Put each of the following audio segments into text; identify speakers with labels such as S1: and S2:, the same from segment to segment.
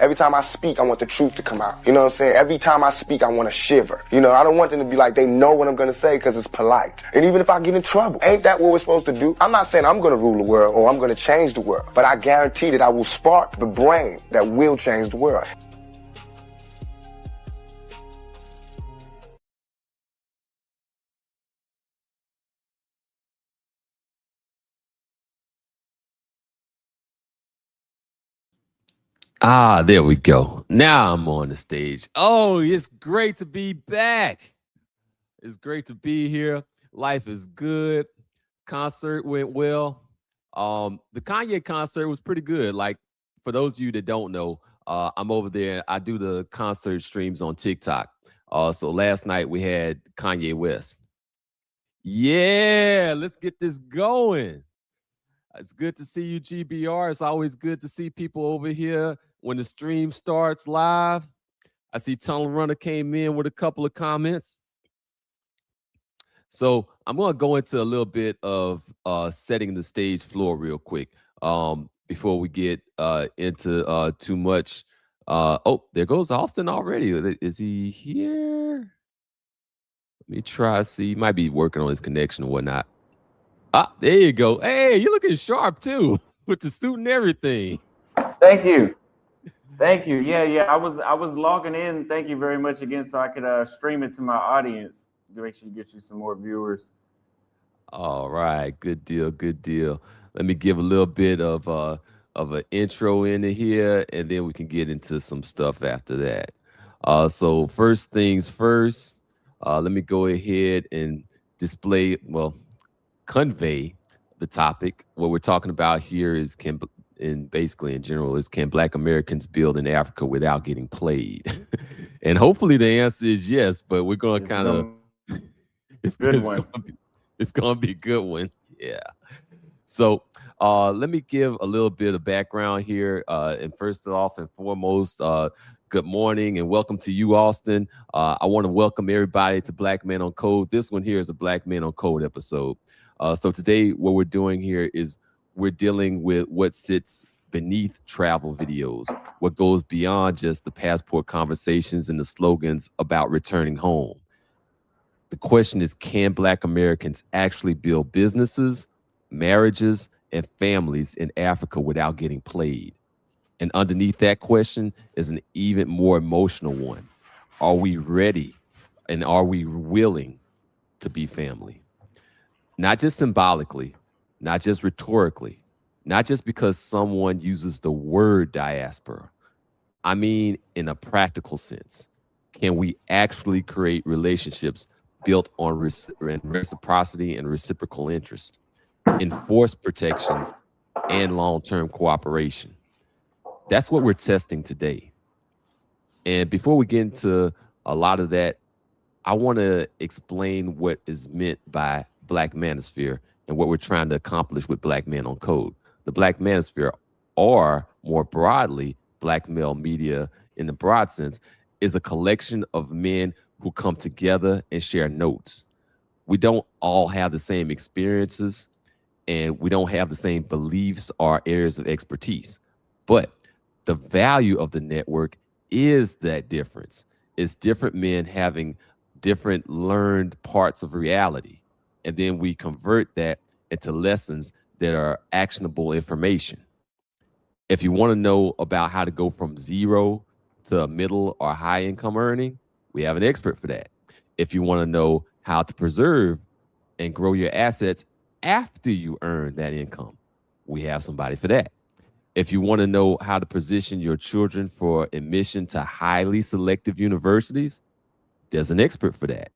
S1: Every time I speak, I want the truth to come out. You know what I'm saying? Every time I speak, I want to shiver. You know, I don't want them to be like, they know what I'm going to say because it's polite. And even if I get in trouble, ain't that what we're supposed to do? I'm not saying I'm going to rule the world or I'm going to change the world, but I guarantee that I will spark the brain that will change the world.
S2: Ah, there we go. Now I'm on the stage. Oh, it's great to be back. It's great to be here. Life is good. Concert went well. The Kanye concert was pretty good. Like, for those of you that don't know, I'm over there. I do the concert streams on TikTok. So last night we had Kanye West. Yeah, let's get this going. It's good to see you, GBR. It's always good to see people over here when the stream starts live. I see Tunnel Runner came in with a couple of comments. So I'm going to go into a little bit of setting the stage floor real quick before we get into too much. Oh, there goes Auston already. Is he here? Let me try. See, he might be working on his connection or whatnot. Ah, there you go. Hey, you're looking sharp too with the suit and everything.
S3: Thank you. Thank you. Yeah. I was logging in. Thank you very much again, so I could stream it to my audience. Make sure you get you some more viewers.
S2: All right, good deal, good deal. Let me give a little bit of an intro into here, and then we can get into some stuff after that. So first things first, let me go ahead and display, well, convey the topic. What we're talking about here is basically in general is, can Black Americans build in Africa without getting played? And hopefully the answer is yes, but we're going to kind of, it's going to be a good one. Yeah. So let me give a little bit of background here. And first off and foremost, good morning and welcome to you, Auston. I want to welcome everybody to Black Men on Code. This one here is a Black Men on Code episode. So today what we're doing here is we're dealing with what sits beneath travel videos, what goes beyond just the passport conversations and the slogans about returning home. The question is, can Black Americans actually build businesses, marriages, and families in Africa without getting played? And underneath that question is an even more emotional one. Are we ready and are we willing to be family? Not just symbolically, not just rhetorically, not just because someone uses the word diaspora. I mean, in a practical sense, can we actually create relationships built on reciprocity and reciprocal interest, enforced protections, and long-term cooperation? That's what we're testing today. And before we get into a lot of that, I want to explain what is meant by Black Manosphere and what we're trying to accomplish with Black Men on Code. The Black Manosphere, or more broadly, Black male media in the broad sense, is a collection of men who come together and share notes. We don't all have the same experiences and we don't have the same beliefs or areas of expertise. But the value of the network is that difference. It's different men having different learned parts of reality. And then we convert that into lessons that are actionable information. If you want to know about how to go from 0 to a middle or high income earning, we have an expert for that. If you want to know how to preserve and grow your assets after you earn that income, we have somebody for that. If you want to know how to position your children for admission to highly selective universities, there's an expert for that.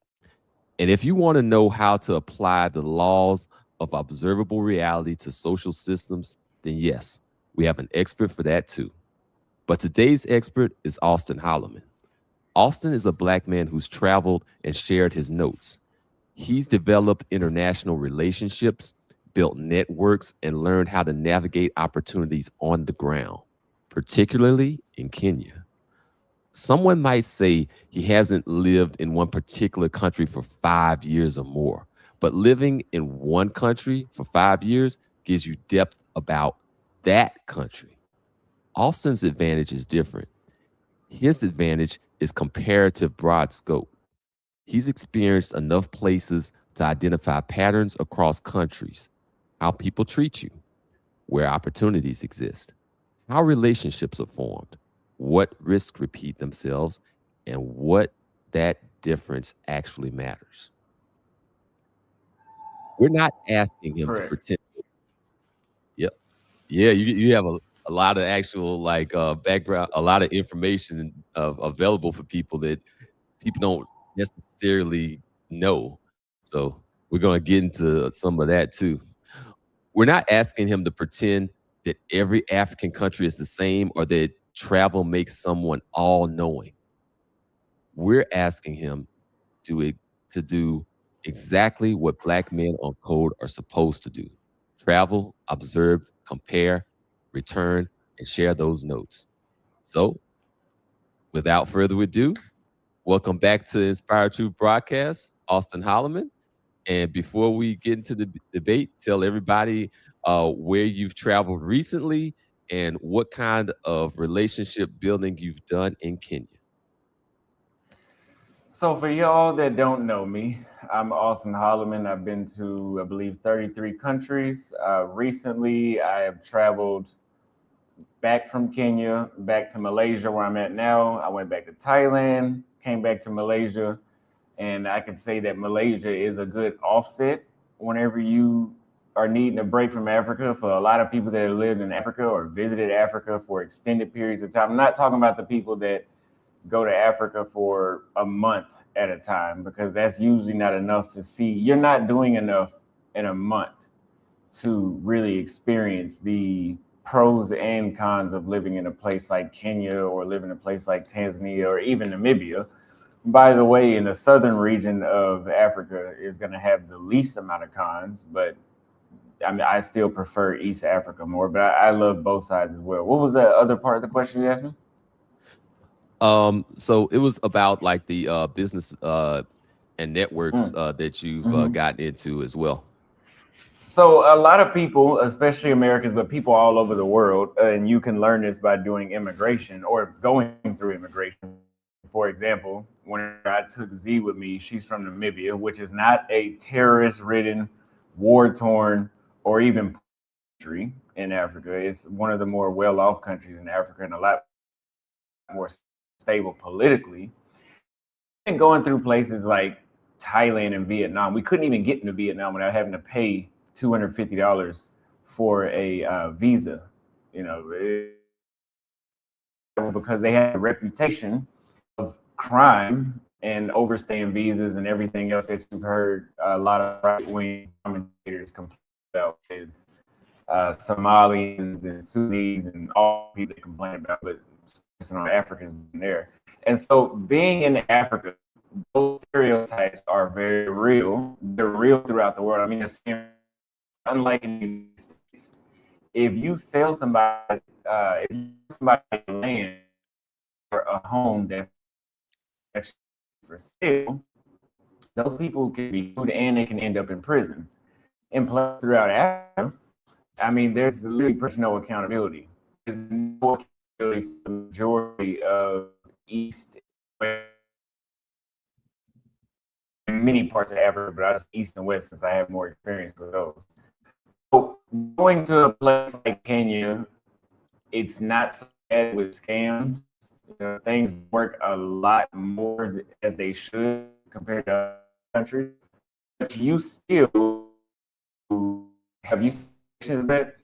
S2: And if you want to know how to apply the laws of observable reality to social systems, then yes, we have an expert for that too. But today's expert is Auston Holleman. Auston is a Black man who's traveled and shared his notes. He's developed international relationships, built networks, and learned how to navigate opportunities on the ground, particularly in Kenya. Someone might say he hasn't lived in one particular country for 5 years or more, but living in one country for 5 years gives you depth about that country. Austin's advantage is different. His advantage is comparative broad scope. He's experienced enough places to identify patterns across countries, how people treat you, where opportunities exist, how relationships are formed, what risks repeat themselves, and what that difference actually matters. We're not asking him to
S3: Correct.
S2: pretend. Yep. Yeah, you have a lot of actual background, a lot of information available for people that people don't necessarily know. So we're going to get into some of that too. We're not asking him to pretend that every African country is the same or that travel makes someone all knowing. We're asking him to do exactly what Black men on code are supposed to do: travel, observe, compare, return, and share those notes. So, without further ado, welcome back to Inspire Truth Broadcast, Auston Holleman. And before we get into the debate, tell everybody where you've traveled recently and what kind of relationship building you've done in Kenya.
S3: So for y'all that don't know me, I'm Auston Holleman. I've been to, I believe, 33 countries. Recently, I have traveled back from Kenya, back to Malaysia, where I'm at now. I went back to Thailand, came back to Malaysia, and I can say that Malaysia is a good offset whenever you are needing a break from Africa. For a lot of people that have lived in Africa or visited Africa for extended periods of time, I'm not talking about the people that go to Africa for a month at a time, because that's usually not enough to see. You're not doing enough in a month to really experience the pros and cons of living in a place like Kenya or living in a place like Tanzania or even Namibia. By the way, in the southern region of Africa is going to have the least amount of cons, but I mean, I still prefer East Africa more, but I love both sides as well. What was the other part of the question you asked me?
S2: So it was about like the business and networks that you've gotten into as well.
S3: So a lot of people, especially Americans, but people all over the world, and you can learn this by doing immigration or going through immigration. For example, when I took Z with me, she's from Namibia, which is not a terrorist-ridden, war-torn, or even country in Africa. It's one of the more well-off countries in Africa and a lot more stable politically. And going through places like Thailand and Vietnam, we couldn't even get into Vietnam without having to pay $250 for a visa, because they had a reputation of crime and overstaying visas and everything else that you've heard a lot of right-wing commentators complain about with Somalians and Sudanese and all people complain about, but on Africans there. And so being in Africa, those stereotypes are very real. They're real throughout the world. I mean, unlike in the United States, if you sell somebody land or a home that's actually for sale, those people can be sued and they can end up in prison. And plus, throughout Africa, I mean, there's literally no accountability. There's no accountability for the majority of East, many parts of Africa, but I was East and West since I have more experience with those. So going to a place like Kenya, it's not so bad with scams. things work a lot more as they should compared to other countries. But you still have you seen a bit?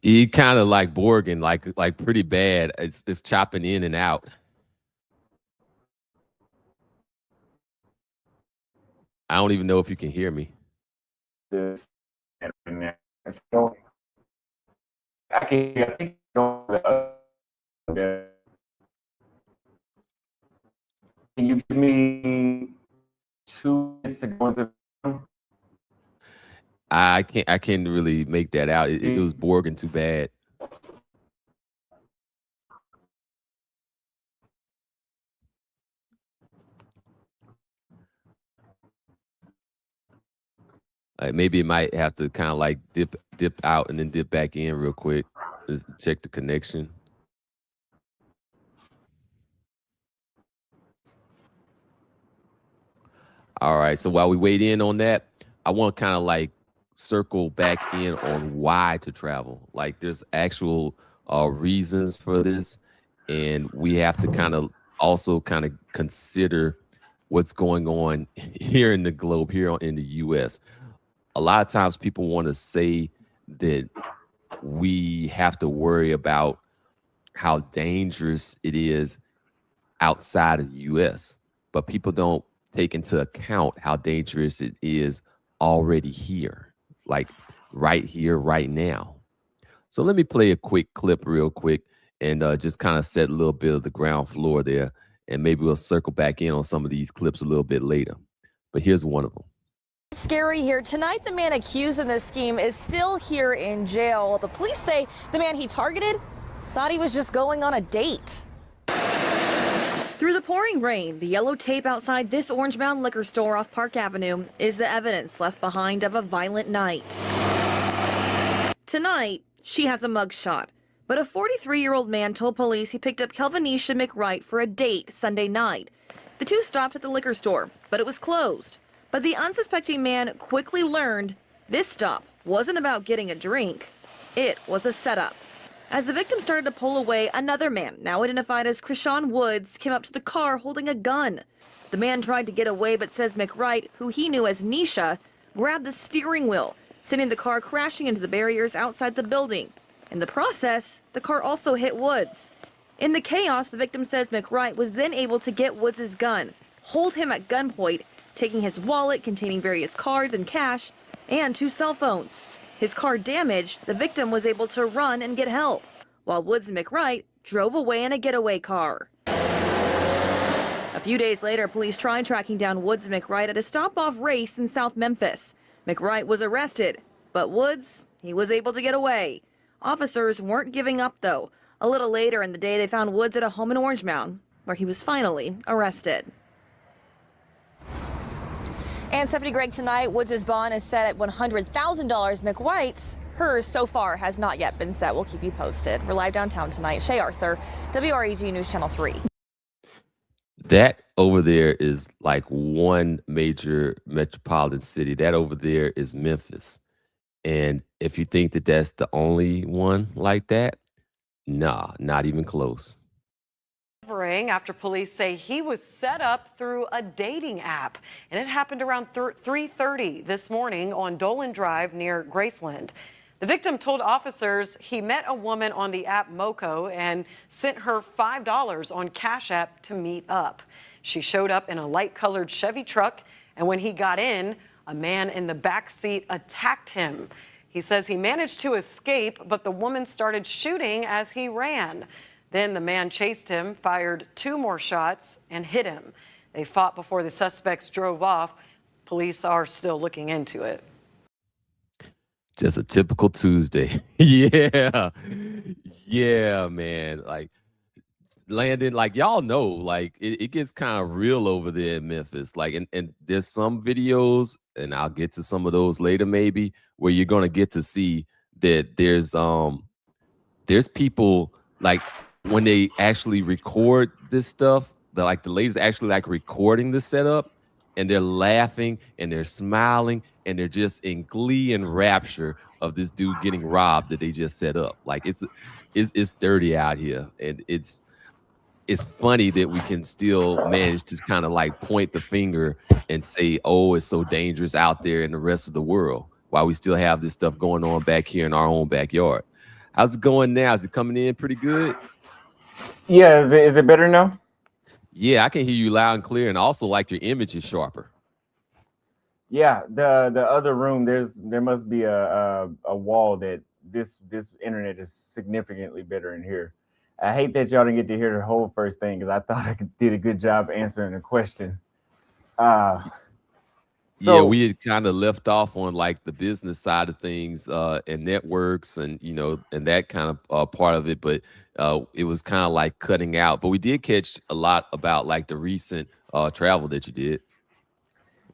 S2: You kind of like Borgen, like pretty bad. It's chopping in and out. I don't even know if you can hear me.
S3: This I think can you give me 2 minutes to go into
S2: I can't really make that out. It was Borgen too bad. Maybe it might have to kind of like dip out and then dip back in real quick. Let's check the connection. All right. So while we wait in on that, I want to kind of like circle back in on why to travel. Like there's actual reasons for this. And we have to kind of also kind of consider what's going on here in the globe, here in the US. A lot of times people want to say that we have to worry about how dangerous it is outside of the US, but people don't take into account how dangerous it is already here, like right here, right now. So let me play a quick clip real quick and just kind of set a little bit of the ground floor there. And maybe we'll circle back in on some of these clips a little bit later. But here's one of them.
S4: Scary here. Tonight, the man accused in this scheme is still here in jail. The police say the man he targeted thought he was just going on a date. Through the pouring rain, the yellow tape outside this Orange Mound liquor store off Park Avenue is the evidence left behind of a violent night. Tonight, she has a mugshot, but a 43-year-old man told police he picked up Kelvinisha McWright for a date Sunday night. The two stopped at the liquor store, but it was closed. But the unsuspecting man quickly learned this stop wasn't about getting a drink. It was a setup. As the victim started to pull away, another man, now identified as Krishawn Woods, came up to the car holding a gun. The man tried to get away, but says McWright, who he knew as Nisha, grabbed the steering wheel, sending the car crashing into the barriers outside the building. In the process, the car also hit Woods. In the chaos, the victim says McWright was then able to get Woods' gun, hold him at gunpoint, taking his wallet containing various cards and cash, and 2 cell phones. His car damaged, the victim was able to run and get help, while Woods and McWright drove away in a getaway car. A few days later, police tried tracking down Woods and McWright at a stop-off race in South Memphis. McWright was arrested, but Woods, he was able to get away. Officers weren't giving up, though. A little later in the day, they found Woods at a home in Orange Mound, where he was finally arrested. And Stephanie Gregg, tonight, Woods' bond is set at $100,000. McWright's, hers so far has not yet been set. We'll keep you posted. We're live downtown tonight. Shay Arthur, WREG News Channel 3.
S2: That over there is like one major metropolitan city. That over there is Memphis. And if you think that that's the only one like that, nah, not even close.
S5: After police say he was set up through a dating app, and it happened around 3:30 this morning on Dolan Drive near Graceland. The victim told officers he met a woman on the app Moco and sent her $5 on Cash App to meet up. She showed up in a light-colored Chevy truck, and when he got in, a man in the back seat attacked him. He says he managed to escape, but the woman started shooting as he ran. Then the man chased him, fired 2 more shots, and hit him. They fought before the suspects drove off. Police are still looking into it.
S2: Just a typical Tuesday. Yeah. Yeah, man. Like, Landon, like, y'all know, like, it gets kind of real over there in Memphis. Like, and there's some videos, and I'll get to some of those later maybe, where you're going to get to see that there's people, like, when they actually record this stuff, the ladies actually like recording the setup, and they're laughing and they're smiling and they're just in glee and rapture of this dude getting robbed that they just set up. Like it's dirty out here, and it's funny that we can still manage to kind of like point the finger and say, oh, it's so dangerous out there in the rest of the world, while we still have this stuff going on back here in our own backyard. How's it going now? Is it coming in pretty good?
S3: Yeah, is it better now?
S2: Yeah, I can hear you loud and clear, and also like your image is sharper.
S3: Yeah, the other room, there must be a wall that this internet is significantly better in here. I hate that y'all didn't get to hear the whole first thing, because I thought I did a good job answering the question.
S2: Yeah, we had kind of left off on like the business side of things and networks and, you know, and that kind of part of it. But it was kind of like cutting out. But we did catch a lot about like the recent travel that you did.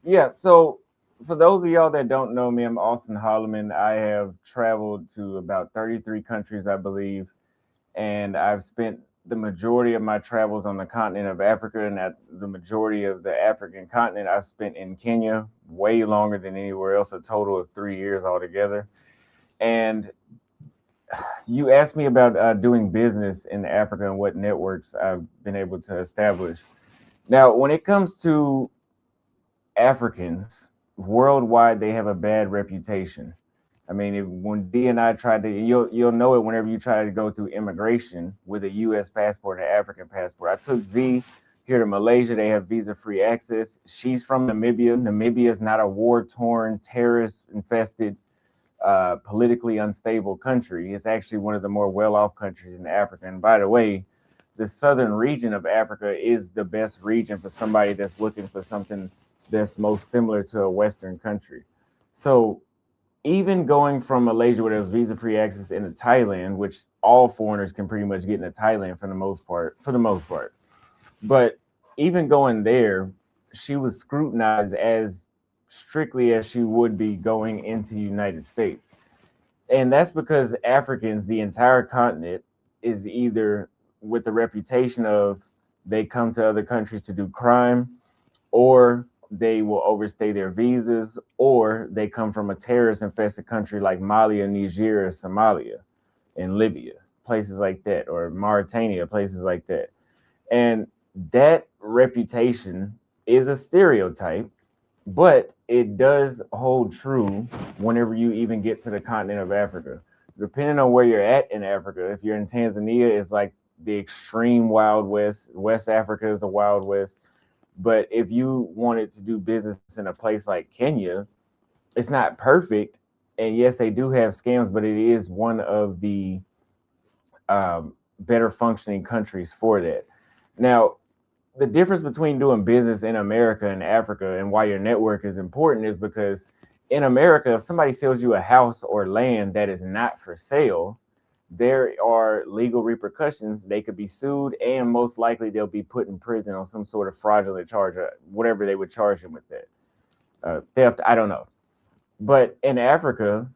S3: Yeah. So for those of y'all that don't know me, I'm Auston Holleman. I have traveled to about 33 countries, I believe. And I've spent the majority of my travels on the continent of Africa, and at the majority of the African continent I've spent in Kenya, way longer than anywhere else, a total of 3 years altogether. And you asked me about doing business in Africa and what networks I've been able to establish. Now, when it comes to Africans worldwide, they have a bad reputation. I mean, when Z and I tried to, you'll know it whenever you try to go through immigration with a U.S. passport and an African passport. I took Z here to Malaysia. They have visa-free access. She's from Namibia. Namibia is not a war-torn, terrorist-infested, politically unstable country. It's actually one of the more well-off countries in Africa. And by the way, the southern region of Africa is the best region for somebody that's looking for something that's most similar to a Western country. So even going from Malaysia, where there's visa-free access, into Thailand, which all foreigners can pretty much get into Thailand for the most part. But even going there, she was scrutinized as strictly as she would be going into the United States. And that's because Africans, the entire continent, is either with the reputation of they come to other countries to do crime, or they will overstay their visas, or they come from a terrorist-infested country like Mali or Niger or Somalia and Libya, places like that, or Mauritania, places like that. And that reputation is a stereotype, but it does hold true whenever you even get to the continent of Africa. Depending on where you're at in Africa, if you're in Tanzania, it's like the extreme Wild West. West Africa is the Wild West. But if you wanted to do business in a place like Kenya, it's not perfect. And yes, they do have scams, but it is one of the better functioning countries for that. Now, the difference between doing business in America and Africa, and why your network is important, is because in America, if somebody sells you a house or land that is not for sale, there are legal repercussions. They could be sued, and most likely they'll be put in prison on some sort of fraudulent charge, or whatever they would charge them with that. Theft, I don't know. But in Africa,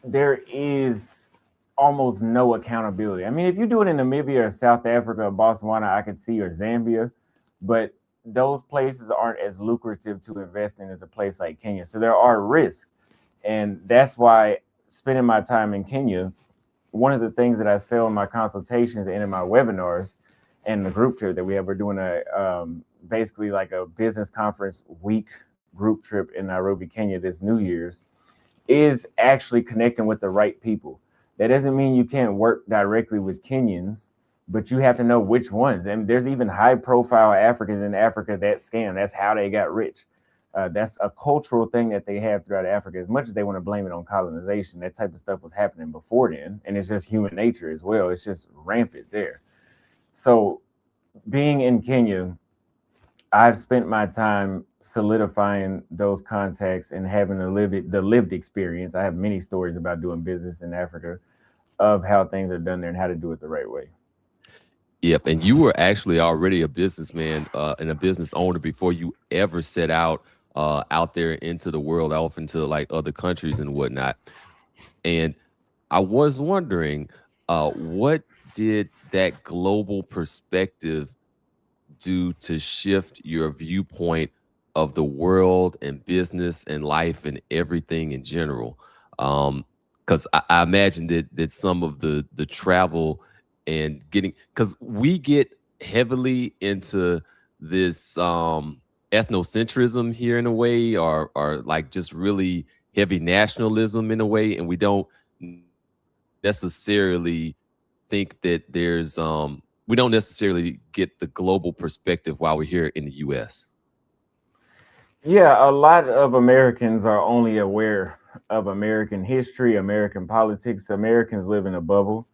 S3: there is almost no accountability. I mean, if you do it in Namibia or South Africa or Botswana, I could see, or Zambia, but those places aren't as lucrative to invest in as a place like Kenya. So there are risks. And that's why spending my time in Kenya, one of the things that I sell in my consultations and in my webinars and the group trip that we have, we're doing a basically like a business conference week group trip in Nairobi, Kenya this New Year's, is actually connecting with the right people. That doesn't mean you can't work directly with Kenyans, but you have to know which ones. And there's even high profile Africans in Africa that scam. That's how they got rich. That's a cultural thing that they have throughout Africa. As much as they want to blame it on colonization, that type of stuff was happening before then. And it's just human nature as well. It's just rampant there. So being in Kenya, I've spent my time solidifying those contacts and having the lived experience. I have many stories about doing business in Africa, of how things are done there and how to do it the right way.
S2: Yep. And you were actually already a businessman and a business owner before you ever set out there into the world, off into like other countries and whatnot. And I was wondering, what did that global perspective do to shift your viewpoint of the world and business and life and everything in general. Because I imagine that some of the travel and getting, because we get heavily into this ethnocentrism here in a way, or like just really heavy nationalism in a way, and we don't necessarily think that there's we don't necessarily get the global perspective while we're here in the US.
S3: Yeah, a lot of Americans are only aware of American history, American politics. Americans live in a bubble.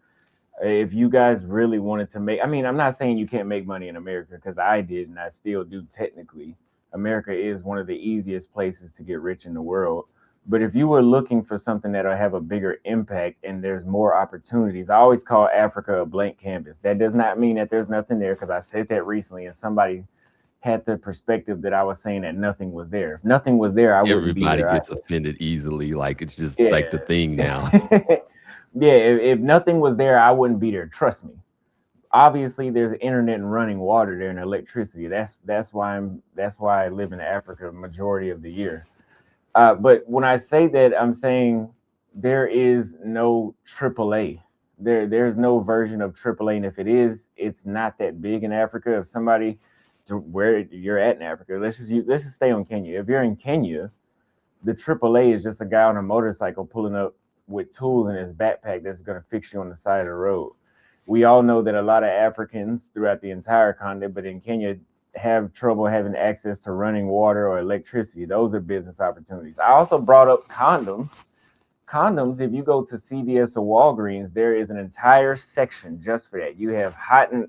S3: If you guys really wanted to make, I mean, I'm not saying you can't make money in America, because I did and I still do technically. America is one of the easiest places to get rich in the world. But if you were looking for something that'll have a bigger impact and there's more opportunities, I always call Africa a blank canvas. That does not mean that there's nothing there, because I said that recently and somebody had the perspective that I was saying that nothing was there. If nothing was there, I wouldn't be
S2: Everybody
S3: there.
S2: gets offended easily. Like it's just like the
S3: Yeah.
S2: thing now.
S3: Yeah, if nothing was there, I wouldn't be there. Trust me. Obviously, there's internet and running water there and electricity. That's why I live in Africa majority of the year. But when I say that, I'm saying there is no AAA. There's no version of AAA, and if it is, it's not that big in Africa. If somebody to where you're at in Africa, let's just stay on Kenya. If you're in Kenya, the AAA is just a guy on a motorcycle pulling up with tools in his backpack that's going to fix you on the side of the road. We all know that a lot of Africans throughout the entire continent, but in Kenya, have trouble having access to running water or electricity. Those are business opportunities. I also brought up condoms. Condoms, if you go to CVS or Walgreens, there is an entire section just for that. You have hot and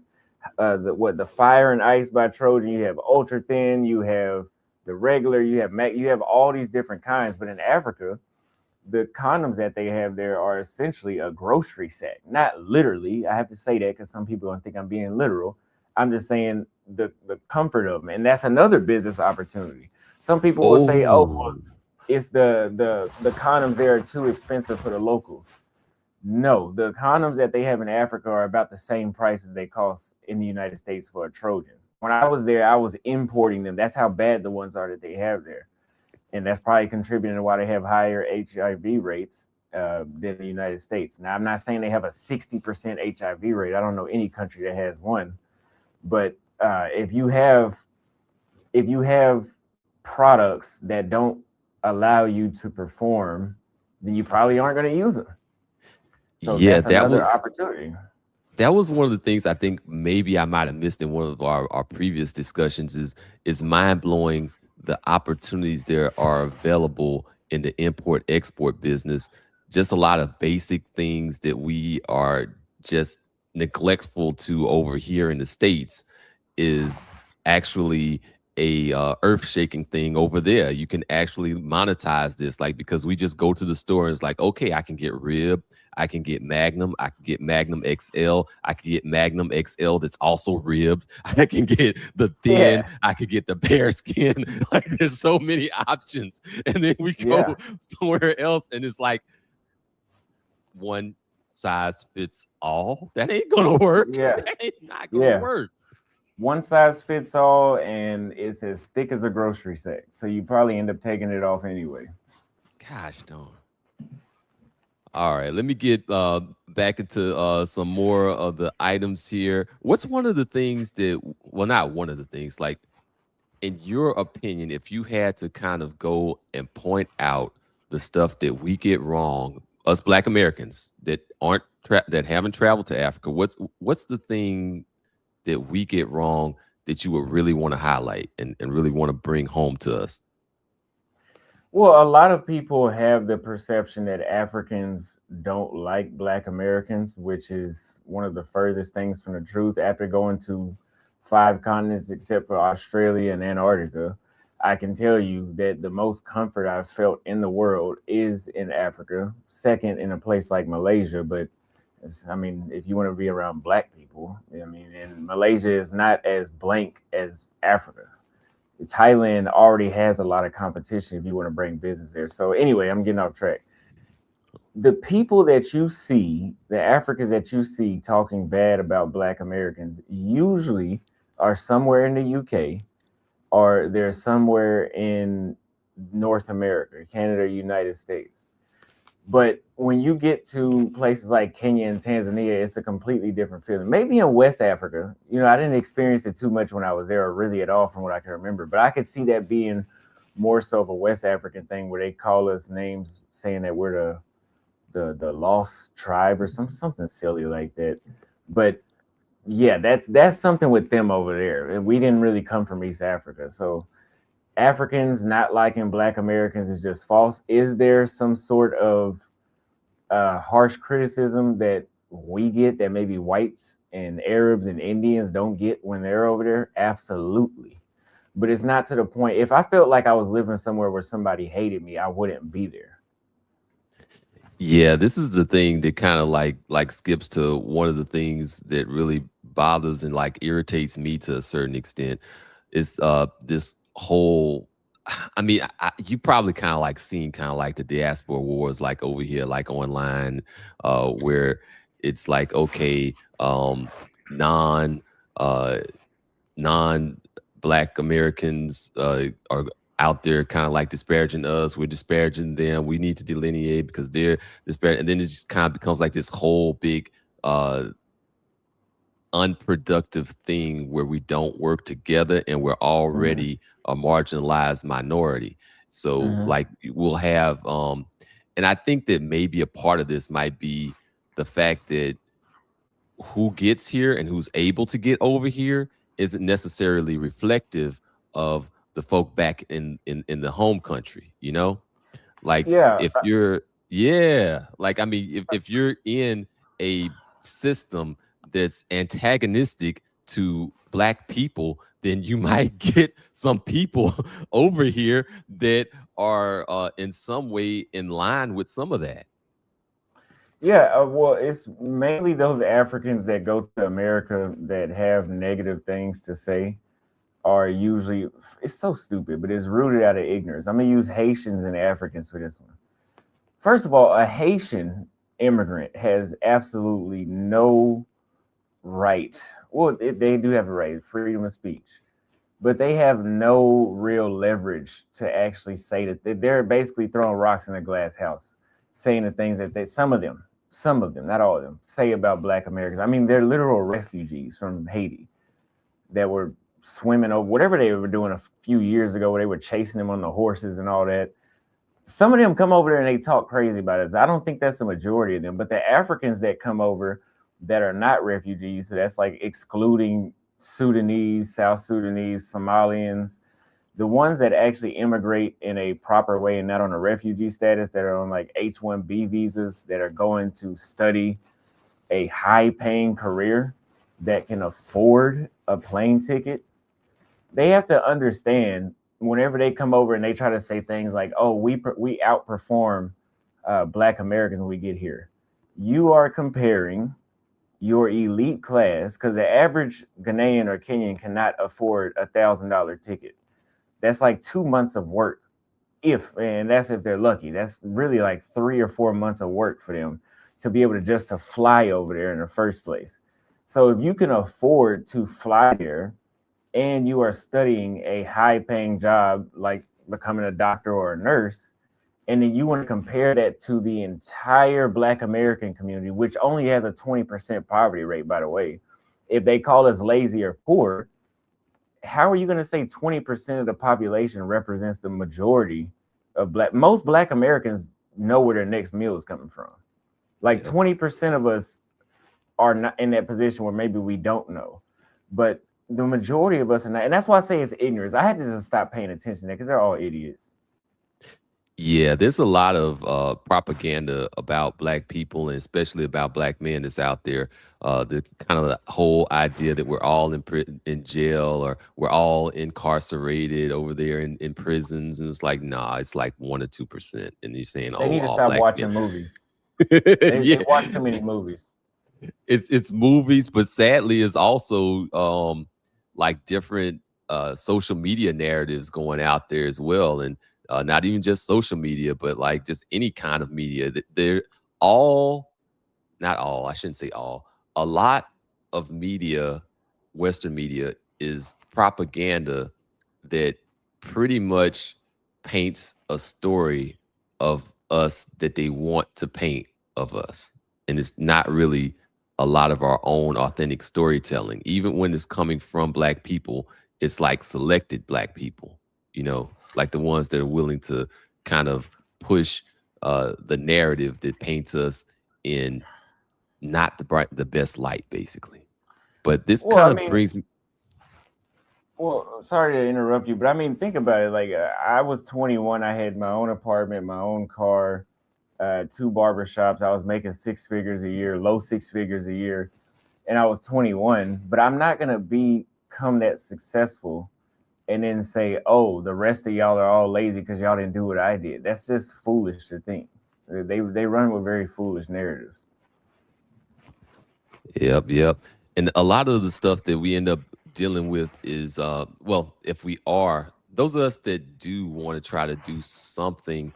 S3: the fire and ice by Trojan, you have ultra thin, you have the regular, you have all these different kinds. But in Africa, the condoms that they have there are essentially a grocery set. Not literally, I have to say that because some people don't think I'm being literal. I'm just saying the comfort of them, and that's another business opportunity. Some people will say, "Oh, well, it's the condoms there are too expensive for the locals." No, the condoms that they have in Africa are about the same price as they cost in the United States for a Trojan. When I was there, I was importing them. That's how bad the ones are that they have there, and that's probably contributing to why they have higher HIV rates than the United States. Now, I'm not saying they have a 60% HIV rate. I don't know any country that has one. But if you have products that don't allow you to perform, then you probably aren't going to use them. So
S2: Yeah,
S3: that's another opportunity.
S2: That was one of the things I think maybe I might have missed in one of our previous discussions is mind blowing the opportunities there are available in the import export business. Just a lot of basic things that we are just neglectful to over here in the States is actually a earth-shaking thing over there. You can actually monetize this, like, because we just go to the store and it's like, okay, I can get rib, I can get Magnum, I can get Magnum XL, I can get Magnum XL that's also ribbed, I can get the thin, I can get the bear skin. Like, there's so many options, and then we go somewhere else and it's like one size fits all. That ain't gonna work. That is not gonna work.
S3: One size fits all, and it's as thick as a grocery set. So you probably end up taking it off anyway.
S2: Gosh darn. All right, let me get back into some more of the items here. What's one of the things that, well, not one of the things, like, in your opinion, if you had to kind of go and point out the stuff that we get wrong, us Black Americans that that haven't traveled to Africa, what's the thing that we get wrong that you would really want to highlight and really want to bring home to us?
S3: Well, a lot of people have the perception that Africans don't like Black Americans, which is one of the furthest things from the truth. After going to 5 continents except for Australia and Antarctica, I can tell you that the most comfort I've felt in the world is in Africa, second in a place like Malaysia. But I mean, if you want to be around Black people, I mean, and Malaysia is not as blank as Africa. Thailand already has a lot of competition if you want to bring business there. So anyway, I'm getting off track. The people that you see, the Africans that you see talking bad about Black Americans, usually are somewhere in the UK, or they're somewhere in North America, Canada, United States. But when you get to places like Kenya and Tanzania, it's a completely different feeling. Maybe in West Africa, I didn't experience it too much when I was there, or really at all from what I can remember. But I could see that being more so of a West African thing, where they call us names saying that we're the lost tribe or something silly like that. But yeah, that's something with them over there. And we didn't really come from East Africa. So Africans not liking Black Americans is just false. Is there some sort of harsh criticism that we get that maybe whites and Arabs and Indians don't get when they're over there? Absolutely. But it's not to the point. If I felt like I was living somewhere where somebody hated me, I wouldn't be there.
S2: Yeah, this is the thing that kind of like skips to one of the things that really bothers and like irritates me to a certain extent is this whole. I mean, you probably kind of like seen kind of like the diaspora wars like over here, like online, where it's like, okay, non Black Americans are out there kind of like disparaging us. We're disparaging them. We need to delineate because they're disparaging. And then it just kind of becomes like this whole big unproductive thing where we don't work together and we're already a marginalized minority. So like we'll have, and I think that maybe a part of this might be the fact that who gets here and who's able to get over here isn't necessarily reflective of the folk back in the home country, like if you're like, I mean, if you're in a system that's antagonistic to Black people, then you might get some people over here that are in some way in line with some of that.
S3: Yeah, well, it's mainly those Africans that go to America that have negative things to say are usually, it's so stupid, but it's rooted out of ignorance. I'm going to use Haitians and Africans for this one. First of all, a Haitian immigrant has absolutely no right. Well, they do have a right, freedom of speech, but they have no real leverage to actually say that they're basically throwing rocks in a glass house, saying the things that some of them, not all of them, say about Black Americans. I mean, they're literal refugees from Haiti that were swimming over whatever they were doing a few years ago, where they were chasing them on the horses and all that. Some of them come over there and they talk crazy about us. I don't think that's the majority of them, but the Africans that come over that are not refugees, so that's like excluding Sudanese, South Sudanese, Somalians, the ones that actually immigrate in a proper way and not on a refugee status, that are on like H-1B visas, that are going to study a high-paying career that can afford a plane ticket, they have to understand whenever they come over and they try to say things like, oh, we outperform Black Americans when we get here. You are comparing your elite class, because the average Ghanaian or Kenyan cannot afford $1,000 ticket. That's like 2 months of work, and that's if they're lucky. That's really like 3 or 4 months of work for them to be able to fly over there in the first place. So if you can afford to fly there and you are studying a high-paying job like becoming a doctor or a nurse, and then you want to compare that to the entire Black American community, which only has a 20% poverty rate, by the way. If they call us lazy or poor, how are you going to say 20% of the population represents the majority of most Black Americans know where their next meal is coming from. Like 20% of us are not in that position where maybe we don't know, but the majority of us are not. And that's why I say it's ignorance. I had to just stop paying attention there because they're all idiots.
S2: Yeah, there's a lot of propaganda about Black people, and especially about Black men that's out there. The kind of the whole idea that we're all in jail, or we're all incarcerated over there in prisons, and it's like, nah, it's like 1 or 2%. And you're saying,
S3: they need to
S2: all
S3: stop
S2: Black
S3: watching
S2: men.
S3: movies. They watch too many movies.
S2: It's movies, but sadly, it's also like different social media narratives going out there as well, and not even just social media, but like just any kind of media. They're all, not all, I shouldn't say all, a lot of media, Western media, is propaganda that pretty much paints a story of us that they want to paint of us. And it's not really a lot of our own authentic storytelling. Even when it's coming from Black people, it's like selected Black people, like the ones that are willing to kind of push the narrative that paints us in not the best light, basically. But this
S3: Well, I
S2: kind of
S3: mean,
S2: brings me.
S3: well, sorry to interrupt you, but I mean, think about it. Like, I was 21. I had my own apartment, my own car, 2 barbershops. I was making 6 figures a year, low 6 figures a year, and I was 21. But I'm not gonna become that successful and then say, "Oh, the rest of y'all are all lazy because y'all didn't do what I did." That's just foolish to think. They run with very foolish narratives.
S2: Yep. And a lot of the stuff that we end up dealing with is, well, if we are, those of us that do want to try to do something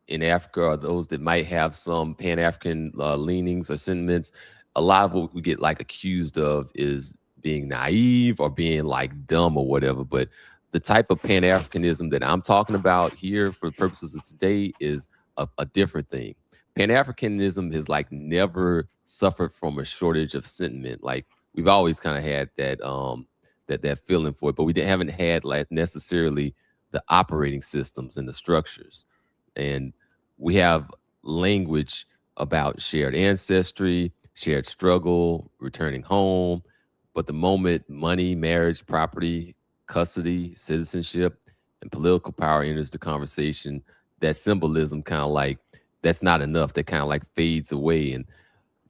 S2: in Africa, or those that might have some Pan-African leanings or sentiments, a lot of what we get like accused of is being naive or being like dumb or whatever. But the type of Pan-Africanism that I'm talking about here for the purposes of today is a different thing. Pan-Africanism has like never suffered from a shortage of sentiment. Like we've always kind of had that feeling for it, but haven't had like necessarily the operating systems and the structures. And we have language about shared ancestry, shared struggle, returning home. But the moment money, marriage, property, custody, citizenship, and political power enters the conversation, that symbolism kind of like, that's not enough. That kind of like fades away. And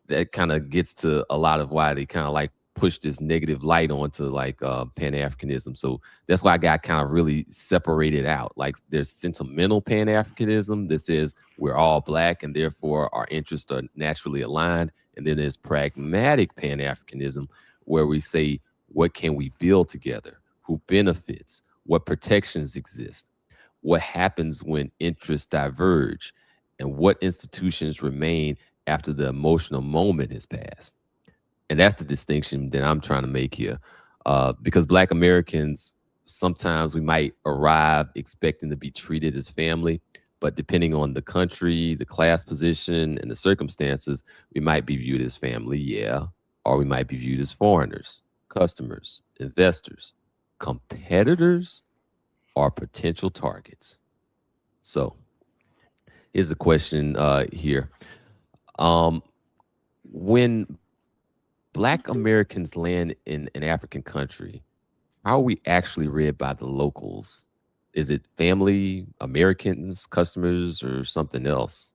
S2: that kind of gets to a lot of why they kind of like push this negative light onto like Pan-Africanism. So that's why I got kind of really separated out. Like there's sentimental Pan-Africanism that says we're all Black and therefore our interests are naturally aligned. And then there's pragmatic Pan-Africanism where we say, what can we build together? Who benefits? What protections exist? What happens when interests diverge? And what institutions remain after the emotional moment has passed? And that's the distinction that I'm trying to make here. Because Black Americans, sometimes we might arrive expecting to be treated as family, but depending on the country, the class position, and the circumstances, we might be viewed as family, yeah, or we might be viewed as foreigners, customers, investors, competitors, or potential targets. So here's the question here. When Black Americans land in an African country, how are we actually read by the locals? Is it family, Americans, customers, or something else?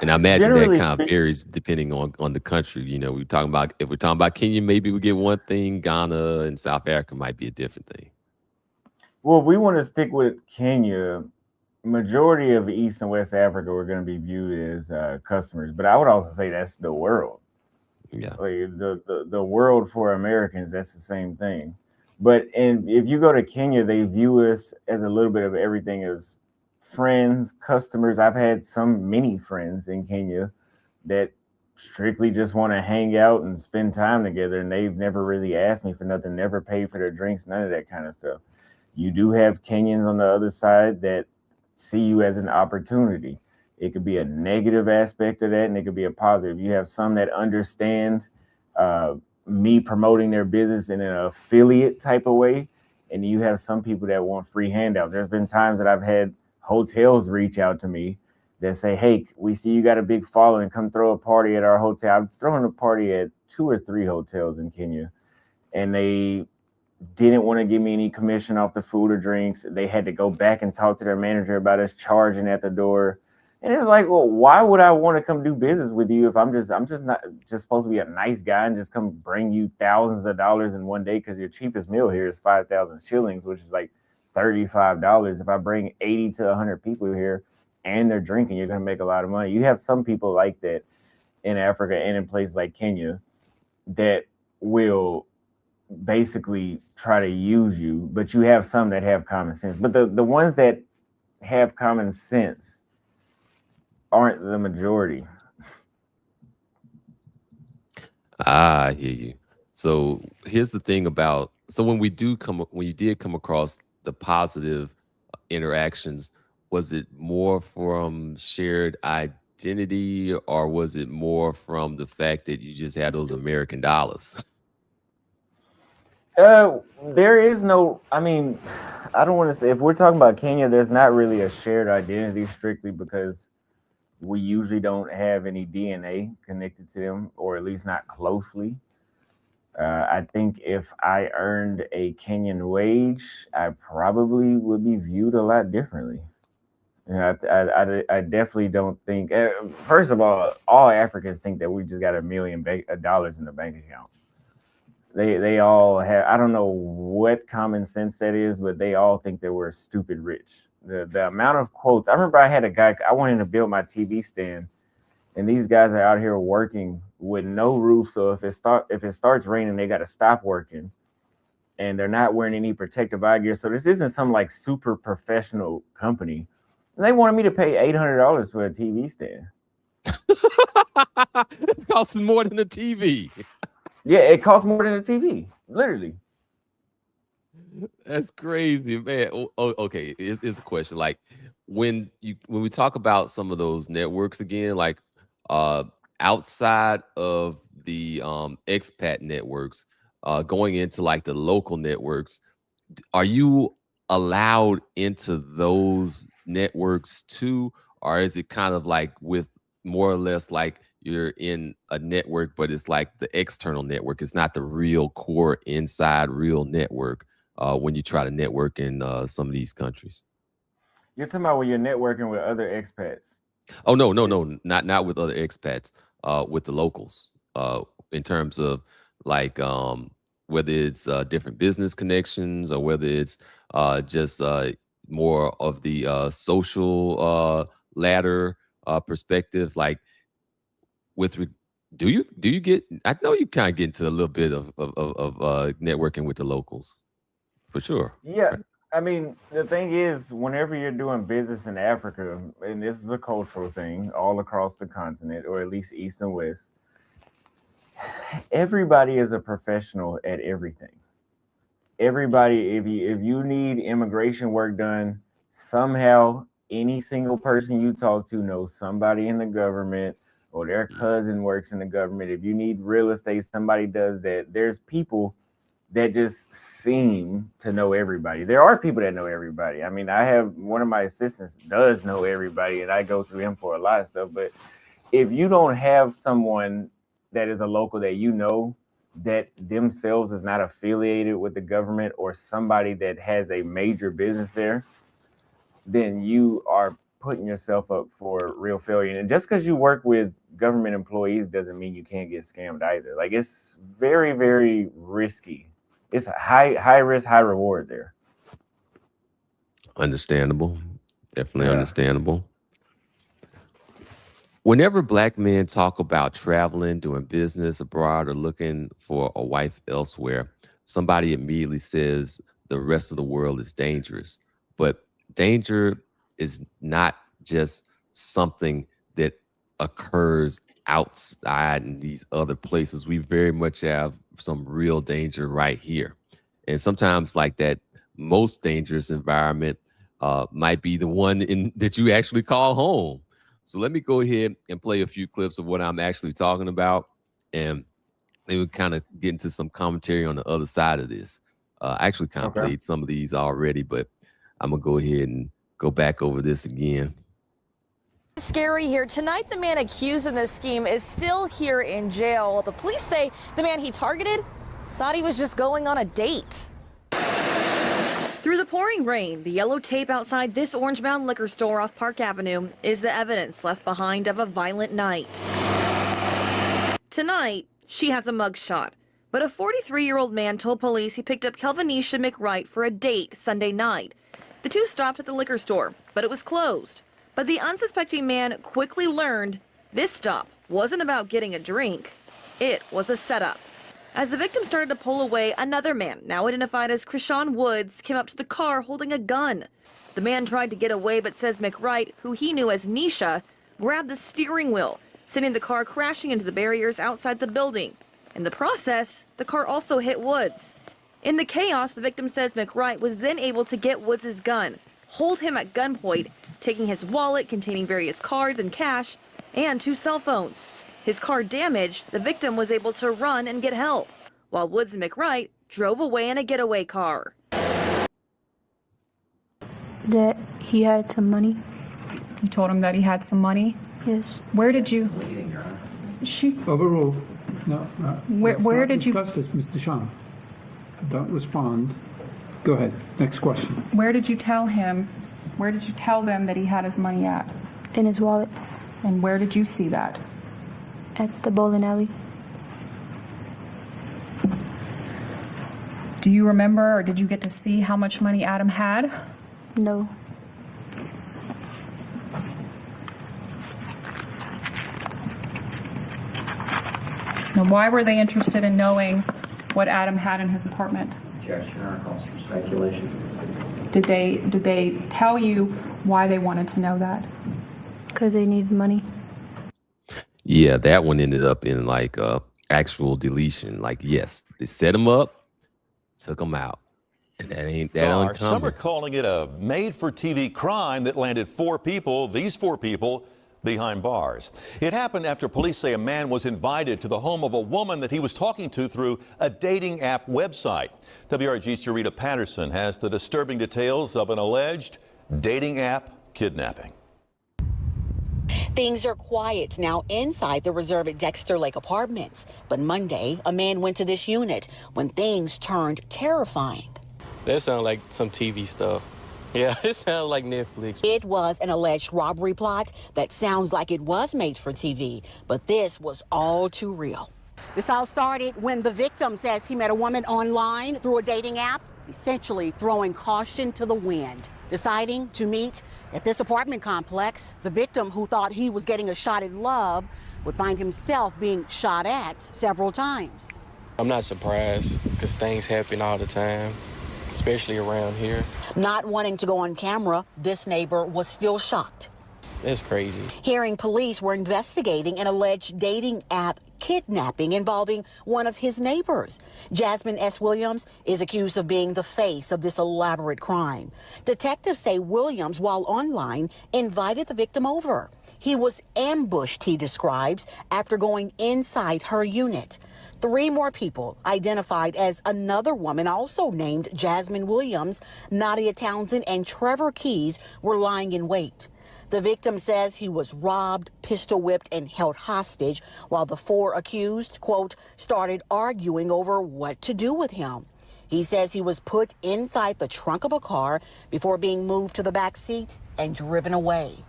S2: And I imagine that
S3: Generally
S2: kind of
S3: speaking,
S2: varies depending on the country. If we're talking about Kenya, maybe we get one thing. Ghana and South Africa might be a different thing.
S3: well, if we want to stick with Kenya, majority of East and West Africa were going to be viewed as customers, but I would also say that's the world.
S2: Yeah.
S3: Like the world for Americans, that's the same thing. And if you go to Kenya, they view us as a little bit of everything, as friends, customers. I've had many friends in Kenya that strictly just want to hang out and spend time together, and they've never really asked me for nothing, never paid for their drinks, none of that kind of stuff. You do have Kenyans on the other side that see you as an opportunity. It could be a negative aspect of that, and it could be a positive. You have some that understand me promoting their business in an affiliate type of way, and you have some people that want free handouts. There's been times that I've had hotels reach out to me that say, "Hey, we see you got a big following. Come throw a party at our hotel." I'm throwing a party at 2 or 3 hotels in Kenya, and they didn't want to give me any commission off the food or drinks. They had to go back and talk to their manager about us charging at the door. And it's like, well, why would I want to come do business with you if I'm just not just supposed to be a nice guy and just come bring you thousands of dollars in one day? Because your cheapest meal here is 5,000 shillings, which is like $35. If I bring 80 to 100 people here and they're drinking, you're going to make a lot of money. You have some people like that in Africa and in places like Kenya that will basically try to use you, but you have some that have common sense. But the ones that have common sense aren't the majority.
S2: I hear you. So here's the thing about So when you did come across the positive interactions, was it more from shared identity or was it more from the fact that you just had those American dollars?
S3: There is no, I mean, I don't want to say, if we're talking about Kenya, there's not really a shared identity strictly because we usually don't have any DNA connected to them, or at least not closely. I think if I earned a Kenyan wage, I probably would be viewed a lot differently. I definitely don't think. First of all Africans think that we just got $1 million in the bank account. They all have. I don't know what common sense that is, but they all think that we're stupid rich. The amount of quotes. I remember I had a guy. I wanted to build my TV stand, and these guys are out here working with no roof. So if it starts raining, they got to stop working, and they're not wearing any protective eye gear. So this isn't some like super professional company. And they wanted me to pay $800 for a TV stand.
S2: It's costing more than a TV.
S3: Yeah, it costs more than a TV, literally.
S2: That's crazy, man. Okay, it's a question. Like when we talk about some of those networks again, like outside of the expat networks, going into like the local networks, are you allowed into those networks too, or is it kind of like with more or less like you're in a network, but it's like the external network? It's not the real core inside real network when you try to network in some of these countries.
S3: You're talking about when you're networking with other expats.
S2: Oh no, not with other expats, with the locals. In terms of like whether it's different business connections or whether it's just more of the social ladder perspective. Like do you get? I know you kind of get into a little bit of networking with the locals, for sure.
S3: Yeah.
S2: Right?
S3: I mean, the thing is, whenever you're doing business in Africa, and this is a cultural thing all across the continent, or at least East and West, everybody is a professional at everything. Everybody, if you need immigration work done, somehow any single person you talk to knows somebody in the government or their cousin works in the government. If you need real estate, somebody does that. There's people that just seem to know everybody. There are people that know everybody. I mean, I have one of my assistants does know everybody, and I go through him for a lot of stuff. But if you don't have someone that is a local that you know that themselves is not affiliated with the government or somebody that has a major business there, then you are putting yourself up for real failure. And just because you work with government employees doesn't mean you can't get scammed either. Like, it's very, very risky. It's a high risk, high reward there.
S2: Understandable. Definitely understandable. Whenever Black men talk about traveling, doing business abroad, or looking for a wife elsewhere, somebody immediately says the rest of the world is dangerous. But danger is not just something that occurs outside in these other places. We very much have some real danger right here. And sometimes like that most dangerous environment might be the one that you actually call home. So let me go ahead and play a few clips of what I'm actually talking about, and they would kind of get into some commentary on the other side of this. I actually kind of played some of these already, but I'm going to go ahead and go back over this again.
S4: Scary here. Tonight, the man accused in this scheme is still here in jail. The police say the man he targeted thought he was just going on a date. Through the pouring rain, the yellow tape outside this orange-bound liquor store off Park Avenue is the evidence left behind of a violent night. Tonight, she has a mugshot, but a 43-year-old man told police he picked up Kelvinisha McWright for a date Sunday night. The two stopped at the liquor store, but it was closed. But the unsuspecting man quickly learned this stop wasn't about getting a drink. It was a setup. As the victim started to pull away, another man, now identified as Krishawn Woods, came up to the car holding a gun. The man tried to get away, but says McWright, who he knew as Nisha, grabbed the steering wheel, sending the car crashing into the barriers outside the building. In the process, the car also hit Woods. In the chaos, the victim says McWright was then able to get Woods' gun, hold him at gunpoint, taking his wallet containing various cards and cash, and 2 cell phones. His car damaged, the victim was able to run and get help, while Woods and McWright drove away in a getaway car.
S6: That he had some money.
S7: You told him that he had some money?
S6: Yes.
S7: Where did you...
S8: Overruled. No.
S7: Where did you...
S8: discuss this, Mr. Sean. Don't respond. Go ahead. Next question.
S7: Where did you tell him... Where did you tell them that he had his money at?
S6: In his wallet.
S7: And where did you see that?
S6: At the bowling alley.
S7: Do you remember, or did you get to see how much money Adam had?
S6: No.
S7: Now, why were they interested in knowing what Adam had in his apartment?
S9: Objection, Your Honor, calls for speculation.
S7: Did they tell you why they wanted to know that?
S6: Because they needed money.
S2: Yeah, that one ended up in like actual deletion. Like, yes, they set him up, took him out. And that ain't that uncommon.
S10: Some are calling it a made-for-TV crime that landed 4 people, these 4 people, behind bars. It happened after police say a man was invited to the home of a woman that he was talking to through a dating app website. WRG's Jarita Patterson has the disturbing details of an alleged dating app kidnapping.
S11: Things are quiet now inside the reserve at Dexter Lake Apartments. But Monday, a man went to this unit when things turned terrifying.
S12: That sounds like some TV stuff. Yeah, it sounds like Netflix.
S11: It was an alleged robbery plot that sounds like it was made for TV, but this was all too real. This all started when the victim says he met a woman online through a dating app, essentially throwing caution to the wind. Deciding to meet at this apartment complex, the victim, who thought he was getting a shot at love, would find himself being shot at several times.
S12: I'm not surprised because things happen all the time, especially around here.
S11: Not wanting to go on camera, this neighbor was still shocked.
S12: That's crazy.
S11: Hearing police were investigating an alleged dating app kidnapping involving one of his neighbors. Jasmine S. Williams is accused of being the face of this elaborate crime. Detectives say Williams, while online, invited the victim over. He was ambushed, he describes, after going inside her unit. 3 more people, identified as another woman also named Jasmine Williams, Nadia Townsend, and Trevor Keys, were lying in wait. The victim says he was robbed, pistol whipped, and held hostage while the 4 accused, quote, started arguing over what to do with him. He says he was put inside the trunk of a car before being moved to the back seat and driven away.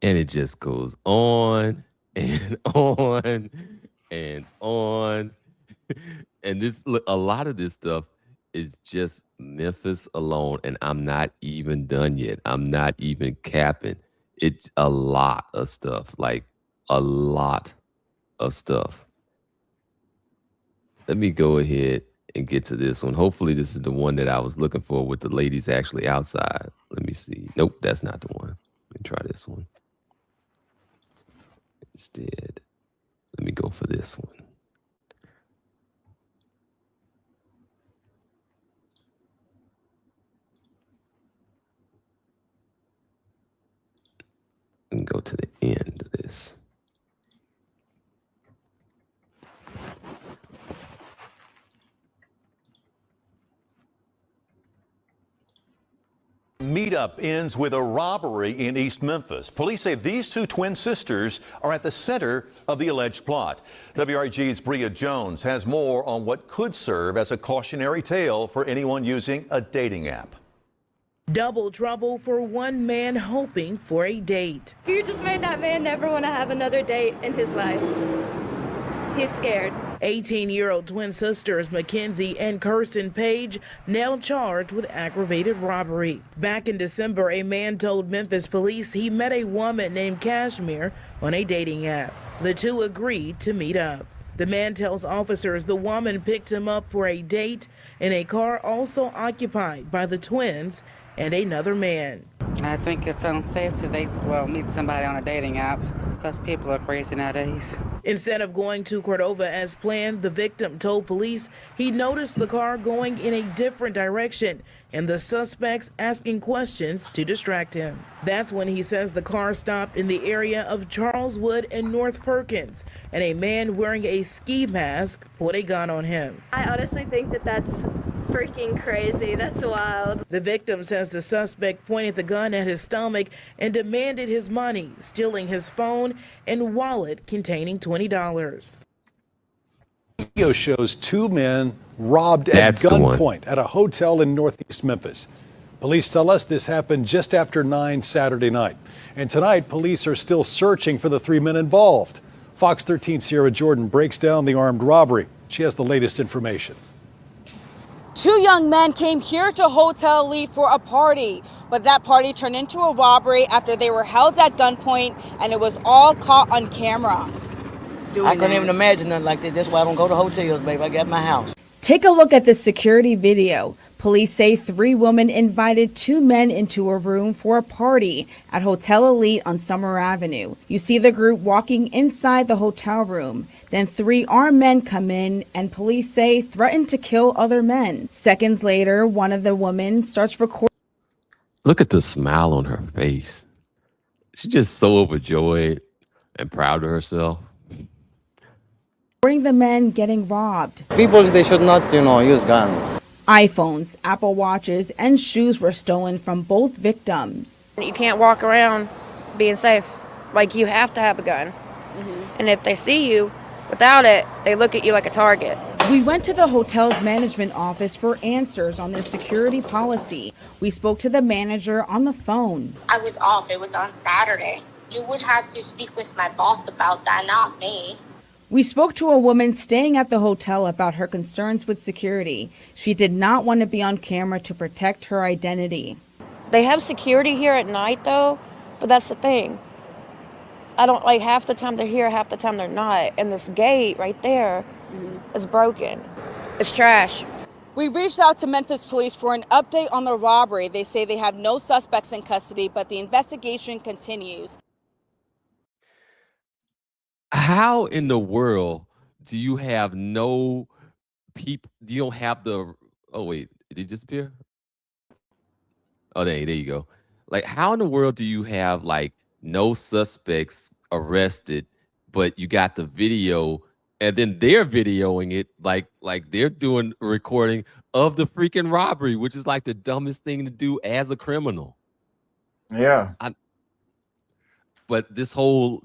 S2: And it just goes on and on and on. And this, look, a lot of this stuff is just Memphis alone, and I'm not even done yet. I'm not even capping. It's a lot of stuff, like a lot of stuff. Let me go ahead and get to this one. Hopefully this is the one that I was looking for with the ladies actually outside. Let me see. Nope, that's not the one. Let me try this one. Instead, let me go for this one. And go to the end of this.
S10: Meetup ends with a robbery in East Memphis. Police say these 2 twin sisters are at the center of the alleged plot. WRG's Bria Jones has more on what could serve as a cautionary tale for anyone using a dating app.
S13: Double trouble for one man hoping for a date.
S14: You just made that man never want to have another date in his life. He's scared.
S13: 18-year-old twin sisters Mackenzie and Kirsten Page now charged with aggravated robbery. Back in December, a man told Memphis police he met a woman named Kashmir on a dating app. The 2 agreed to meet up. The man tells officers the woman picked him up for a date in a car also occupied by the twins and another man.
S15: I think it's unsafe to meet somebody on a dating app because people are crazy nowadays.
S13: Instead of going to Cordova as planned, the victim told police he noticed the car going in a different direction and the suspects asking questions to distract him. That's when he says the car stopped in the area of Charleswood and North Perkins, and a man wearing a ski mask put a gun on him.
S14: I honestly think that that's freaking crazy. That's wild.
S13: The victim says the suspect pointed the gun at his stomach and demanded his money, stealing his phone and wallet containing $20.
S16: Video shows two men robbed at gunpoint at a hotel in northeast Memphis. Police tell us this happened just after 9 Saturday night. And tonight, police are still searching for the three men involved. Fox 13 Sierra Jordan breaks down the armed robbery. She has the latest information.
S17: Two young men came here to Hotel Elite for a party, but that party turned into a robbery after they were held at gunpoint, and it was all caught on camera.
S18: I couldn't even imagine nothing like that. That's why I don't go to hotels, babe. I got my house.
S19: Take a look at the security video. Police say three women invited two men into a room for a party at Hotel Elite on Summer Avenue. You see the group walking inside the hotel room. Then three armed men come in and police say threatened to kill other men. Seconds later, one of the women starts recording.
S2: Look at the smile on her face. She's just so overjoyed and proud of herself.
S19: The men getting robbed.
S9: People, they should not, use guns.
S19: iPhones, Apple Watches, and shoes were stolen from both victims.
S20: You can't walk around being safe. Like, you have to have a gun. And if they see you without it, they look at you like a target.
S19: We went to the hotel's management office for answers on their security policy. We spoke to the manager on the phone.
S21: I was off. It was on Saturday. You would have to speak with my boss about that, not me.
S19: We spoke to a woman staying at the hotel about her concerns with security. She did not want to be on camera to protect her identity.
S20: They have security here at night, though, but that's the thing. I don't like half the time they're here, half the time they're not. And this gate right there is broken. It's trash.
S17: We reached out to Memphis police for an update on the robbery. They say they have no suspects in custody, but the investigation continues.
S2: How in the world do you have no people? You don't have the. Oh wait, did it disappear? Oh, there you go. Like, how in the world do you have like no suspects arrested, but you got the video, and then they're videoing it like they're doing a recording of the freaking robbery, which is like the dumbest thing to do as a criminal.
S3: Yeah.
S2: But this whole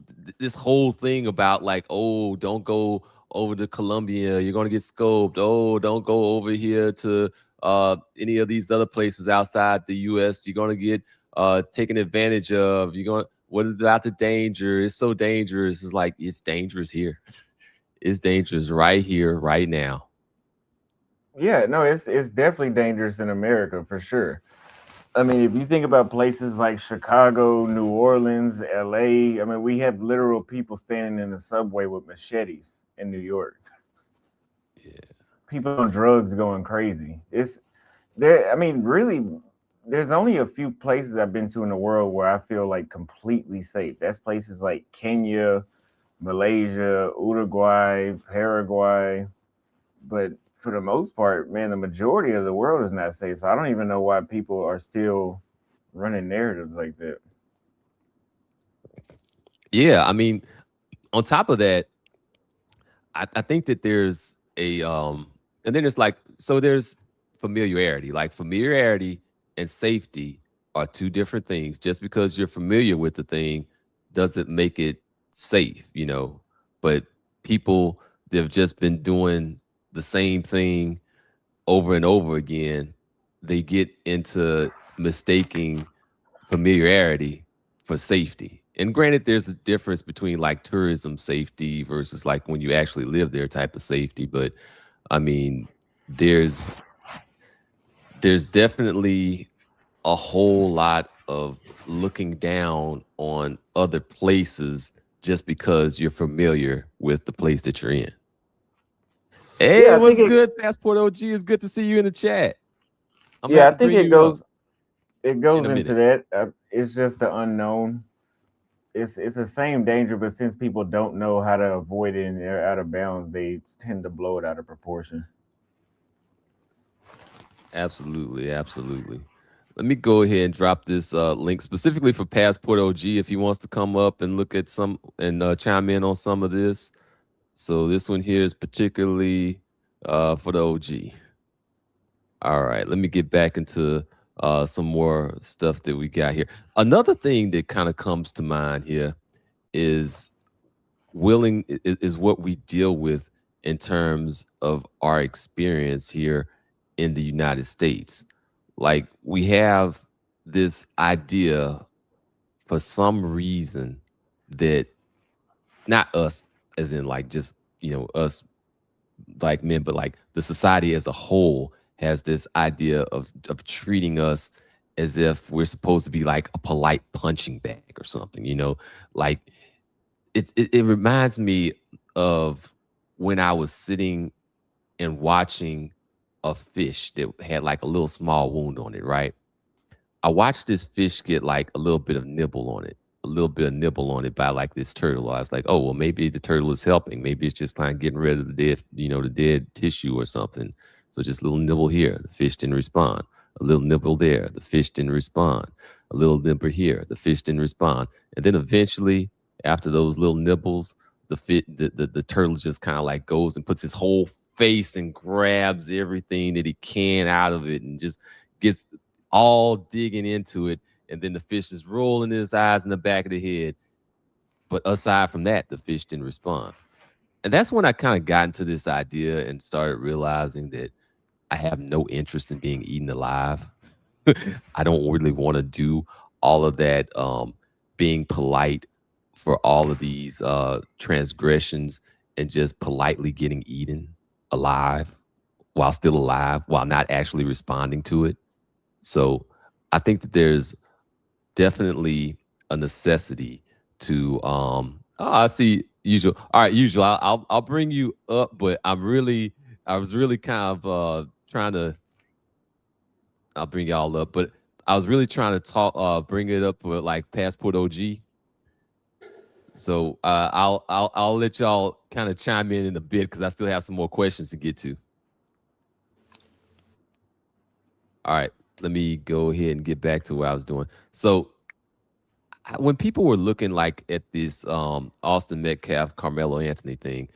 S2: thing about like, oh, don't go over to Colombia, you're gonna get scoped. Oh, don't go over here to any of these other places outside the U.S. You're gonna get taken advantage of. What about the danger? It's so dangerous. It's like, it's dangerous here. It's dangerous right here, right now.
S3: Yeah, no, it's definitely dangerous in America for sure. I mean, if you think about places like Chicago, New Orleans, LA, I mean, we have literal people standing in the subway with machetes in New York.
S2: Yeah.
S3: People on drugs going crazy. It's there. I mean, really, there's only a few places I've been to in the world where I feel like completely safe. That's places like Kenya, Malaysia, Uruguay, Paraguay. But for the most part, man, the majority of the world is not safe. So I don't even know why people are still running narratives like that.
S2: Yeah, I mean, on top of that, I think that there's a and then it's like, so there's familiarity. Like, familiarity and safety are two different things. Just because you're familiar with the thing doesn't make it safe, But people, they've just been doing the same thing over and over again. They get into mistaking familiarity for safety. And granted, there's a difference between like tourism safety versus like when you actually live there type of safety. But I mean, there's definitely a whole lot of looking down on other places just because you're familiar with the place that you're in. Hey,
S3: Yeah, I
S2: what's
S3: think
S2: good, Passport OG? It's good to see you in the chat.
S3: I think it goes. It goes
S2: in a
S3: into
S2: minute.
S3: that. It's just the unknown. It's the same danger, but since people don't know how to avoid it and they're out of bounds, they tend to blow it out of proportion.
S2: Absolutely, absolutely. Let me go ahead and drop this link specifically for Passport OG if he wants to come up and look at some and chime in on some of this. So this one here is particularly for the OG. All right, let me get back into some more stuff that we got here. Another thing that kind of comes to mind here is what we deal with in terms of our experience here in the United States. Like we have this idea for some reason that not us as in like just, us like men, but like the society as a whole has this idea of treating us as if we're supposed to be like a polite punching bag or something, like it reminds me of when I was sitting and watching a fish that had like a little small wound on it, right? I watched this fish get like a little bit of nibble on it by like this turtle. I was like, oh, well, maybe the turtle is helping. Maybe it's just like getting rid of the dead tissue or something. So just a little nibble here. The fish didn't respond. A little nibble there. The fish didn't respond. A little nibble here. The fish didn't respond. And then eventually, after those little nibbles, the turtle just kind of like goes and puts his whole face and grabs everything that he can out of it and just gets all digging into it. And then the fish is rolling his eyes in the back of the head. But aside from that, the fish didn't respond. And that's when I kind of got into this idea and started realizing that I have no interest in being eaten alive. I don't really want to do all of that being polite for all of these transgressions and just politely getting eaten alive while still alive, while not actually responding to it. So I think that there's definitely a necessity to I see usual. All right, usual. I'll bring you up, but I was really kind of trying to I'll bring y'all up, but I was really trying to bring it up for like Passport OG. So I'll let y'all kind of chime in a bit because I still have some more questions to get to. All right, let me go ahead and get back to what I was doing. So when people were looking like at this Austin Metcalf, Carmelo Anthony thing,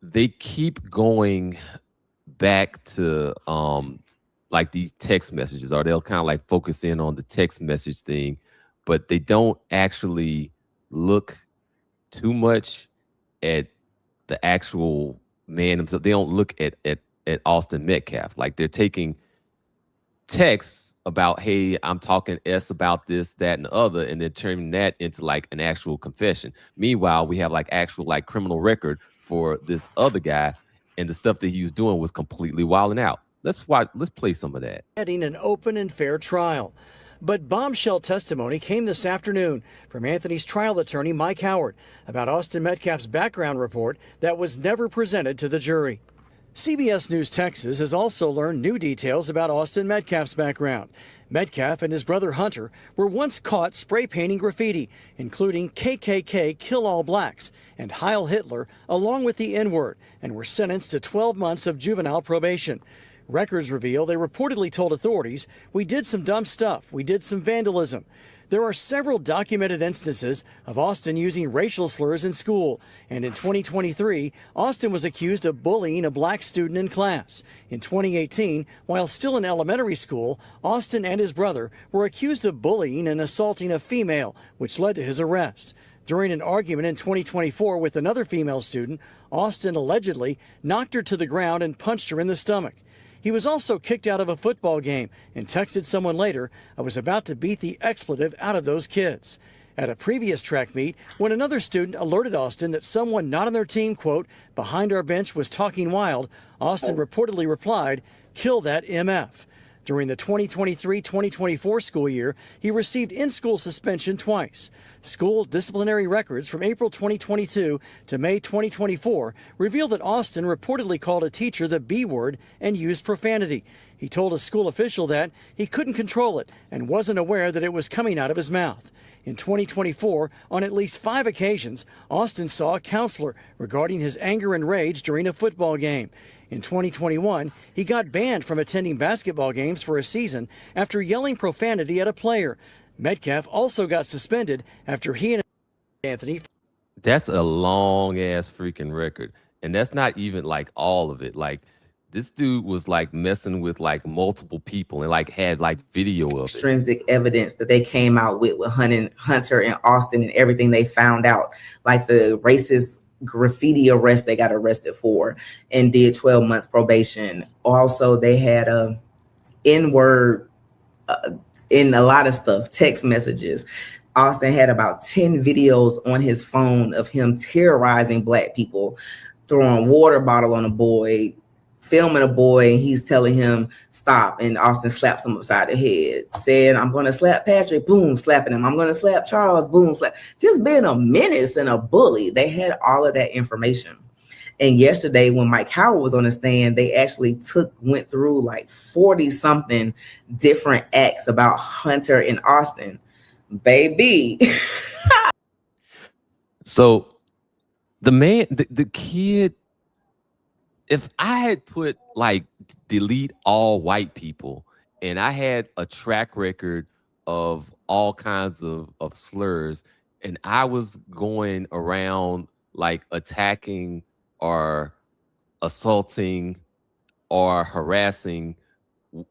S2: they keep going back to like these text messages, or they'll kind of like focus in on the text message thing, but they don't actually look too much at the actual man himself. They don't look at Austin Metcalf. Like they're taking texts about, hey, I'm talking S about this, that, and the other, and then turning that into like an actual confession. Meanwhile, we have like actual like criminal record for this other guy, and the stuff that he was doing was completely wilding out. Let's play some of that.
S1: Getting an open and fair trial. But bombshell testimony came this afternoon from Anthony's trial attorney, Mike Howard, about Austin Metcalf's background report that was never presented to the jury. CBS News Texas has also learned new details about Austin Metcalf's background. Metcalf and his brother Hunter were once caught spray painting graffiti, including KKK Kill All Blacks and Heil Hitler, along with the N-word, and were sentenced to 12 months of juvenile probation. Records reveal they reportedly told authorities, "We did some dumb stuff. We did some vandalism." There are several documented instances of Austin using racial slurs in school, and in 2023, Austin was accused of bullying a black student in class. In 2018, while still in elementary school, Austin and his brother were accused of bullying and assaulting a female, which led to his arrest. During an argument in 2024 with another female student, Austin allegedly knocked her to the ground and punched her in the stomach. He was also kicked out of a football game and texted someone later, "I was about to beat the expletive out of those kids." At a previous track meet, when another student alerted Austin that someone not on their team, quote, "behind our bench was talking wild," Austin reportedly replied, "Kill that MF." During the 2023-2024 school year, he received in-school suspension twice. School disciplinary records from April 2022 to May 2024 reveal that Auston reportedly called a teacher the B word and used profanity. He told a school official that he couldn't control it and wasn't aware that it was coming out of his mouth. In 2024, on at least 5 occasions, Auston saw a counselor regarding his anger and rage during a football game. In 2021, he got banned from attending basketball games for a season after yelling profanity at a player. Metcalf also got suspended after he and Anthony.
S2: That's a long ass freaking record. And that's not even like all of it. Like, this dude was like messing with like multiple people and like had like video of it.
S5: Extrinsic evidence that they came out with Hunter and Auston and everything they found out, like the racist graffiti arrest they got arrested for and did 12 months probation. Also, they had a N-word in a lot of stuff, text messages. Auston had about 10 videos on his phone of him terrorizing Black people, throwing water bottle on a boy, filming a boy, and he's telling him stop, and Auston slaps him upside the head, saying, I'm going to slap Patrick, boom, slapping him. I'm going to slap Charles, boom, slap. Just being a menace and a bully. They had all of that information. And yesterday, when Mike Howard was on the stand, they actually went through like 40-something different acts about Hunter and Auston. Baby.
S2: So the kid, if I had put like delete all white people and I had a track record of all kinds of slurs and I was going around like attacking or assaulting or harassing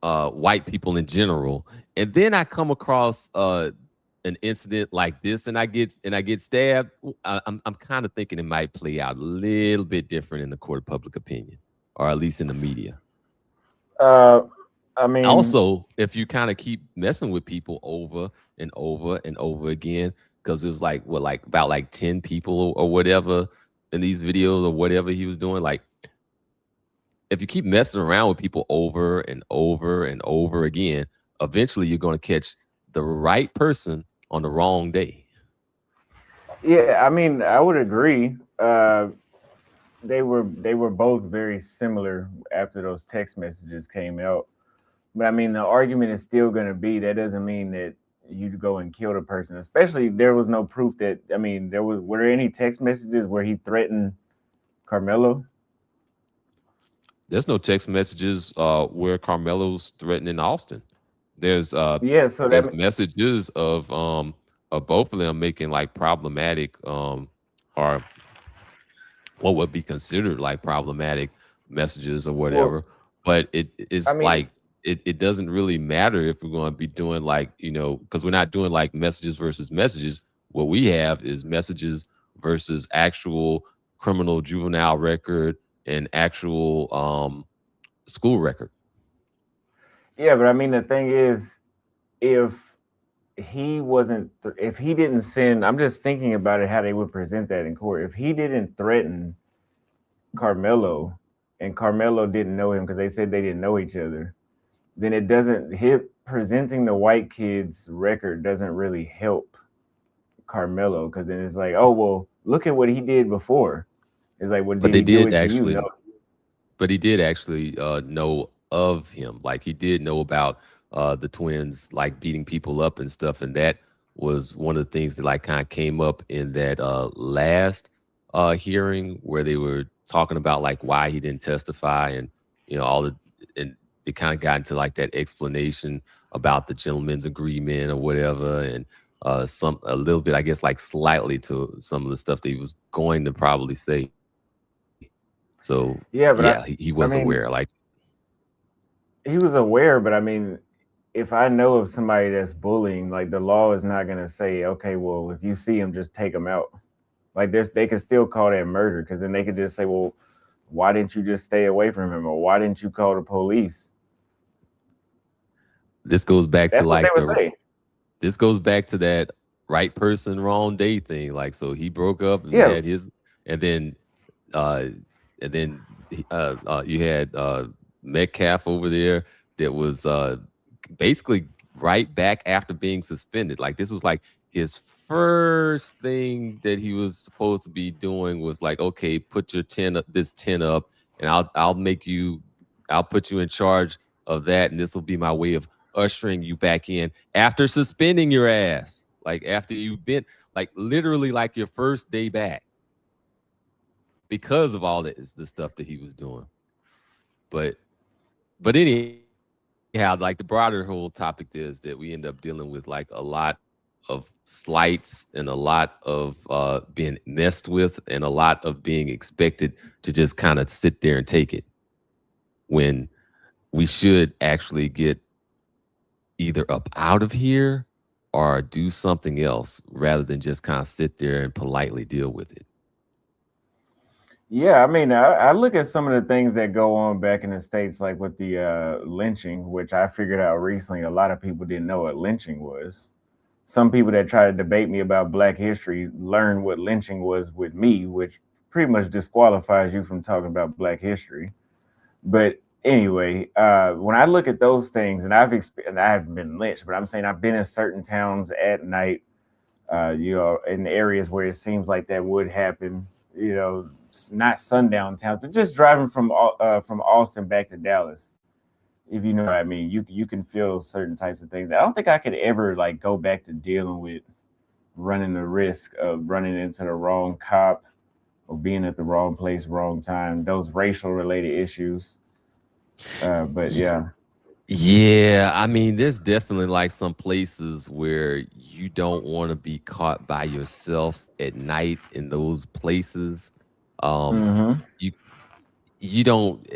S2: white people in general, and then I come across an incident like this and I get stabbed, I'm kind of thinking it might play out a little bit different in the court of public opinion, or at least in the media.
S3: I mean,
S2: also, if you kind of keep messing with people over and over and over again, because it was like what, like about like 10 people or whatever in these videos or whatever he was doing, like if you keep messing around with people over and over and over again, eventually you're going to catch the right person on the wrong day.
S3: Yeah, I mean, I would agree. They were both very similar after those text messages came out. But I mean, the argument is still going to be that doesn't mean that you go and kill the person. Especially, there was no proof that, I mean, were there any text messages where he threatened Carmelo?
S2: There's no text messages where Carmelo's threatening Auston. There's there's messages of both of them making like problematic or what would be considered like problematic messages or whatever. Well, but it's like it doesn't really matter if we're going to be doing like, you know, because we're not doing like messages versus messages. What we have is messages versus actual criminal juvenile record and actual school record.
S3: Yeah, but I mean, the thing is, if he didn't send, I'm just thinking about it, how they would present that in court. If he didn't threaten Carmelo and Carmelo didn't know him because they said they didn't know each other, then it doesn't, presenting the white kid's record doesn't really help Carmelo, because then it's like, oh, well, look at what he did before. It's like, well, he did actually
S2: know of him. Like, he did know about the twins like beating people up and stuff, and that was one of the things that like kind of came up in that last hearing where they were talking about like why he didn't testify, and you know, and they kind of got into like that explanation about the gentleman's agreement or whatever, and a little bit, I guess, like slightly to some of the stuff that he was going to probably say. So he was aware. Like,
S3: he was aware, but I mean, if I know of somebody that's bullying, like, the law is not going to say, okay, well, if you see him, just take him out. Like, they could still call that murder, because then they could just say, well, why didn't you just stay away from him, or why didn't you call the police?
S2: This goes back to like this goes back to that right person, wrong day thing. Like, so he broke up and had his, and then you had Metcalf over there that was basically right back after being suspended. Like this was like his first thing that he was supposed to be doing was like, okay, put your 10 up, this 10 up, and I'll put you in charge of that, and this will be my way of ushering you back in after suspending your ass. Like after you've been like literally like your first day back because of all the stuff that he was doing. But anyhow, like the broader whole topic is that we end up dealing with like a lot of slights and a lot of being messed with and a lot of being expected to just kind of sit there and take it when we should actually get either up out of here or do something else rather than just kind of sit there and politely deal with it.
S3: Yeah, I mean, I look at some of the things that go on back in the States, like with the lynching, which I figured out recently. A lot of people didn't know what lynching was. Some people that try to debate me about Black history learned what lynching was with me, which pretty much disqualifies you from talking about Black history. But anyway, when I look at those things, and I haven't been lynched, but I'm saying I've been in certain towns at night, in areas where it seems like that would happen, not sundown towns, but just driving from Austin back to Dallas, if you know what I mean. You can feel certain types of things. I don't think I could ever like go back to dealing with running the risk of running into the wrong cop or being at the wrong place, wrong time, those racial related issues. But yeah.
S2: Yeah, I mean, there's definitely like some places where you don't want to be caught by yourself at night in those places. You don't,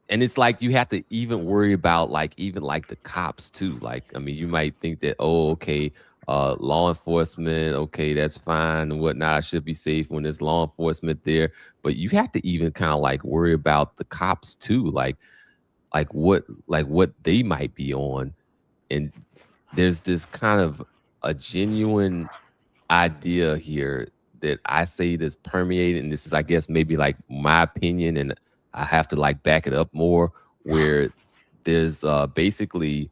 S2: and it's like you have to even worry about like even like the cops too. Like, I mean, you might think that, oh, okay, law enforcement, okay, that's fine and whatnot. I should be safe when there's law enforcement there, but you have to even kind of like worry about the cops too, like what they might be on. And there's this kind of a genuine idea here that I say that's permeated, and this is, I guess, maybe like my opinion, and I have to like back it up more, where there's basically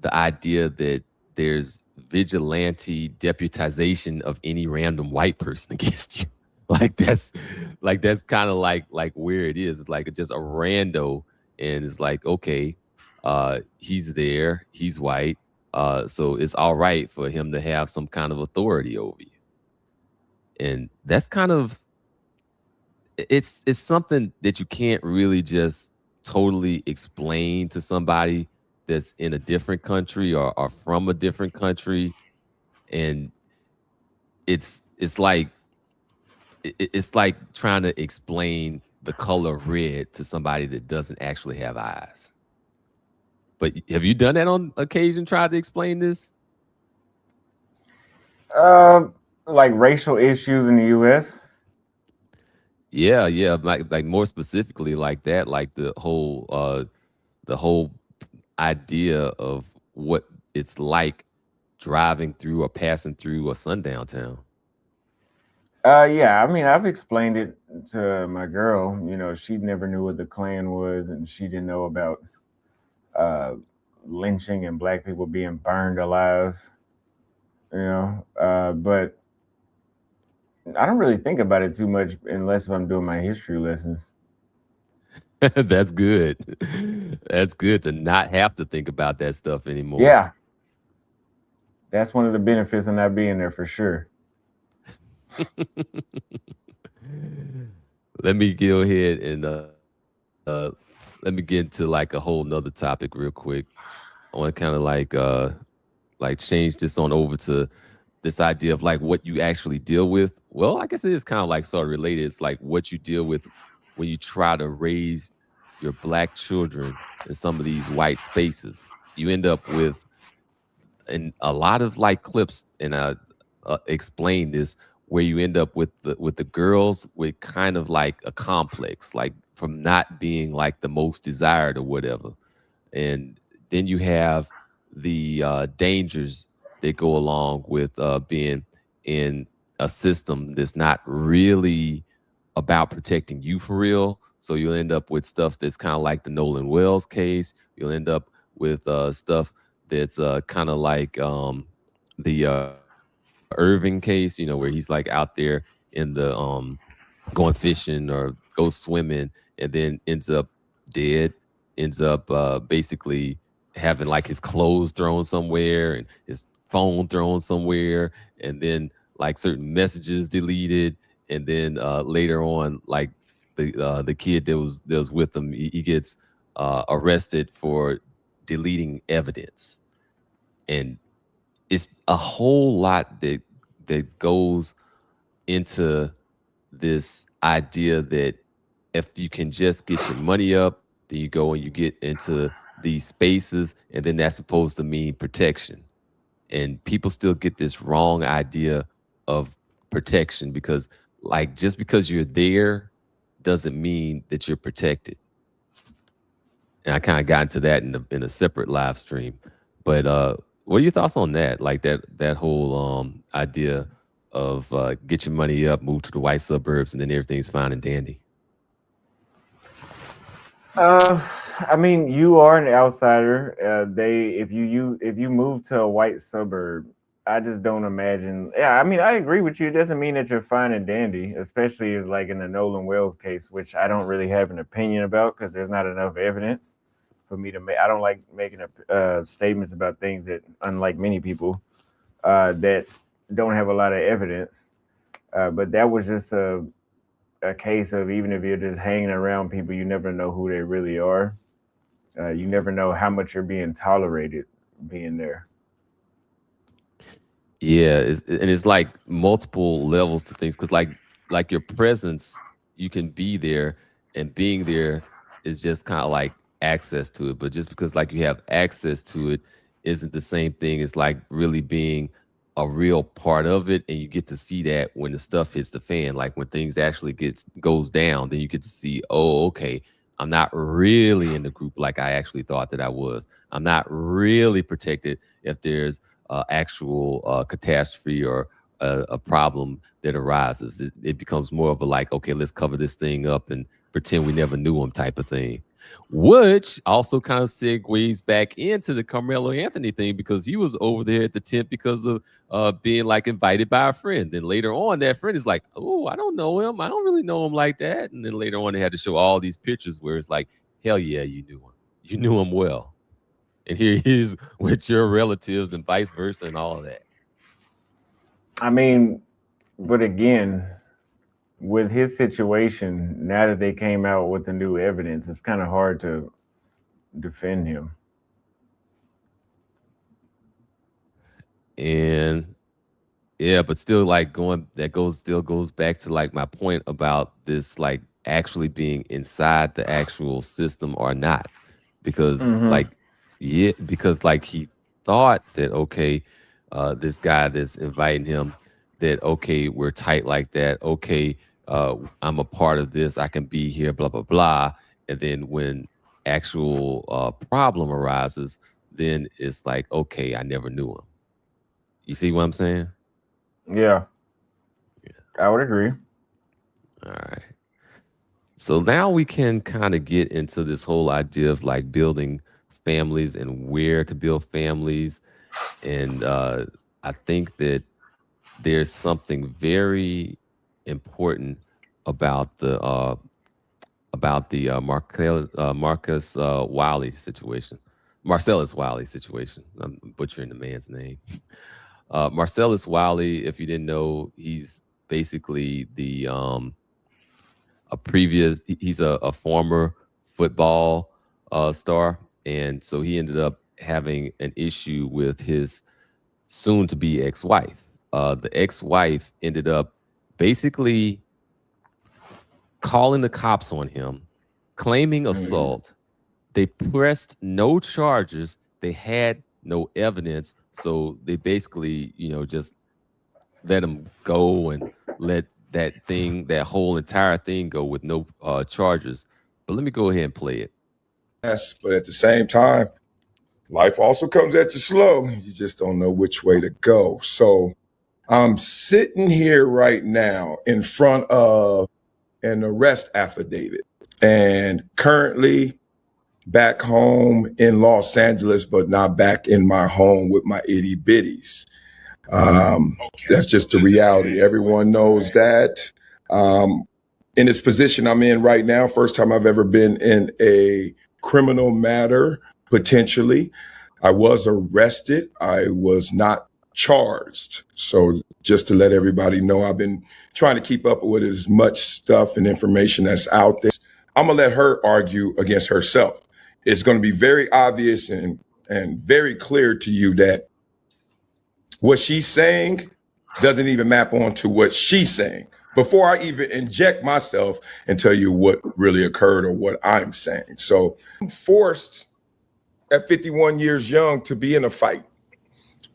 S2: the idea that there's vigilante deputization of any random white person against you. Like that's kind of like where it is. It's like just a rando, and it's like, okay, he's there, he's white, so it's all right for him to have some kind of authority over you. And that's kind of, it's something that you can't really just totally explain to somebody that's in a different country or from a different country. And it's like trying to explain the color red to somebody that doesn't actually have eyes. But have you done that on occasion, tried to explain this?
S3: Like racial issues in the U.S.?
S2: Yeah, like more specifically like that, like the whole idea of what it's like driving through or passing through a sundown town.
S3: Yeah, I mean, I've explained it to my girl. She never knew what the Klan was, and she didn't know about lynching and Black people being burned alive. But I don't really think about it too much unless if I'm doing my history lessons.
S2: That's good. That's good to not have to think about that stuff anymore.
S3: Yeah. That's one of the benefits of not being there for sure.
S2: Let me go ahead and let me get into like a whole nother topic real quick. I want to kind of like change this on over to this idea of like what you actually deal with. Well, I guess it is kind of like sort of related. It's like what you deal with when you try to raise your Black children in some of these white spaces. You end up with a lot of like clips, and I explain this, where you end up with the girls with kind of like a complex, like from not being like the most desired or whatever. And then you have the dangers that go along with being in a system that's not really about protecting you for real, So you'll end up with stuff that's kind of like the Nolan Wells case. You'll end up with stuff that's kind of like the Irving case, where he's like out there in the going fishing or go swimming and then ends up dead, ends up basically having like his clothes thrown somewhere and his phone thrown somewhere, and then like certain messages deleted, and then later on, like the kid that was with him, he gets arrested for deleting evidence. And it's a whole lot that goes into this idea that if you can just get your money up, then you go and you get into these spaces, and then that's supposed to mean protection. And people still get this wrong idea of protection, because like just because you're there doesn't mean that you're protected. And I kind of got into that in a separate live stream. But what are your thoughts on that? Like that whole idea of get your money up, move to the white suburbs, and then everything's fine and dandy?
S3: I mean, you are an outsider. If you move to a white suburb, I just don't imagine. Yeah, I mean, I agree with you. It doesn't mean that you're fine and dandy, especially like in the Nolan Wells case, which I don't really have an opinion about because there's not enough evidence for me to make. I don't like making statements about things that, unlike many people, that don't have a lot of evidence. But that was just a case of, even if you're just hanging around people, you never know who they really are. You never know how much you're being tolerated being there.
S2: Yeah, it's like multiple levels to things, because like your presence, you can be there, and being there is just kind of like access to it. But just because like you have access to it isn't the same thing as like really being a real part of it, and you get to see that when the stuff hits the fan, like when things actually goes down, then you get to see, oh, okay, I'm not really in the group like I actually thought that I was. I'm not really protected if there's actual catastrophe or a problem that arises. It becomes more of a like, okay, let's cover this thing up and pretend we never knew him type of thing. Which also kind of segues back into the Carmelo Anthony thing, because he was over there at the tent because of being like invited by a friend. Then later on, that friend is like, oh, I don't know him. I don't really know him like that. And then later on, they had to show all these pictures where it's like, hell yeah, you knew him. You knew him well. And here he is with your relatives and vice versa and all of that.
S3: I mean, but again, with his situation, now that they came out with the new evidence, it's kind of hard to defend him.
S2: And yeah, but still like still goes back to like my point about this, like actually being inside the actual system or not. Because because like he thought that, okay, this guy that's inviting him, that, okay, we're tight like that. Okay, I'm a part of this. I can be here, blah, blah, blah. And then when actual problem arises, then it's like, okay, I never knew him. You see what I'm saying?
S3: Yeah. I would agree.
S2: All right. So now we can kind of get into this whole idea of like building families and where to build families. And I think that there's something very important about the Marcus Wiley situation. Marcellus Wiley situation. I'm butchering the man's name. Marcellus Wiley, if you didn't know, he's basically he's a former football star. And so he ended up having an issue with his soon-to-be ex-wife. The ex-wife ended up basically calling the cops on him, claiming assault. They pressed no charges. They had no evidence. So they basically, just let him go and let that whole entire thing go with no charges. But let me go ahead and play it.
S4: Yes, but at the same time, life also comes at you slow. You just don't know which way to go. So I'm sitting here right now in front of an arrest affidavit and currently back home in Los Angeles, but not back in my home with my itty bitties. That's just the reality. Everyone knows that. In this position I'm in right now, first time I've ever been in a criminal matter, potentially. I was arrested. I was not charged. So just to let everybody know, I've been trying to keep up with as much stuff and information that's out there. I'm going to let her argue against herself. It's going to be very obvious and very clear to you that what she's saying doesn't even map onto what she's saying before I even inject myself and tell you what really occurred or what I'm saying. So I'm forced at 51 years young to be in a fight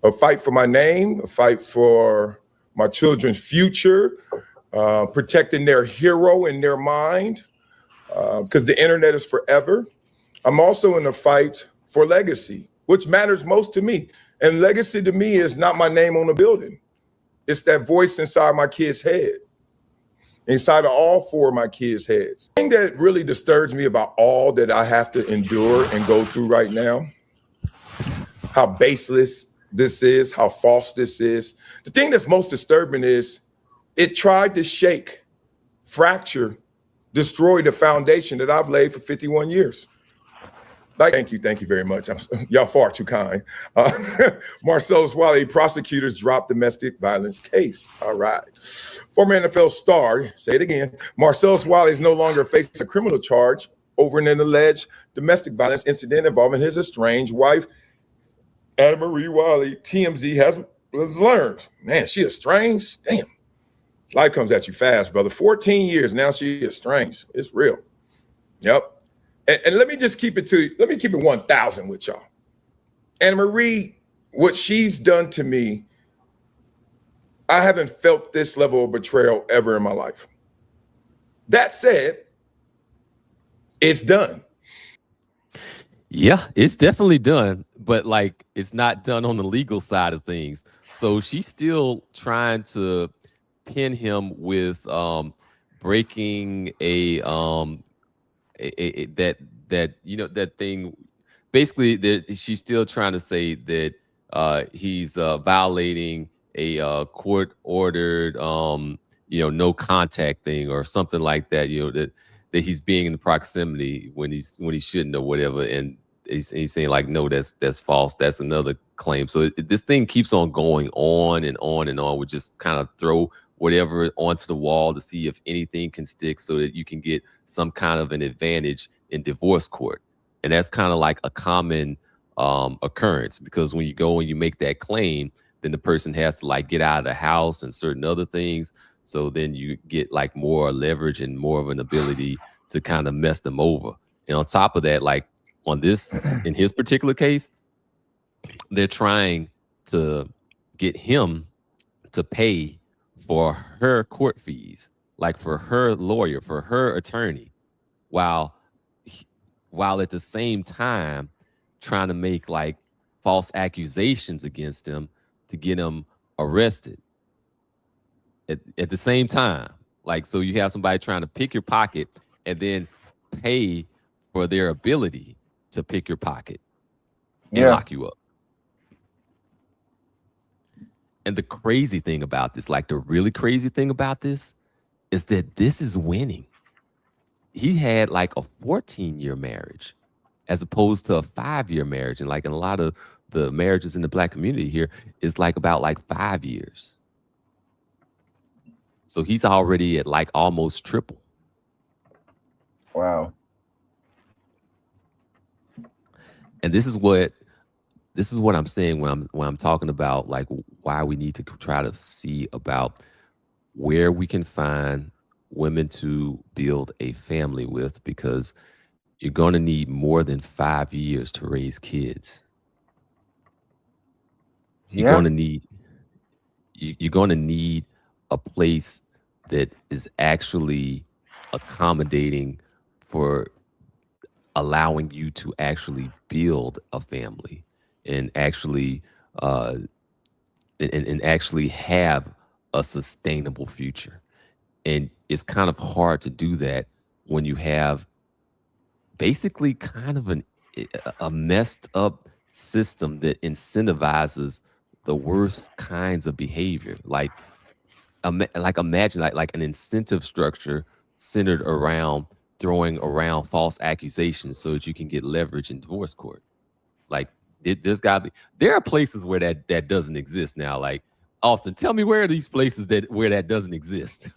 S4: for my name, a fight for my children's future, protecting their hero in their mind, because the internet is forever. I'm also in a fight for legacy, which matters most to me. And legacy to me is not my name on the building. It's that voice inside my kid's head, inside of all four of my kids' heads. The thing that really disturbs me about all that I have to endure and go through right now, how baseless this is, how false this is. The thing that's most disturbing is it tried to shake, fracture, destroy the foundation that I've laid for 51 years. Thank you very much. Y'all far too kind. Marcellus Wiley, prosecutors dropped domestic violence case. All right. Former NFL star, say it again, Marcellus Wiley is no longer facing a criminal charge over an alleged domestic violence incident involving his estranged wife, Anna Marie Wiley. TMZ has learned. Man, she estranged? Damn. Life comes at you fast, brother. 14 years, now she estranged. It's real. Yep. And let me just keep it 1,000 with y'all. Anna Marie, what she's done to me, I haven't felt this level of betrayal ever in my life. That said, it's done.
S2: Yeah, it's definitely done, but like it's not done on the legal side of things. So she's still trying to pin him with breaking that you know that thing, basically that she's still trying to say that he's violating a court ordered no contact thing or something like that, that he's being in proximity when he shouldn't or whatever, and he's saying like, no, that's false, that's another claim. So this thing keeps on going on and on and on. We just kind of throw whatever onto the wall to see if anything can stick so that you can get some kind of an advantage in divorce court. And that's kind of like a common occurrence, because when you go and you make that claim, then the person has to like get out of the house and certain other things. So then you get like more leverage and more of an ability to kind of mess them over. And on top of that, like on this, in his particular case, they're trying to get him to pay for her court fees, like for her lawyer, for her attorney, while at the same time trying to make like false accusations against him to get him arrested at the same time. Like, so you have somebody trying to pick your pocket and then pay for their ability to pick your pocket and lock you up. And the crazy thing about this, like the really crazy thing about this, is that this is winning. He had like a 14-year marriage as opposed to a 5-year marriage. And like in a lot of the marriages in the Black community here is like about like 5 years. So he's already at like almost triple.
S3: Wow.
S2: And this is what I'm saying when I'm talking about like why we need to try to see about where we can find women to build a family with, because you're going to need more than 5 years to raise kids. You're going to need a place that is actually accommodating for allowing you to actually build a family and actually and actually have a sustainable future. And it's kind of hard to do that when you have basically kind of a messed up system that incentivizes the worst kinds of behavior. Like imagine like an incentive structure centered around throwing around false accusations so that you can get leverage in divorce court. Like there's got to be, there are places where that doesn't exist now. Like Austin, tell me, where are these places where that doesn't exist?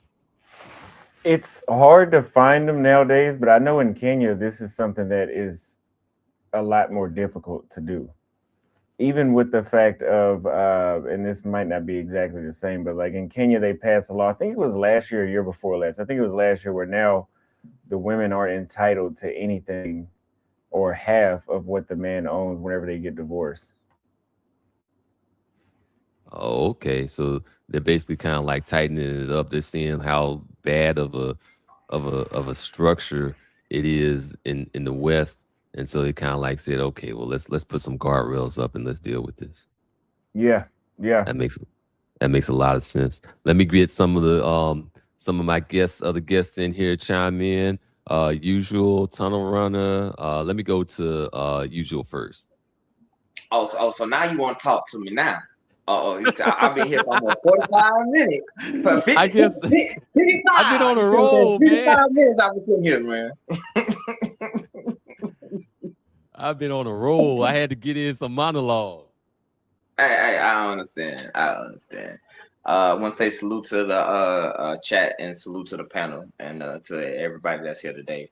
S3: It's hard to find them nowadays, but I know in Kenya, this is something that is a lot more difficult to do. Even with the fact of, and this might not be exactly the same, but like in Kenya, they passed a law. I think it was last year, or year before last. I think it was last year, where now the women aren't entitled to anything or half of what the man owns whenever they get divorced.
S2: Oh, okay. So they're basically kind of like tightening it up. They're seeing how bad of a structure it is in the West, and so they kind of like said, okay, well let's put some guardrails up and let's deal with this.
S3: Yeah.
S2: That makes a lot of sense. Let me get some of my other guests in here chime in. Usual, Tunnel Runner. Let me go to Usual first.
S8: So now you want to talk to me now? I've been here for almost 45 minutes. For 50,
S2: I guess
S8: 55.
S2: I've been on a roll,
S8: 55
S2: man.
S8: minutes I've been sitting here, man.
S2: I've been on a roll. I had to get in some monologue.
S8: Hey, I understand. I want to say salute to the chat and salute to the panel and to everybody that's here today.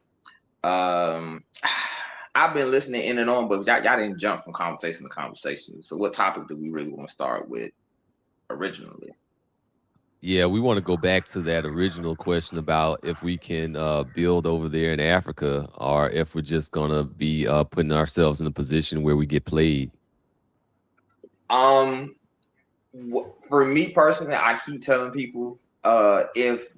S8: I've been listening in and on, but y'all didn't jump from conversation to conversation. So what topic do we really want to start with originally?
S2: Yeah, we want to go back to that original question about if we can build over there in Africa, or if we're just going to be putting ourselves in a position where we get played.
S8: For me personally, I keep telling people, if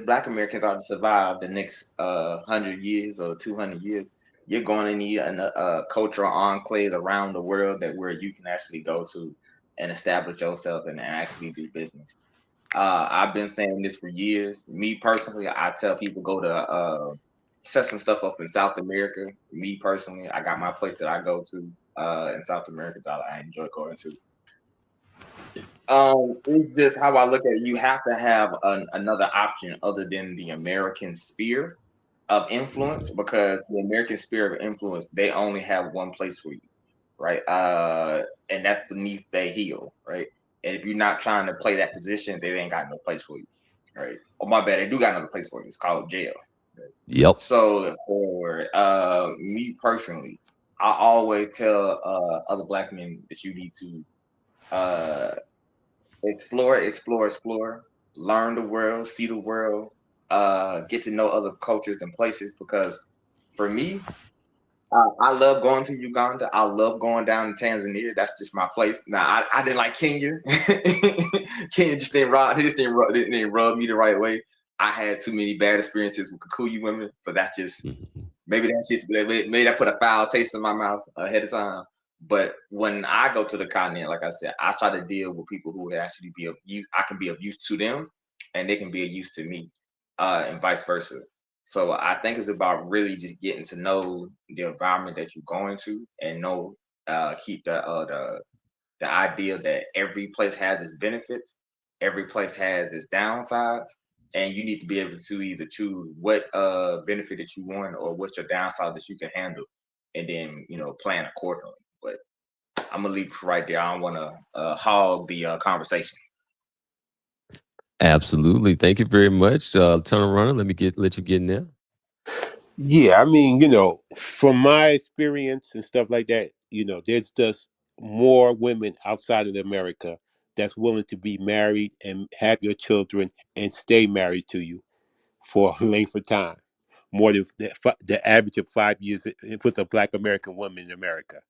S8: Black Americans are to survive the next 100 years or 200 years, you're going to need a cultural enclaves around the world where you can actually go to and establish yourself and actually do business. I've been saying this for years. Me personally, I tell people go to set some stuff up in South America. Me personally, I got my place that I go to in South America that I enjoy going to. It's just how I look at it. You have to have another option other than the American sphere of influence, because the American sphere of influence, they only have one place for you, right? And that's beneath their heel, right? And if you're not trying to play that position, they ain't got no place for you, right? Oh, my bad, they do got another place for you. It's called jail. Right?
S2: Yep.
S8: So for me personally, I always tell other Black men that you need to explore, learn the world, see the world, get to know other cultures and places. Because for me, I love going to Uganda. I love going down to Tanzania. That's just my place. Now, I didn't like Kenya. Kenya just didn't rub me the right way. I had too many bad experiences with Kikuyu women, but that's just maybe that put a foul taste in my mouth ahead of time. But when I go to the continent, like I said, I try to deal with people who actually be of use. I can be of use to them, and they can be of use to me, and vice versa. So I think it's about really just getting to know the environment that you're going to, and keep the idea that every place has its benefits, every place has its downsides, and you need to be able to either choose what benefit that you want or what's your downside that you can handle, and then plan accordingly. But I'm gonna leave it right there. I don't want to hog the conversation.
S2: Absolutely. Thank you very much. Tunnel Runner, let you get in there.
S22: Yeah, I mean, from my experience and stuff like that, there's just more women outside of America that's willing to be married and have your children and stay married to you for a length of time, more than the average of 5 years with a Black American woman in America.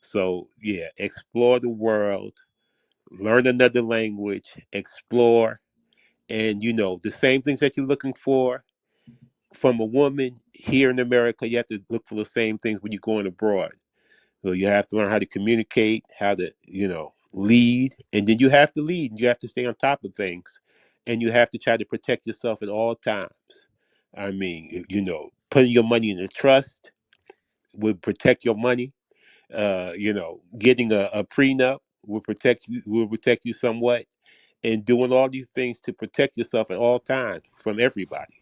S22: So yeah, explore the world, learn another language, explore, and the same things that you're looking for from a woman here in America, you have to look for the same things when you're going abroad. So you have to learn how to communicate, how to, lead, and then you have to lead, and you have to stay on top of things, and you have to try to protect yourself at all times. I mean, putting your money in a trust, will protect your money. Getting a prenup will protect you somewhat, and doing all these things to protect yourself at all times from everybody.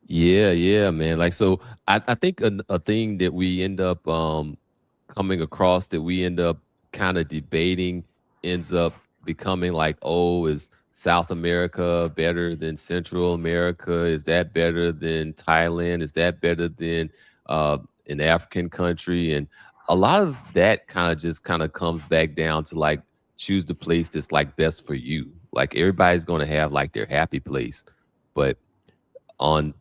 S2: Yeah, man. Like, so I think a thing that we end up coming across, that we end up kind of debating, ends up becoming like, oh, is South America better than Central America? Is that better than Thailand? Is that better than an African country? And a lot of that kind of comes back down to like, choose the place that's like best for you. Like, everybody's going to have like their happy place, but on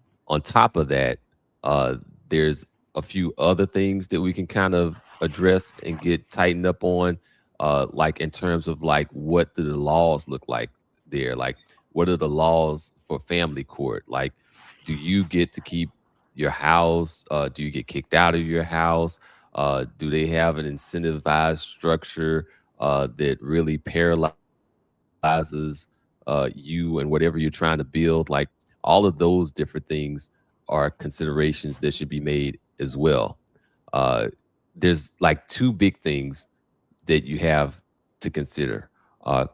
S2: top of that, uh, there's a few other things that we can kind of address and get tightened up on, like in terms of like, what do the laws look like there? Like, what are the laws for family court? Like, do you get to keep your house? Do you get kicked out of your house? Do they have an incentivized structure that really paralyzes you and whatever you're trying to build? Like, all of those different things are considerations that should be made as well. There's like two big things that you have to consider.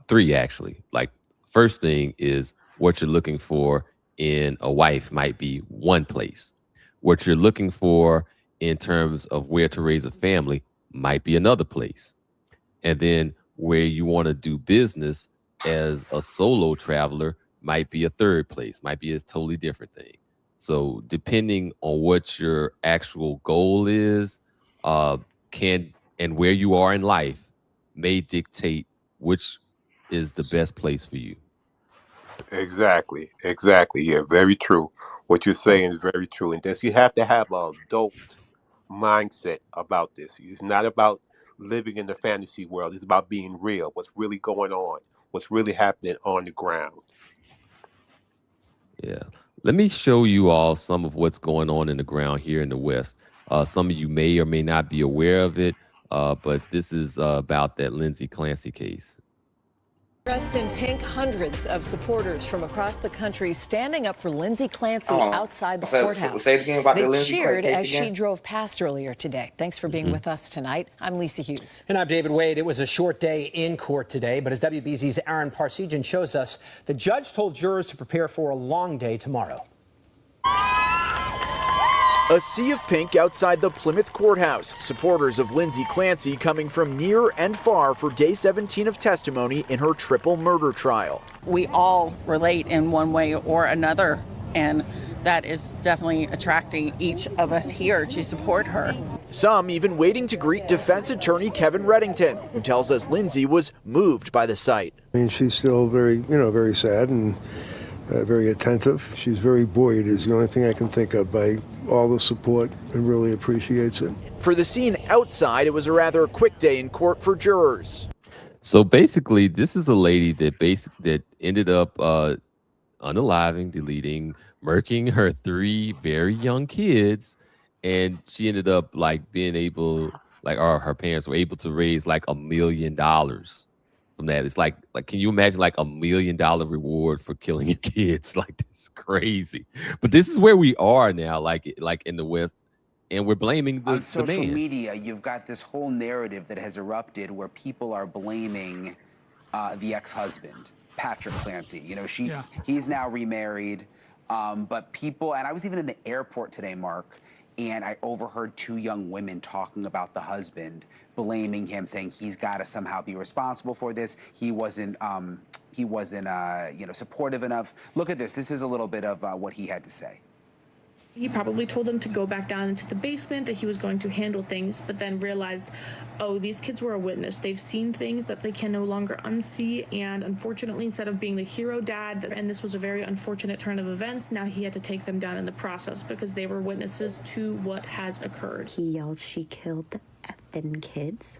S2: Three, actually. Like, first thing is what you're looking for in a wife might be one place. What you're looking for in terms of where to raise a family might be another place. And then where you want to do business as a solo traveler might be a third place, might be a totally different thing. So depending on what your actual goal is, and where you are in life may dictate which is the best place for you.
S22: Exactly. Yeah, very true. What you're saying is very true. And this, you have to have an adult mindset about this. It's not about living in the fantasy world. It's about being real. What's really going on? What's really happening on the ground?
S2: Yeah. Let me show you all some of what's going on in the ground here in the West. Some of you may or may not be aware of it, but this is about that Lindsay Clancy case.
S6: Dressed in pink, hundreds of supporters from across the country standing up for Lindsay Clancy outside the courthouse.
S8: Say it again about the Lindsay
S6: cheered
S8: case
S6: as
S8: again.
S6: she drove past earlier today. Thanks for being with us tonight. I'm Lisa Hughes.
S7: And I'm David Wade. It was a short day in court today, but as WBZ's Aaron Parsegian shows us, the judge told jurors to prepare for a long day tomorrow.
S23: A sea of pink outside the Plymouth courthouse. Supporters of Lindsay Clancy coming from near and far for day 17 of testimony in her triple murder trial.
S24: We all relate in one way or another, and that is definitely attracting each of us here to support her.
S23: Some even waiting to greet defense attorney Kevin Reddington, who tells us Lindsay was moved by the sight.
S25: I mean, she's still very sad and very attentive. She's very buoyed is the only thing I can think of by all the support, and really appreciates it.
S23: For the scene outside, it was a rather quick day in court for jurors.
S2: So basically, this is a lady that ended up unaliving, deleting, murking her 3 very young kids, and she ended up like being able, like, or her parents were able to raise like $1 million from that. It's like can you imagine like $1 million reward for killing your kids? Like, that's crazy. But this is where we are now, like in the West, and we're blaming the
S26: on social
S2: man.
S26: media. You've got this whole narrative that has erupted where people are blaming the ex-husband, Patrick Clancy. He's now remarried, but people, and I was even in the airport today, Mark, and I overheard 2 young women talking about the husband, blaming him, saying he's got to somehow be responsible for this. He wasn't supportive enough. Look at this. This is a little bit of what he had to say.
S27: He probably told them to go back down into the basement, that he was going to handle things, but then realized, oh, these kids were a witness. They've seen things that they can no longer unsee, and unfortunately, instead of being the hero dad, and this was a very unfortunate turn of events, now he had to take them down in the process because they were witnesses to what has occurred.
S28: He yelled, "She killed the effing kids."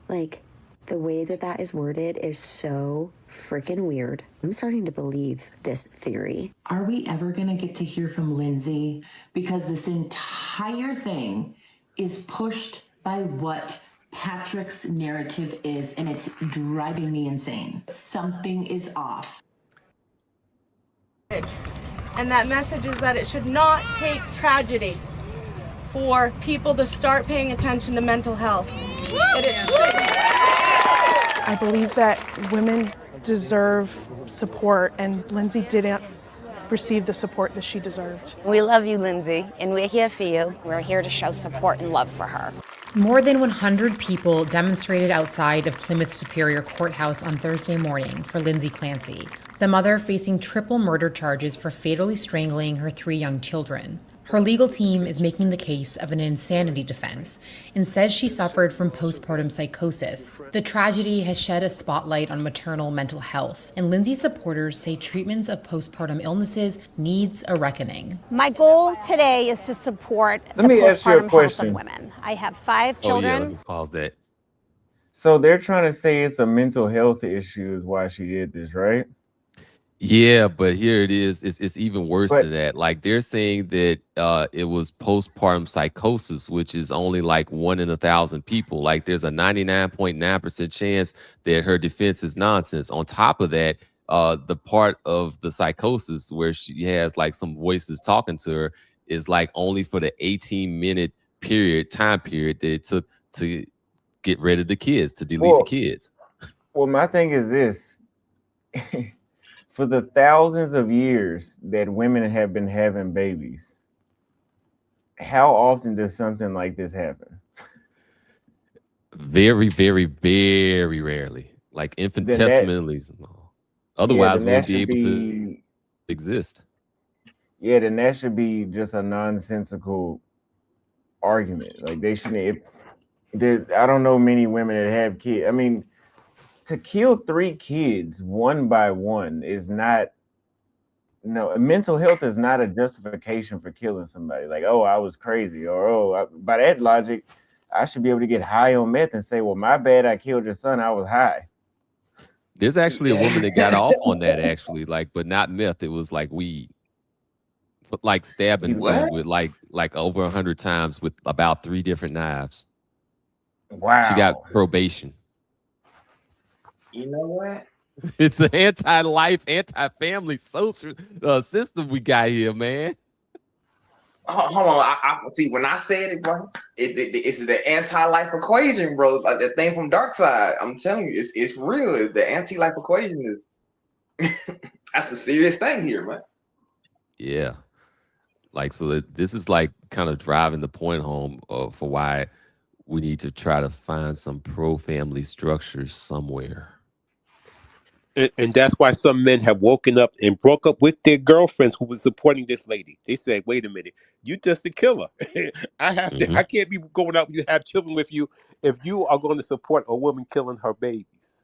S28: Like, the way that is worded is so freaking weird. I'm starting to believe this theory.
S29: Are we ever going to get to hear from Lindsay? Because this entire thing is pushed by what Patrick's narrative is, and it's driving me insane. Something is off.
S30: And that message is that it should not take tragedy
S9: for people to start paying attention to mental health.
S27: I believe that women deserve support, and Lindsay didn't receive the support that she deserved.
S10: We love you, Lindsay, and we're here for you. We're here to show support and love for her.
S11: More than 100 people demonstrated outside of Plymouth Superior Courthouse on Thursday morning for Lindsay Clancy, the mother facing triple murder charges for fatally strangling her 3 young children. Her legal team is making the case of an insanity defense and says she suffered from postpartum psychosis. The tragedy has shed a spotlight on maternal mental health, and Lindsay's supporters say treatments of postpartum illnesses needs a reckoning.
S10: My goal today is to support the
S3: Let me ask you a
S10: postpartum health
S3: question.
S10: of women. I have 5
S2: Oh yeah, let
S10: children.
S2: me pause that.
S3: So they're trying to say it's a mental health issue is why she did this, right?
S2: Yeah, but here it is. It's even worse
S3: But
S2: than that. Like they're saying that it was postpartum psychosis, which is only like 1 in 1,000 people. Like there's a 99.9% chance that her defense is nonsense. On top of that, the part of the psychosis where she has like some voices talking to her is like only for the 18-minute time period that it took to get rid of the kids, to delete the kids.
S3: Well, my thing is this. For the thousands of years that women have been having babies, how often does something like this happen?
S2: Very, very, very rarely. Like infinitesimally small. Otherwise, we wouldn't be able to exist.
S3: Yeah, then that should be just a nonsensical argument. Like they shouldn't. I don't know many women that have kids. I mean, to kill 3 kids one by one is not. No, mental health is not a justification for killing somebody. Like, oh, I was crazy, or by that logic, I should be able to get high on meth and say, well, my bad, I killed your son. I was high.
S2: There's actually a woman that got off on that, actually, like, but not meth. It was like weed, but like stabbing dude with like over 100 times with about 3 different knives.
S3: Wow.
S2: She got probation.
S8: You know what?
S2: It's an anti-life, anti-family social system we got here, man.
S8: Hold on. I see when I said it, bro. It's the anti-life equation, bro. Like the thing from Dark Side. I'm telling you, it's real. The anti-life equation is that's a serious thing here, man.
S2: Yeah, like so. This is like kind of driving the point home for why we need to try to find some pro-family structures somewhere.
S22: And that's why some men have woken up and broke up with their girlfriends who was supporting this lady. They said, wait a minute, you just a killer. I can't be going out and have children with you if you are going to support a woman killing her babies.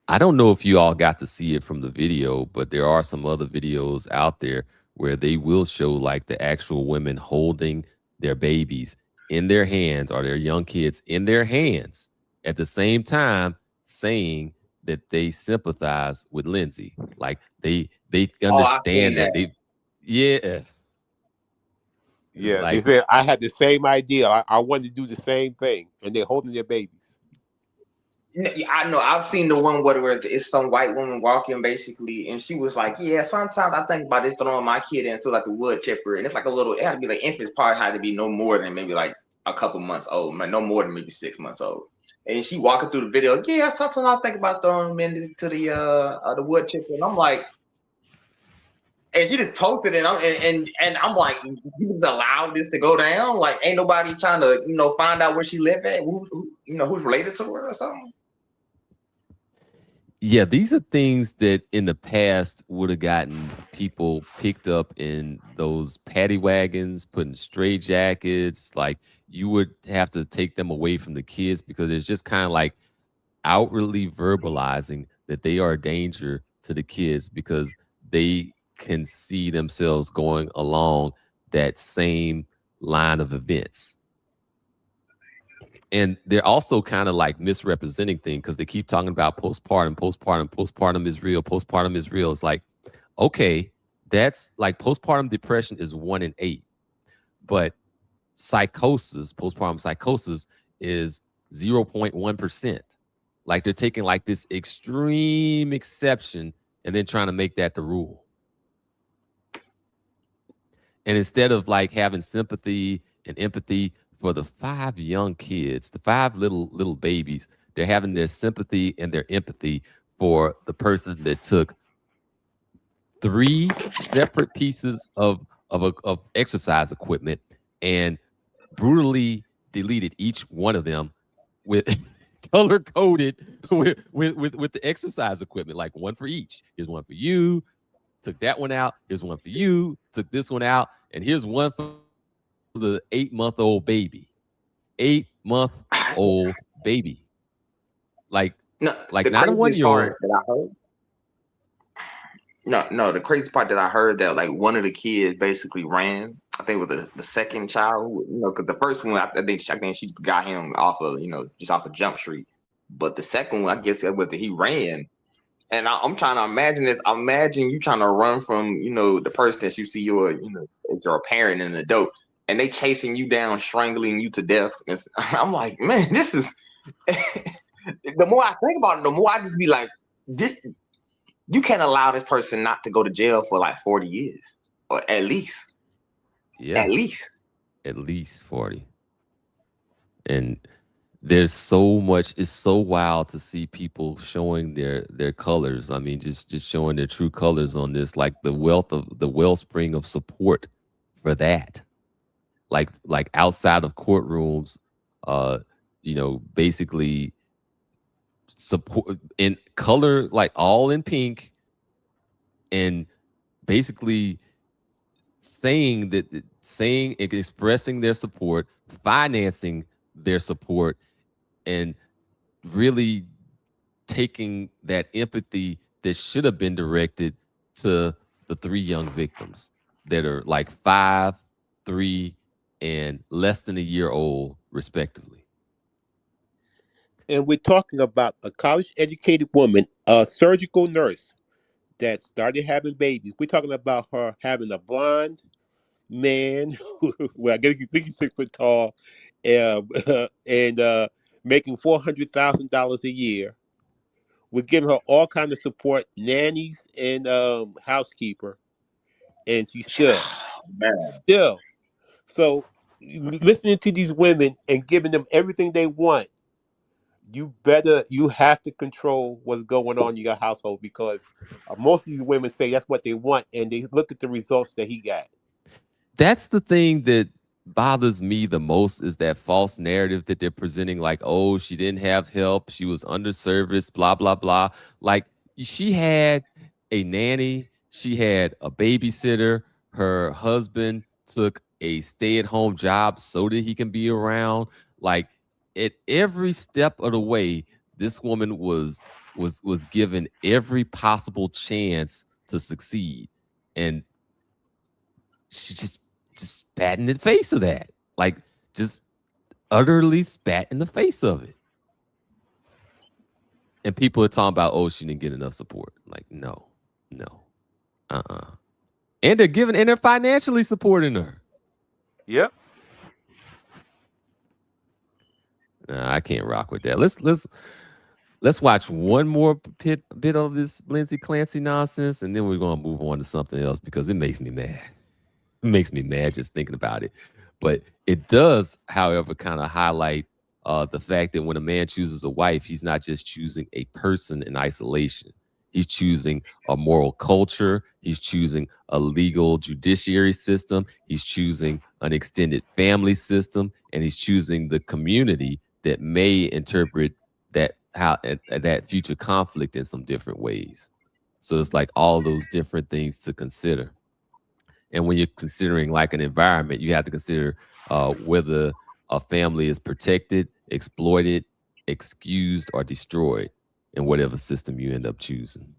S2: I don't know if you all got to see it from the video, but there are some other videos out there where they will show like the actual women holding their babies in their hands or their young kids in their hands at the same time saying that they sympathize with Lindsay. Like they understand that. Yeah,
S22: like, they said, I had the same idea. I wanted to do the same thing. And they're holding their babies.
S8: I know. I've seen the one where it's some white woman walking basically, and she was like, yeah, sometimes I think about this throwing my kid into like a wood chipper. And it's like it had to be like infants probably had to be no more than maybe like a couple months old, no more than maybe 6 months old. And she walking through the video, yeah, sometimes I think about throwing them into the wood chipper. And I'm like, and she just posted it, and I'm like, you just allowed this to go down? Like, ain't nobody trying to, find out where she live at? Who's related to her or something?
S2: Yeah, these are things that in the past would have gotten people picked up in those paddy wagons, put in stray jackets. Like you would have to take them away from the kids because it's just kind of like outwardly verbalizing that they are a danger to the kids because they can see themselves going along that same line of events. And they're also kind of like misrepresenting things because they keep talking about postpartum is real. It's like, okay, that's like postpartum depression is 1 in 8, but postpartum psychosis is 0.1%. Like they're taking like this extreme exception and then trying to make that the rule. And instead of like having sympathy and empathy for the 5 young kids, the 5 little babies. They're having their sympathy and their empathy for the person that took 3 separate pieces of exercise equipment and brutally deleted each one of them with color coded with the exercise equipment, like one for each. Here's one for you. Took that one out. Here's one for you. Took this one out, and here's one for the 8-month-old baby. 8-month-old baby. Like
S8: No,
S2: like
S8: the
S2: not a
S8: craziest
S2: 1-year-old.
S8: part that I heard. No, the crazy part that I heard that like one of the kids basically ran. I think it was the second child, because the first one I think she just got him off of just off of Jump Street, but the second one I guess he ran, and I'm trying to imagine this. Imagine you trying to run from the person that you see as your parent and an adult, and they chasing you down, strangling you to death. I'm like, man, this is. The more I think about it, the more I just be like, this. You can't allow this person not to go to jail for like 40 years, or at least.
S2: Yeah.
S8: At least
S2: 40. And there's so much. It's so wild to see people showing their colors. I mean, just showing their true colors on this, like the wellspring of support for that. Like outside of courtrooms, basically support in color, like all in pink, and basically saying and expressing their support, financing their support, and really taking that empathy that should have been directed to the 3 young victims that are like 5, 3, and less than a year old, respectively.
S22: And we're talking about a college-educated woman, a surgical nurse that started having babies. We're talking about her having a blonde man, well, I guess you think he's 6 foot tall, and making $400,000 a year. We're giving her all kinds of support, nannies and housekeeper, and she's still. So listening to these women and giving them everything they want, you have to control what's going on in your household, because most of these women say that's what they want, and they look at the results that he got.
S2: That's the thing that bothers me the most, is that false narrative that they're presenting, like, oh, she didn't have help, she was underserviced, blah, blah, blah. Like, she had a nanny, she had a babysitter, her husband took a stay-at-home job so that he can be around. Like, at every step of the way, this woman was given every possible chance to succeed, and she just spat in the face of that. Like, just utterly spat in the face of it. And people are talking about, oh, she didn't get enough support. Like, no. And they're financially supporting her.
S22: Yep.
S2: Nah, I can't rock with that. Let's watch one more bit of this Lindsay Clancy nonsense, and then we're gonna move on to something else, because it makes me mad. It makes me mad just thinking about it. But it does, however, kind of highlight the fact that when a man chooses a wife, he's not just choosing a person in isolation. He's choosing a moral culture. He's choosing a legal judiciary system. He's choosing an extended family system, and he's choosing the community that may interpret that future conflict in some different ways. So it's like all those different things to consider. And when you're considering like an environment, you have to consider whether a family is protected, exploited, excused, or destroyed in whatever system you end up choosing.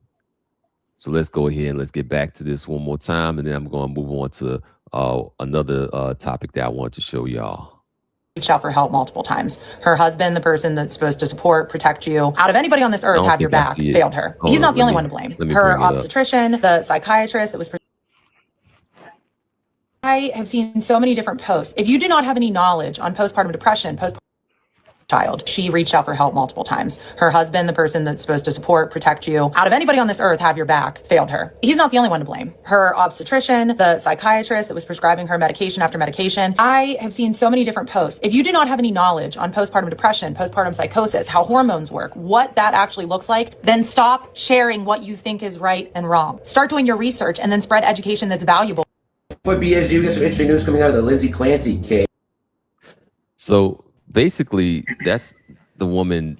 S2: So let's go ahead and let's get back to this one more time, and then I'm going to move on to another topic that I want to show y'all.
S12: Reached out for help multiple times. Her husband, the person that's supposed to support, protect you, out of anybody on this earth, have your back, failed her. He's not the only one to blame. Her obstetrician, the psychiatrist that was. I have seen so many different posts. If you do not have any knowledge on postpartum depression, child. She reached out for help multiple times. Her husband, the person that's supposed to support, protect you, out of anybody on this earth, have your back, failed her. He's not the only one to blame. Her obstetrician, the psychiatrist that was prescribing her medication after medication. I have seen so many different posts. If you do not have any knowledge on postpartum depression, postpartum psychosis, how hormones work, what that actually looks like, then stop sharing what you think is right and wrong. Start doing your research and then spread education that's valuable.
S13: What BSG, we got some interesting news coming out of the Lindsay Clancy case.
S2: So basically, that's the woman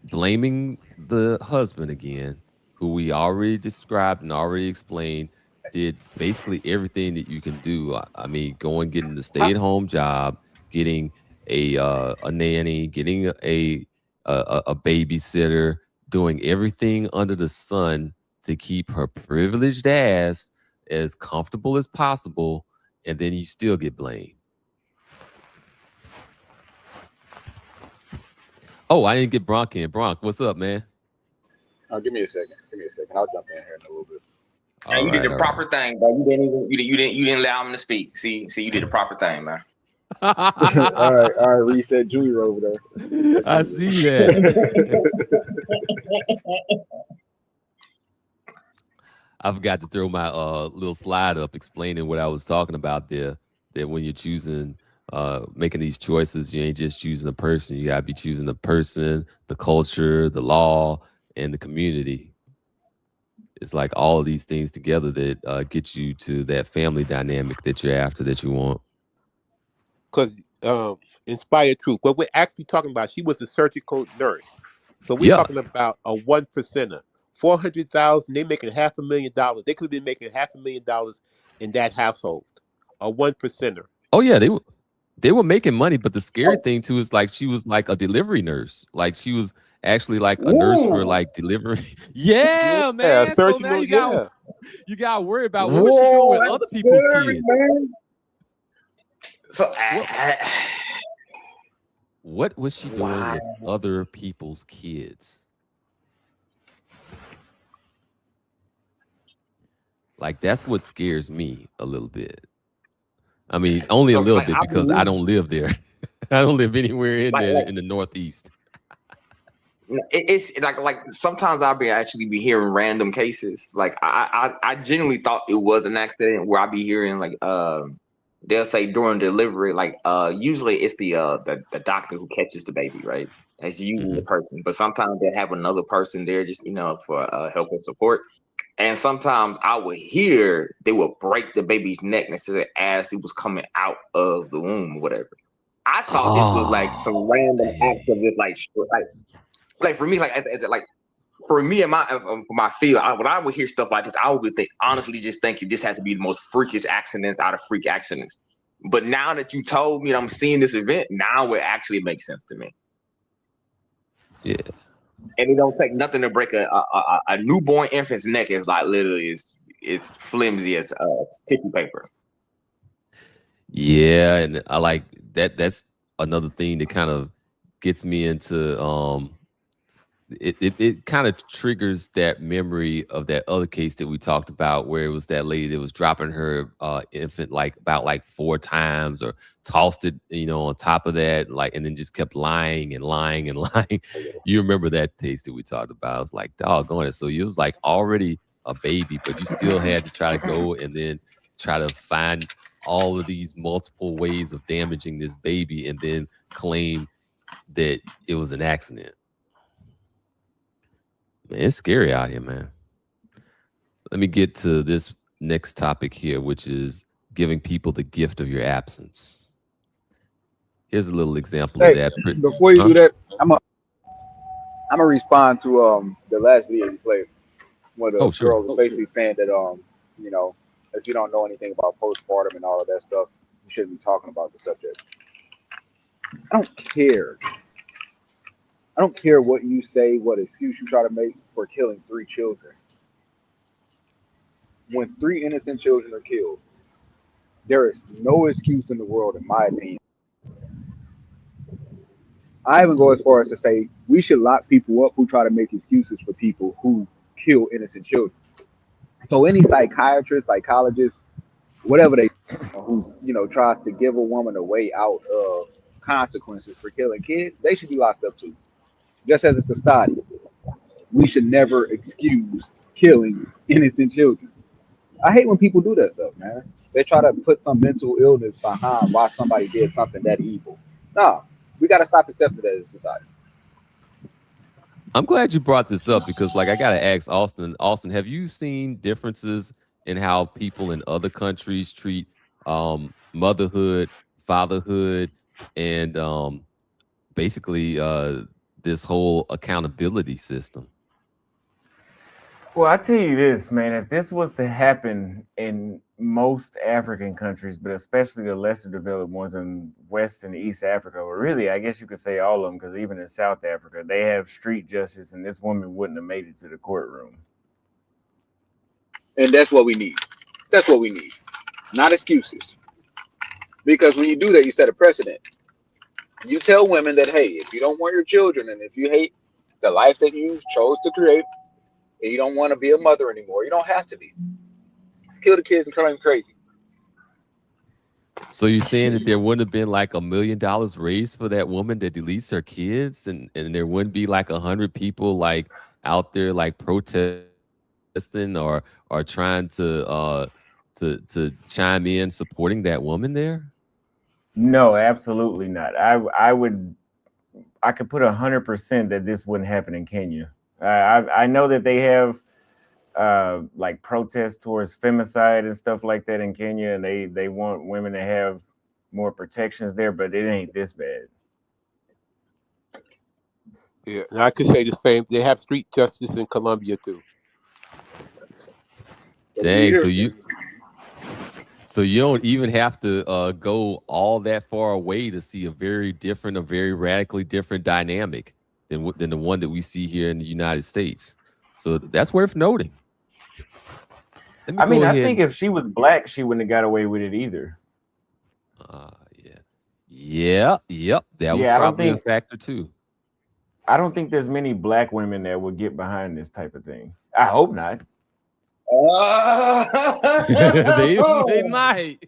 S2: blaming the husband again, who we already described and already explained, did basically everything that you can do. I mean, going, getting the stay-at-home job, getting a nanny, getting a babysitter, doing everything under the sun to keep her privileged ass as comfortable as possible, and then you still get blamed. Oh, I didn't get Bronk in. Bronk, what's up, man?
S14: Give me a second. I'll jump in here in a little bit.
S8: You did the proper thing, bro. You didn't allow him to speak. See, you did the proper thing, man.
S14: all right, reset Junior over there.
S2: I see that. I forgot to throw my little slide up explaining what I was talking about there. That when you're choosing, making these choices, you ain't just choosing a person. You gotta be choosing the person, the culture, the law, and the community. It's like all of these things together that get you to that family dynamic that you're after, that you want.
S22: Because inspired truth. What we're actually talking about, she was a surgical nurse. So we're talking about a 1%er. 400,000, they making $500,000. They could have been making $500,000 in that household. A 1%er.
S2: Oh yeah, they were making money, but the scary thing too is like she was like a delivery nurse. Like she was actually like a nurse for like delivery. Yeah, man.
S22: Yeah,
S2: so now you gotta worry about what was she doing with other people's kids. Man.
S8: So
S2: what was she doing with other people's kids? Like, that's what scares me a little bit. I mean, only a little bit because I don't live there. I don't live anywhere in the Northeast.
S8: It's like sometimes I'll be hearing random cases. Like I genuinely thought it was an accident where I'll be hearing like they'll say during delivery, like usually it's the doctor who catches the baby, right? That's usually the person. But sometimes they'll have another person there just for help and support. And sometimes I would hear they would break the baby's neck as it was coming out of the womb or whatever. I thought this was like some random act of this, like for me, for me and my field, when I would hear stuff like this, I would honestly just think this had to be the most freakish accidents out of freak accidents. But now that you told me that I'm seeing this event, now it actually makes sense to me.
S2: Yeah.
S8: And it don't take nothing to break a newborn infant's neck. Is like literally it's flimsy as tissue paper.
S2: Yeah, and I like that. That's another thing that kind of gets me into it kind of triggers that memory of that other case that we talked about, where it was that lady that was dropping her infant about 4 times, or tossed it, on top of that, and then just kept lying and lying and lying. You remember that case that we talked about? It's like, doggone it. So you was like already a baby, but you still had to try to go and then try to find all of these multiple ways of damaging this baby and then claim that it was an accident. Man, it's scary out here, man. Let me get to this next topic here, which is giving people the gift of your absence. Here's a little example of that.
S14: Before you do that, I'm gonna respond to the last video you played, where the girl was basically saying that if you don't know anything about postpartum and all of that stuff, you shouldn't be talking about the subject. I don't care. I don't care what you say, what excuse you try to make for killing 3 children. When 3 innocent children are killed, there is no excuse in the world, in my opinion. I even go as far as to say we should lock people up who try to make excuses for people who kill innocent children. So any psychiatrist, psychologist, whatever they who tries to give a woman a way out of consequences for killing kids, they should be locked up too. Just as a society, we should never excuse killing innocent children. I hate when people do that stuff, man. They try to put some mental illness behind why somebody did something that evil. No, we got to stop accepting that as a society.
S2: I'm glad you brought this up because, like, I gotta ask Austin. Austin, have you seen differences in how people in other countries treat motherhood, fatherhood, and basically this whole accountability system?
S3: Well, I tell you this, man, if this was to happen in most African countries, but especially the lesser developed ones in West and East Africa, or really, I guess you could say all of them, because even in South Africa, they have street justice, and this woman wouldn't have made it to the courtroom.
S14: And that's what we need. That's what we need. Not excuses. Because when you do that, you set a precedent. You tell women that, hey, if you don't want your children and if you hate the life that you chose to create and you don't want to be a mother anymore, you don't have to be. Kill the kids and call them crazy.
S2: So you're saying that there wouldn't have been like $1 million raised for that woman that deletes her kids, and there wouldn't be like 100 people like out there like protesting or trying to chime in supporting that woman there?
S3: No, absolutely not. I could put 100% that this wouldn't happen in Kenya. I know that they have like protests towards femicide and stuff like that in Kenya, and they want women to have more protections there, but it ain't this bad.
S22: Yeah, and I could say the same. They have street justice in Colombia too.
S2: Dang, so you don't even have to go all that far away to see a very radically different dynamic than the one that we see here in the United States. So that's worth noting.
S3: I mean, I think if she was black, she wouldn't have got away with it either.
S2: Yep. That was probably a factor too.
S3: I don't think there's many black women that would get behind this type of thing. I hope not.
S2: They might.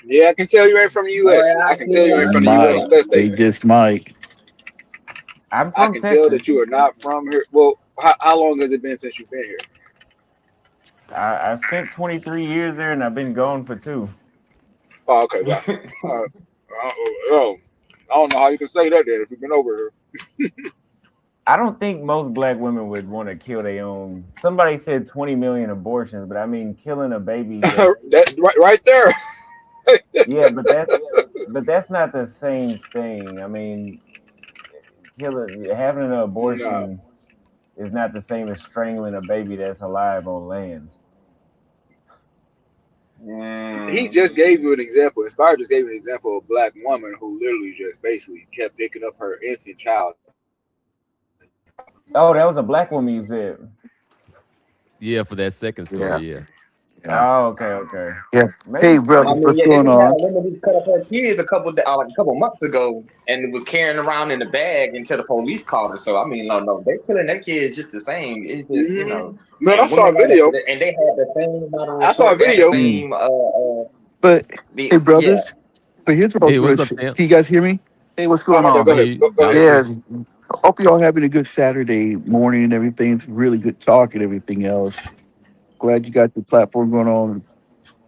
S14: Yeah, I can tell you ain't from the U.S. I can tell you ain't from the U.S.
S1: They just might.
S3: I'm
S14: I
S3: from
S14: can
S3: Texas.
S14: tell that you are not from here. Well, how long has it been since you've been here?
S3: I spent 23 years there, and I've been gone for 2.
S14: Oh, okay. Well, I don't know how you can say that then if you've been over here.
S3: I don't think most black women would want to kill their own. Somebody said 20 million abortions, but I mean, killing a baby.
S14: That's right there.
S3: Yeah, but that's not the same thing. I mean, having an abortion is not the same as strangling a baby that's alive on land.
S14: He just gave you an example. Inspire just gave you an example of a black woman who literally just basically kept picking up her infant child.
S3: Oh, that was a black woman you said.
S2: Yeah, for that second story, yeah.
S3: Oh, okay.
S1: Yeah.
S3: Maybe
S1: hey, brothers, what's going on?
S8: A woman just cut up her kids a couple months ago and was carrying around in the bag until the police called her. So I mean, no, they killing their kids just the same. It's just you know.
S14: Man, I saw a video,
S8: and they had the same amount of.
S14: I saw a video.
S8: Same,
S1: but hey, brothers. But here's what
S2: what's up, man?
S1: Can you guys hear me? Hey, what's going on?
S14: Go ahead.
S1: Yeah. Hope you're all having a good Saturday morning and everything. It's really good talk and everything else. Glad you got the platform going on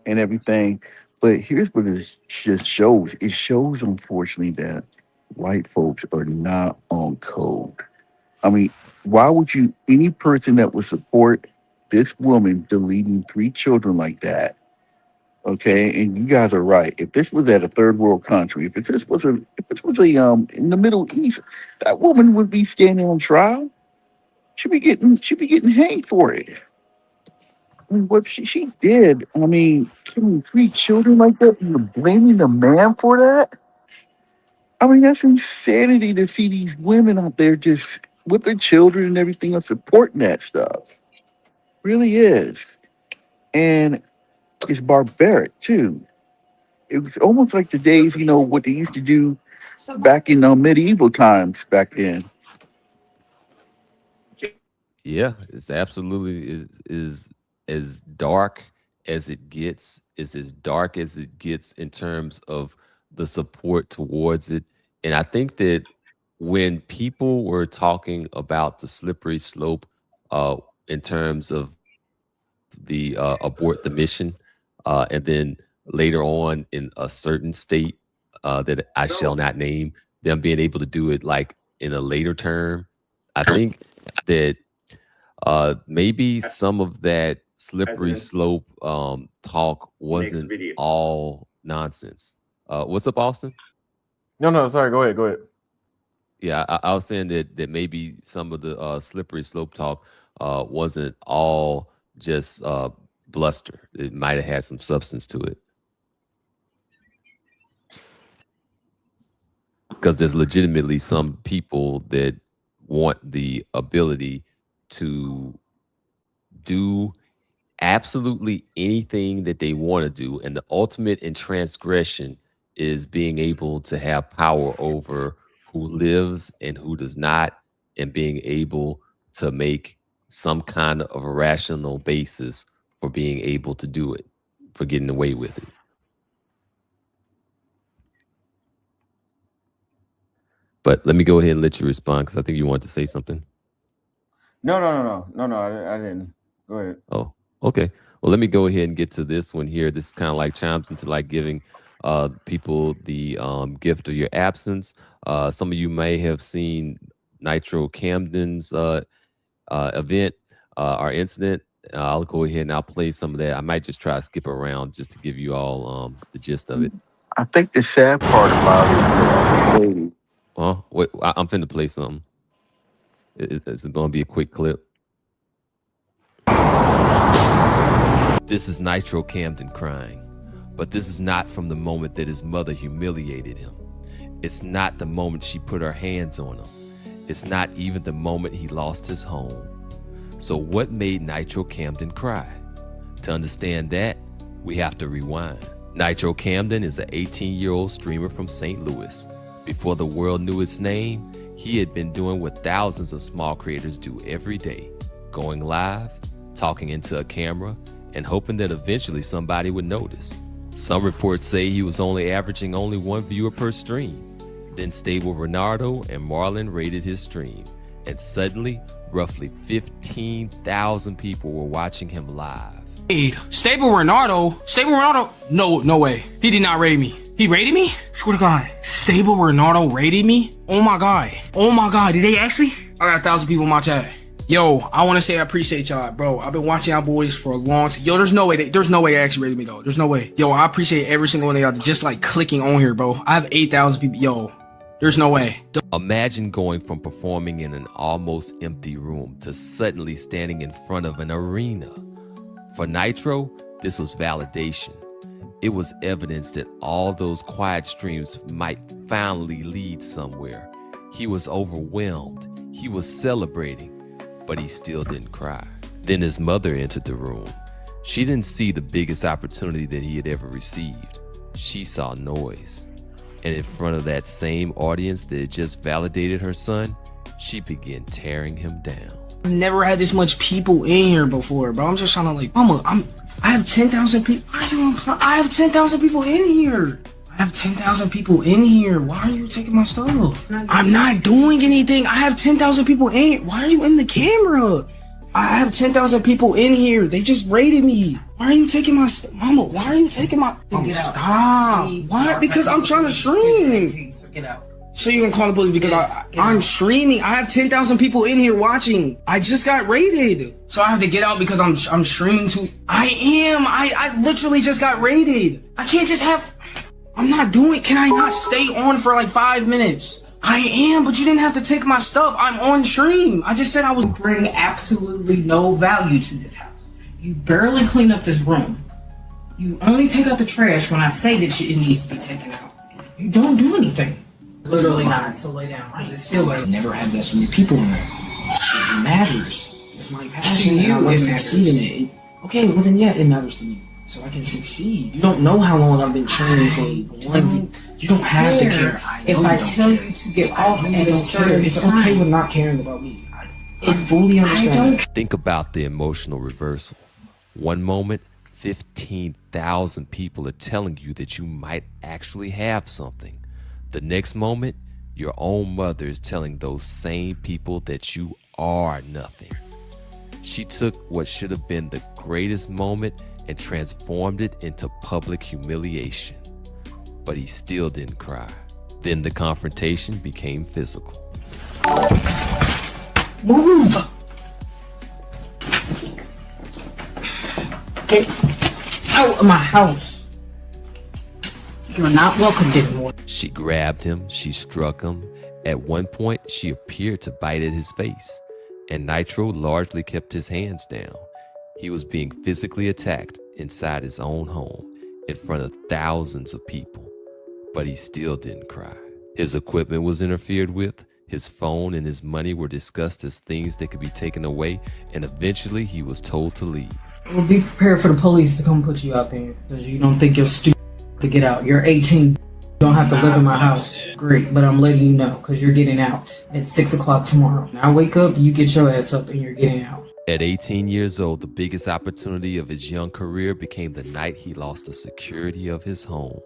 S1: and everything. But here's what it just shows. It shows, unfortunately, that white folks are not on code. I mean, why would any person that would support this woman deleting 3 children like that? Okay, and you guys are right. If this was at a third world country, if this was in the Middle East, that woman would be standing on trial. She'd be getting hanged for it. I mean, what she did, I mean, killing 3 children like that, and you're blaming the man for that? I mean, that's insanity to see these women out there just with their children and everything else supporting that stuff. Really is. And it's barbaric, too. It was almost like the days, what they used to do back in medieval times back then.
S2: Yeah, it's absolutely is as dark as it gets. It's as dark as it gets in terms of the support towards it And I think that when people were talking about the slippery slope in terms of the abort the mission, and then later on in a certain state that I shall not name, them being able to do it like in a later term, I think that maybe some of that slippery slope talk wasn't all nonsense. What's up, Austin?
S3: No, sorry. Go ahead.
S2: Yeah, I was saying that maybe some of the slippery slope talk wasn't all just bluster. It might have had some substance to it. Because there's legitimately some people that want the ability to do absolutely anything that they want to do. And the ultimate in transgression is being able to have power over who lives and who does not, and being able to make some kind of a rational basis for being able to do it, for getting away with it. But let me go ahead and let you respond, because I think you wanted to say something.
S3: No, I didn't. Go ahead.
S2: Oh, okay. Well, let me go ahead and get to this one here. This kind of like chimes into like giving people the gift of your absence. Some of you may have seen Nitro Camden's event or incident. I'll go ahead and I'll play some of that. I might just try to skip around just to give you all the gist of it.
S1: I think the sad part about it is
S2: Wait, I'm finna play something. It's going to be a quick clip. This is Nitro Camden crying, but this is not from the moment that his mother humiliated him. It's not the moment she put her hands on him. It's not even the moment he lost his home. So what made Nitro Camden cry? To understand that, we have to rewind. Nitro Camden is an 18-year-old streamer from St. Louis. Before the world knew its name, he had been doing what thousands of small creators do every day, going live, talking into a camera, and hoping that eventually somebody would notice. Some reports say he was only averaging one viewer per stream. Then Stable Renardo and Marlon raided his stream, and suddenly, roughly 15,000 people were watching him live.
S4: Hey, Stable Renardo, no way. He did not raid me. He raided me? Swear to God. Stable Renardo raided me? Oh my God, did they actually? I got 1,000 people in my chat. Yo, I want to say I appreciate y'all, bro. I've been watching y'all boys for a long time. Yo, there's no way they actually rated me though. There's no way. Yo, I appreciate every single one of y'all just like clicking on here, bro. I have 8,000 people. Yo, there's no way.
S2: Imagine going from performing in an almost empty room to suddenly standing in front of an arena. For Nitro, this was validation. It was evidence that all those quiet streams might finally lead somewhere. He was overwhelmed. He was celebrating, but he still didn't cry. Then his mother entered the room. She didn't see the biggest opportunity that he had ever received. She saw noise. And in front of that same audience that had just validated her son, she began tearing him down.
S4: I've never had this much people in here before, bro. I'm just trying to like, Mama, I have 10,000 people. I have 10,000 people in here. I have 10,000 people in here. Why are you taking my stuff? I'm not doing anything. I have 10,000 people in here. Why are you in the camera? I have 10,000 people in here. They just raided me. Why are you taking my stuff? Mama, why are you taking my... Mama, stop. Why? Because I'm trying to stream. Get out. So you can call the police because I'm streaming. I have 10,000 people in here watching. I just got raided. So I have to get out because I'm streaming too. I literally just got raided. I can't just have... I'm not doing... Can I not stay on for like 5 minutes? I am, but you didn't have to take my stuff. I'm on stream. I just said I was...
S5: Bring absolutely no value to this house. You barely clean up this room. You only take out the trash when I say that it needs to be taken out. You don't do anything. Literally not. So lay down. It's still like never had that many people in there. It matters. It's my passion and I want to succeed in it. Okay, well then yeah, it matters to me. So I can succeed. You don't know how long I've been training for one. You don't have to care. If I tell you to get off at a certain
S4: it's okay with not caring about me. I fully understand.
S2: Think about the emotional reversal. One moment, 15,000 people are telling you that you might actually have something. The next moment, Your own mother is telling those same people that you are nothing. She took what should have been the greatest moment and transformed it into public humiliation. But he still didn't cry. Then the confrontation became physical.
S4: Move! Get out of my house. You're not welcome anymore.
S2: She grabbed him, she struck him. At one point, she appeared to bite at his face, and Nitro largely kept his hands down. He was being physically attacked inside his own home in front of thousands of people, but he still didn't cry. His equipment was interfered with, his phone and his money were discussed as things that could be taken away, and eventually he was told to leave.
S4: Well, be prepared for the police to come put you out there, because you don't think you're stupid to get out. You're 18. You don't have to live in my house. Great, but I'm letting you know, because you're getting out at 6 o'clock tomorrow. Now wake up, you get your ass up, and you're getting out.
S2: At 18 years old, the biggest opportunity of his young career became the night he lost the security of his home.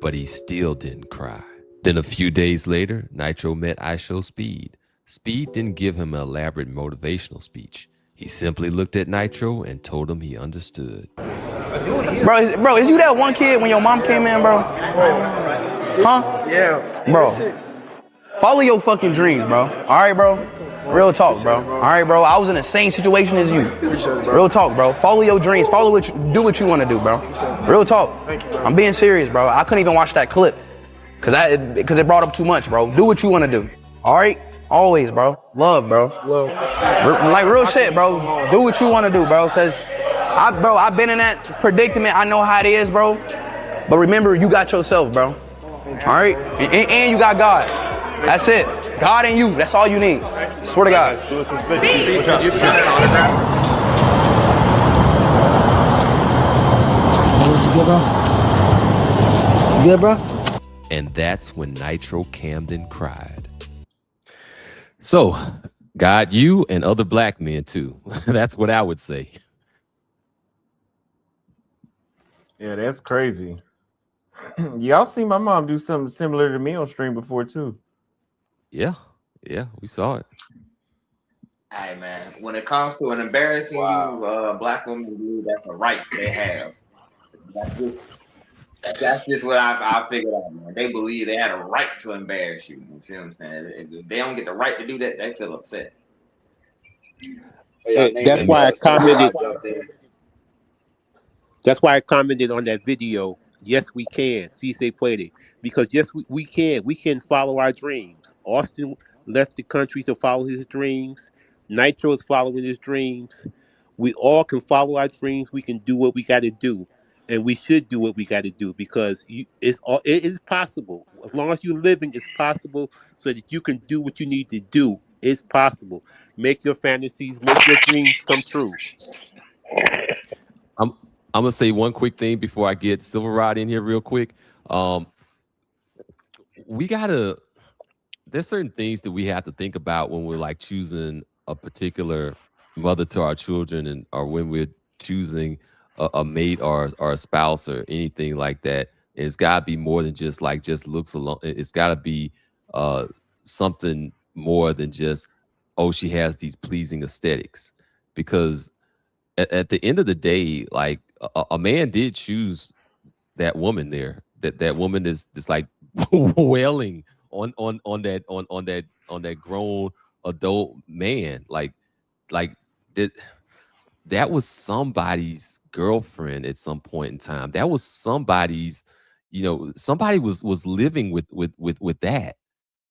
S2: But he still didn't cry. Then a few days later, Nitro met ISHO Speed. Speed didn't give him an elaborate motivational speech. He simply looked at Nitro and told him he understood.
S6: Bro, is you that one kid when your mom came in, bro? Huh?
S7: Yeah.
S6: Bro, follow your fucking dreams, bro. All right, bro? Real talk, bro. All right, bro? I was in the same situation as you. Real talk, bro. Follow your dreams. Do what you want to do, bro. Real talk. I'm being serious, bro. I couldn't even watch that clip because it brought up too much, bro. Do what you want to do. All right? Always, bro. Love, bro. Like real shit, bro. Do what you want to do, bro. Because, I've been in that predicament. I know how it is, bro. But remember, you got yourself, bro. All right? And you got God. That's it. God and you. That's all you need. Swear to God.
S4: You good, bro?
S2: And that's when Nitro Camden cried. So, God, you and other black men too. That's what I would say.
S3: Yeah, that's crazy. Y'all seen my mom do something similar to me on stream before too.
S2: Yeah, we saw it.
S8: Hey man, when it comes to an embarrassing you, black women, that's a right they have. That's just what I figured out, man. They believe they had a right to embarrass you. You see what I'm saying? If they don't get the right to do that, they feel upset.
S22: That's why I commented. That's why I commented on that video. Yes, we can. See, they played it because yes, we can. We can follow our dreams. Austin left the country to follow his dreams. Nitro is following his dreams. We all can follow our dreams. We can do what we got to do, and we should do what we got to do because it is possible. As long as you're living, it's possible, so that you can do what you need to do. It's possible. Make your fantasies, make your dreams come true.
S2: I'm gonna say one quick thing before I get Silver Rod in here real quick. There's certain things that we have to think about when we're like choosing a particular mother to our children, or when we're choosing a mate or a spouse or anything like that. And it's gotta be more than just looks alone. It's gotta be something more than just, oh, she has these pleasing aesthetics. Because at the end of the day, like a man did choose that woman there. That woman is like wailing on that grown adult man. Like that was somebody's girlfriend at some point in time. That was somebody's, somebody was living with that,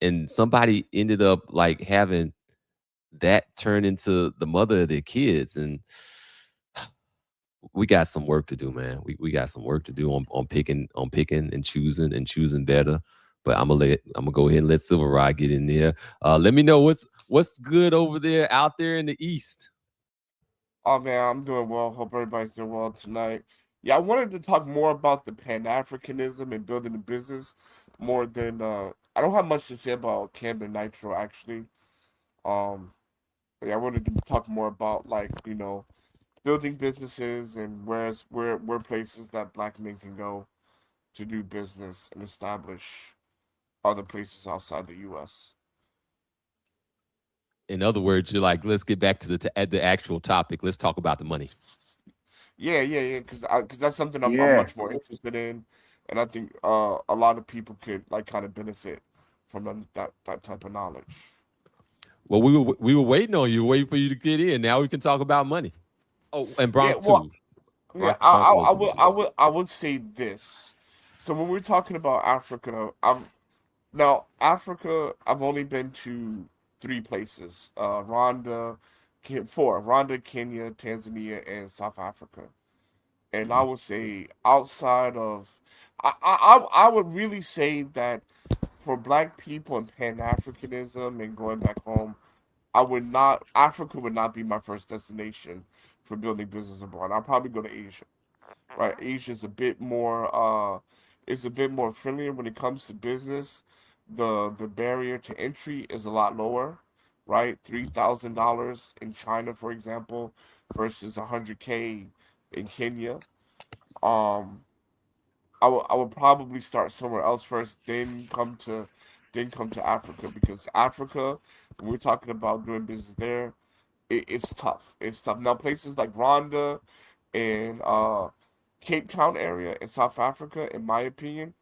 S2: and somebody ended up like having that turn into the mother of their kids. And we got some work to do, man. We got some work to do on picking and choosing better. But I'm gonna go ahead and let Silver Rod get in there. Let me know what's good over there out there in the East.
S15: Oh man, I'm doing well. Hope everybody's doing well tonight. Yeah, I wanted to talk more about the Pan-Africanism and building a business more than I don't have much to say about Camden Nitro actually. Yeah, I wanted to talk more about building businesses and where places that black men can go to do business and establish other places outside the U.S.
S2: In other words, you're like, let's get back to the actual topic. Let's talk about the money.
S15: Yeah. Because that's something I'm
S3: Yeah.
S15: much more interested in, and I think a lot of people could like kind of benefit from that type of knowledge.
S2: Well, we were waiting on you, waiting for you to get in. Now we can talk about money. Oh, and
S15: Yeah,
S2: Bronx
S15: well,
S2: too.
S15: yeah,
S2: Bronx wants to mention.
S15: I would say this. So when we're talking about Africa, I've only been to three places: Rwanda, Kenya, Tanzania, and South Africa. And I would say outside of, I would really say that for Black people and Pan Africanism and going back home, Africa would not be my first destination for building business abroad. I'll probably go to Asia. Right, Asia is a bit more friendlier when it comes to business. The barrier to entry is a lot lower, right? $3,000 in China, for example, versus 100K in Kenya. Um, I would probably start somewhere else first, then come to Africa, because Africa, when we're talking about doing business there, it's tough. It's tough. Now places like Rwanda and Cape Town area in South Africa, in my opinion,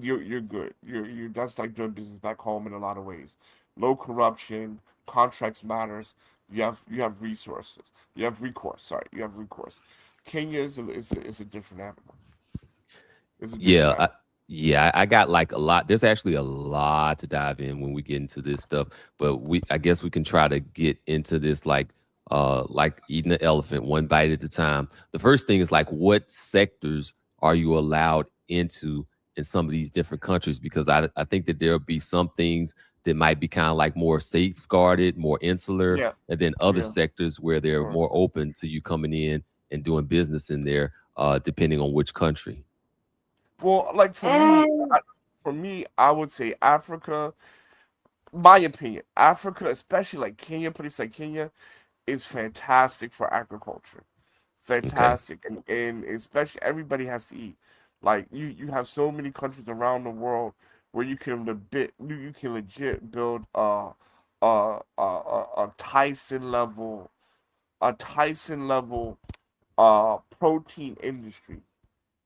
S15: you're good. You're that's like doing business back home in a lot of ways. Low corruption, contracts matters. You have resources. You have recourse. Sorry, you have recourse. Kenya is a different animal. It's a different
S2: Yeah,
S15: animal.
S2: I got like a lot. There's actually a lot to dive in when we get into this stuff, but I guess we can try to get into this like eating an elephant one bite at a time. The first thing is like, what sectors are you allowed into in some of these different countries? Because I think that there'll be some things that might be kind of like more safeguarded, more insular,
S15: Yeah,
S2: and then other
S15: yeah,
S2: sectors where they're
S15: sure.
S2: more open to you coming in and doing business in there, depending on which country.
S15: Well, like for me, I would say Africa. My opinion, Africa, especially like Kenya, places like Kenya, is fantastic for agriculture.
S2: Okay.
S15: Fantastic, and especially everybody has to eat. Like you have so many countries around the world where you can legit build a Tyson level protein industry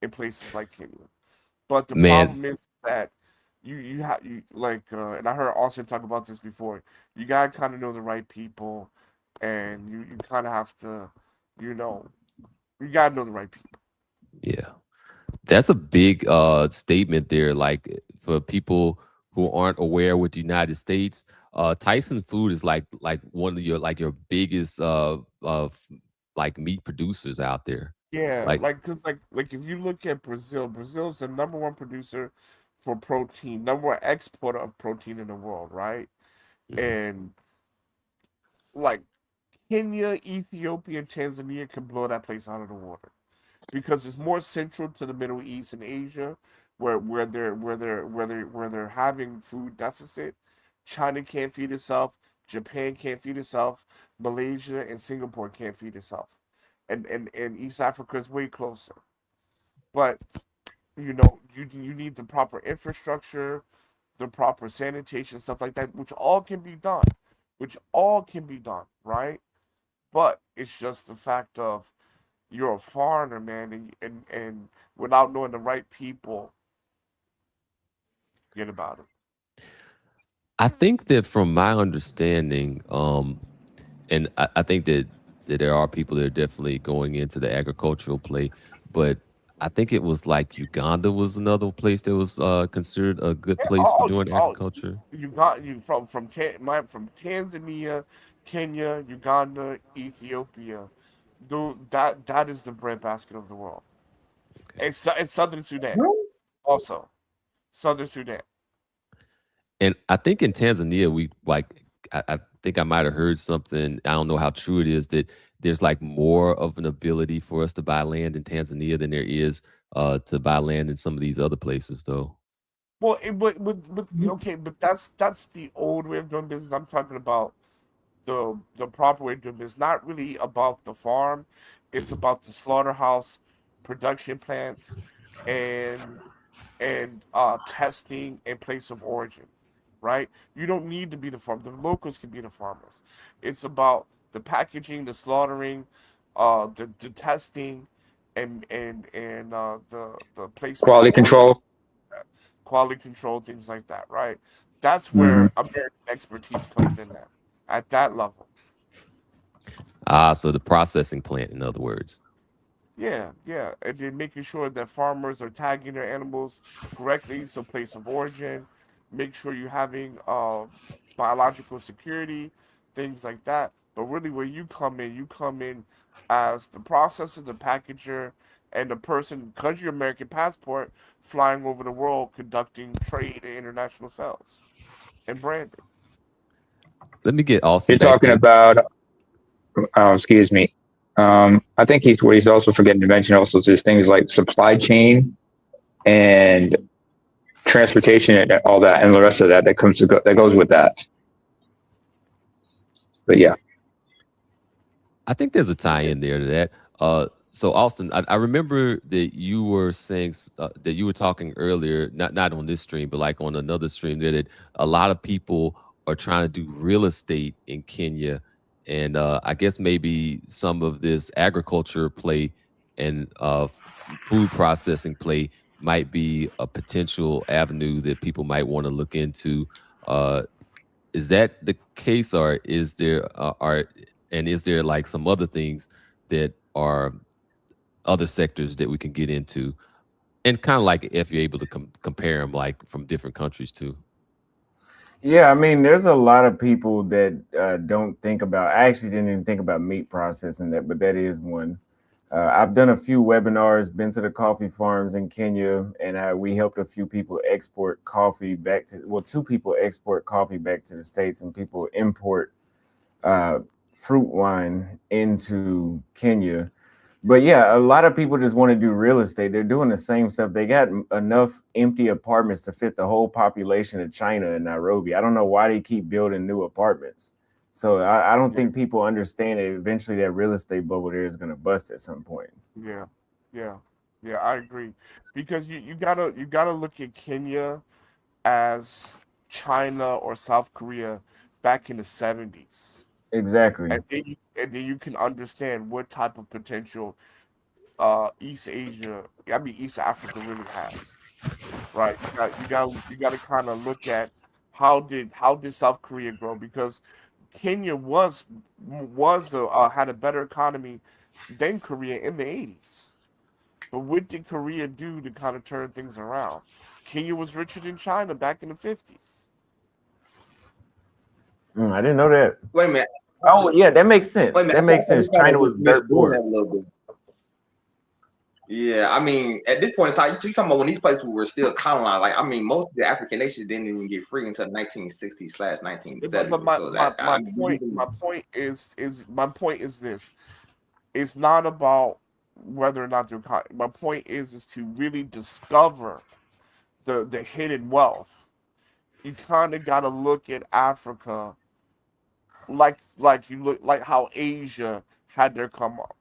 S15: in places like Kenya. But the
S2: Man,
S15: problem is that you have you like and I heard Austin talk about this before. You gotta kind of know the right people, and you kind of have to, you know, you gotta know the right people.
S2: yeah. That's a big statement there. Like for people who aren't aware with the United States, Tyson Food is like one of your biggest like meat producers out there.
S15: Yeah,
S2: Like
S15: like if you look at Brazil, Brazil's the number one producer for protein, number one exporter of protein in the world, right?
S2: mhm.
S15: And like Kenya, Ethiopia, and Tanzania can blow that place out of the water, because it's more central to the Middle East and Asia, where they're having food deficit. China can't feed itself. Japan can't feed itself. Malaysia and Singapore can't feed itself, and East Africa is way closer. But you need the proper infrastructure, the proper sanitation, stuff like that, which all can be done, right? But it's just the fact of you're a foreigner, man, and without knowing the right people, forget about it.
S2: I think that from my understanding, and I think that there are people that are definitely going into the agricultural play, but I think it was like Uganda was another place that was considered a good
S15: Yeah,
S2: place for doing agriculture.
S15: you got you from Tanzania, Kenya, Uganda, Ethiopia. That is the breadbasket of the world.
S2: Okay.
S15: And Southern Sudan also. Southern Sudan.
S2: And I think in Tanzania, we like, I think I might have heard something. I don't know how true it is that there's like more of an ability for us to buy land in Tanzania than there is to buy land in some of these other places, though.
S15: Well, okay, but that's the old way of doing business. I'm talking about the proper way of doing business. Not really about the farm. It's
S2: Mhm.
S15: about the slaughterhouse, production plants, and and testing and place of origin, right? You don't need to be the farmer. The locals can be the farmers. It's about the packaging, the slaughtering, the testing, and the placement of
S7: Quality
S15: origin,
S7: control.
S15: quality control, things like that, right? That's
S7: Hmm.
S15: where American expertise comes in at that level.
S2: So the processing plant, in other words.
S15: Yeah, yeah, and then making sure that farmers are tagging their animals correctly, so place of origin, make sure you're having biological security, things like that. But really, where you come in as the processor, the packager, and the person, because your American passport, flying over the world, conducting trade and international sales and branding.
S2: Let me get
S7: You're
S2: Austin back
S7: talking
S2: in.
S7: about, excuse me. I think he's also forgetting to mention also just things like supply chain and transportation and all that, and the rest of that that goes with that. But yeah.
S2: I think there's a tie in there to that. So Austin, I remember that you were saying that you were talking earlier, not on this stream, but like on another stream, that a lot of people are trying to do real estate in Kenya, and I guess maybe some of this agriculture play and food processing play might be a potential avenue that people might want to look into. Is that the case, or is there is there like some other things that are other sectors that we can get into, and kind of like if you're able to compare them like from different countries too?
S3: Yeah, I mean, there's a lot of people that don't think about. I actually didn't even think about meat processing that, but that is one. I've done a few webinars, been to the coffee farms in Kenya, and we helped a few people export coffee back to. Well, two people export coffee back to the States, and people import fruit wine into Kenya. But yeah, a lot of people just want to do real estate. They're doing the same stuff. They got enough empty apartments to fit the whole population of China and Nairobi. I don't know why they keep building new apartments. So I don't think people understand that eventually that real estate bubble there is going to bust at some point.
S15: Yeah, yeah, yeah. I agree because you gotta look at Kenya as China or South Korea back in the 70s.
S3: Exactly.
S15: And then you can understand what type of potential East Asia, I mean East Africa really has, right? You got to kind of look at how did South Korea grow, because Kenya had a better economy than Korea in the 80s. But what did Korea do to kind of turn things around? Kenya was richer than China back in the 50s.
S3: I didn't know that.
S8: Wait a minute.
S3: Oh yeah, that makes sense.
S8: Wait a minute.
S3: That makes sense. China was dirt poor.
S8: That a little bit. Yeah, I mean, at this point in time, you're talking about when these places were still colonized. Like, I mean, most of the African nations didn't even get free until 1960/1970.
S15: But my point is this: it's not about whether or not they're. My point is to really discover the hidden wealth. You kind of got to look at Africa like you look like how Asia had their come up.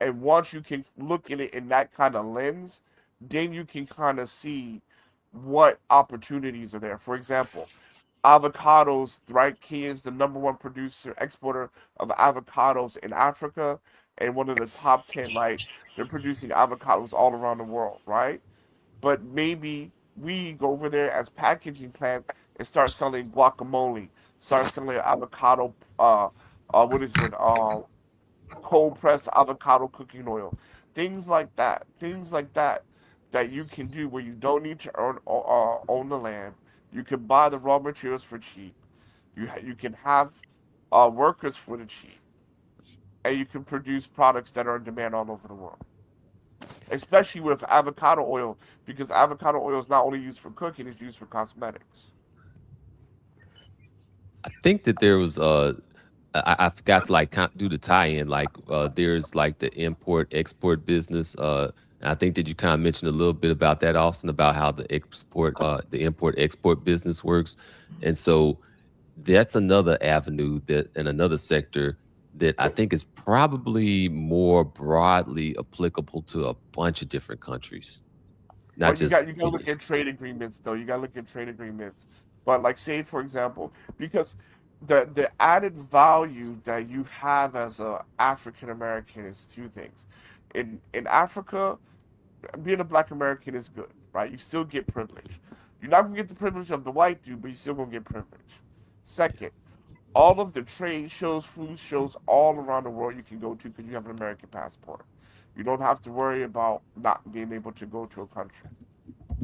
S15: And once you can look at it in that kind of lens, then you can kind of see what opportunities are there. For example, avocados, right? Kenya is the number one producer, exporter of avocados in Africa, and one of the top 10, right? They're producing avocados all around the world, right? But maybe we go over there as packaging plant and start selling guacamole, start selling avocado, what is it? Cold pressed avocado cooking oil, things like that you can do where you don't need to own the land. You can buy the raw materials for cheap. You can have workers for the cheap, and you can produce products that are in demand all over the world. Especially with avocado oil, because avocado oil is not only used for cooking; it's used for cosmetics.
S2: I think that there was I forgot to like do the tie-in. Like there's like the import export business. And I think that you kind of mentioned a little bit about that, Austin, about how the import export business works. And so that's another avenue that and another sector that I think is probably more broadly applicable to a bunch of different countries. not
S15: But you
S2: just
S15: got to
S2: Kenya.
S15: look at trade agreements, though. You got to look at trade agreements. But like, say for example, because the added value that you have as a African American is two things. In Africa, being a Black American is good, right? You still get privilege. You're not gonna get the privilege of the white dude, but you still gonna get privilege. Second, all of the trade shows, food shows all around the world you can go to because you have an American passport. You don't have to worry about not being able to go to a country,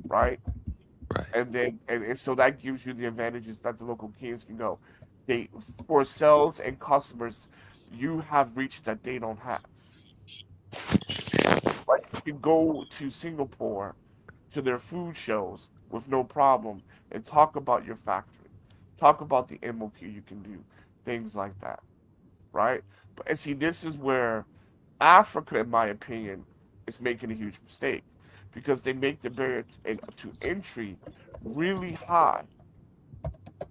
S15: right?
S2: Right.
S15: And then and so that gives you the advantages that the local kings can go. They for sales and customers, you have reach that they don't have. Right? You can go to Singapore to their food shows with no problem and talk about your factory, talk about the MOQ you can do, things like that, right? But and see, this is where Africa, in my opinion, is making a huge mistake because they make the barrier to entry really high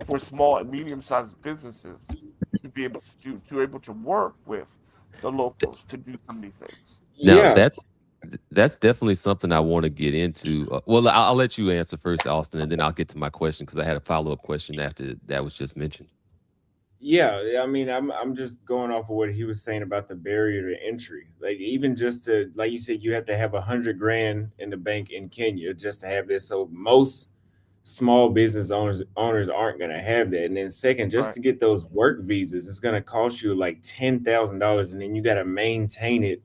S15: for small and medium-sized businesses to be able to work with the locals to do some of these things.
S2: Now
S16: Yeah.
S2: that's definitely something I want to get into. Well, I'll let you answer first, Austin, and then I'll get to my question because I had a follow-up question after that was just mentioned.
S16: Yeah, I mean, I'm just going off of what he was saying about the barrier to entry. Like even just to, like you said, you have to have $100,000 in the bank in Kenya just to have this. So most small business owners aren't gonna have that. And then second, just
S15: Right.
S16: to get those work visas, it's gonna cost you like $10,000, and then you got to maintain it,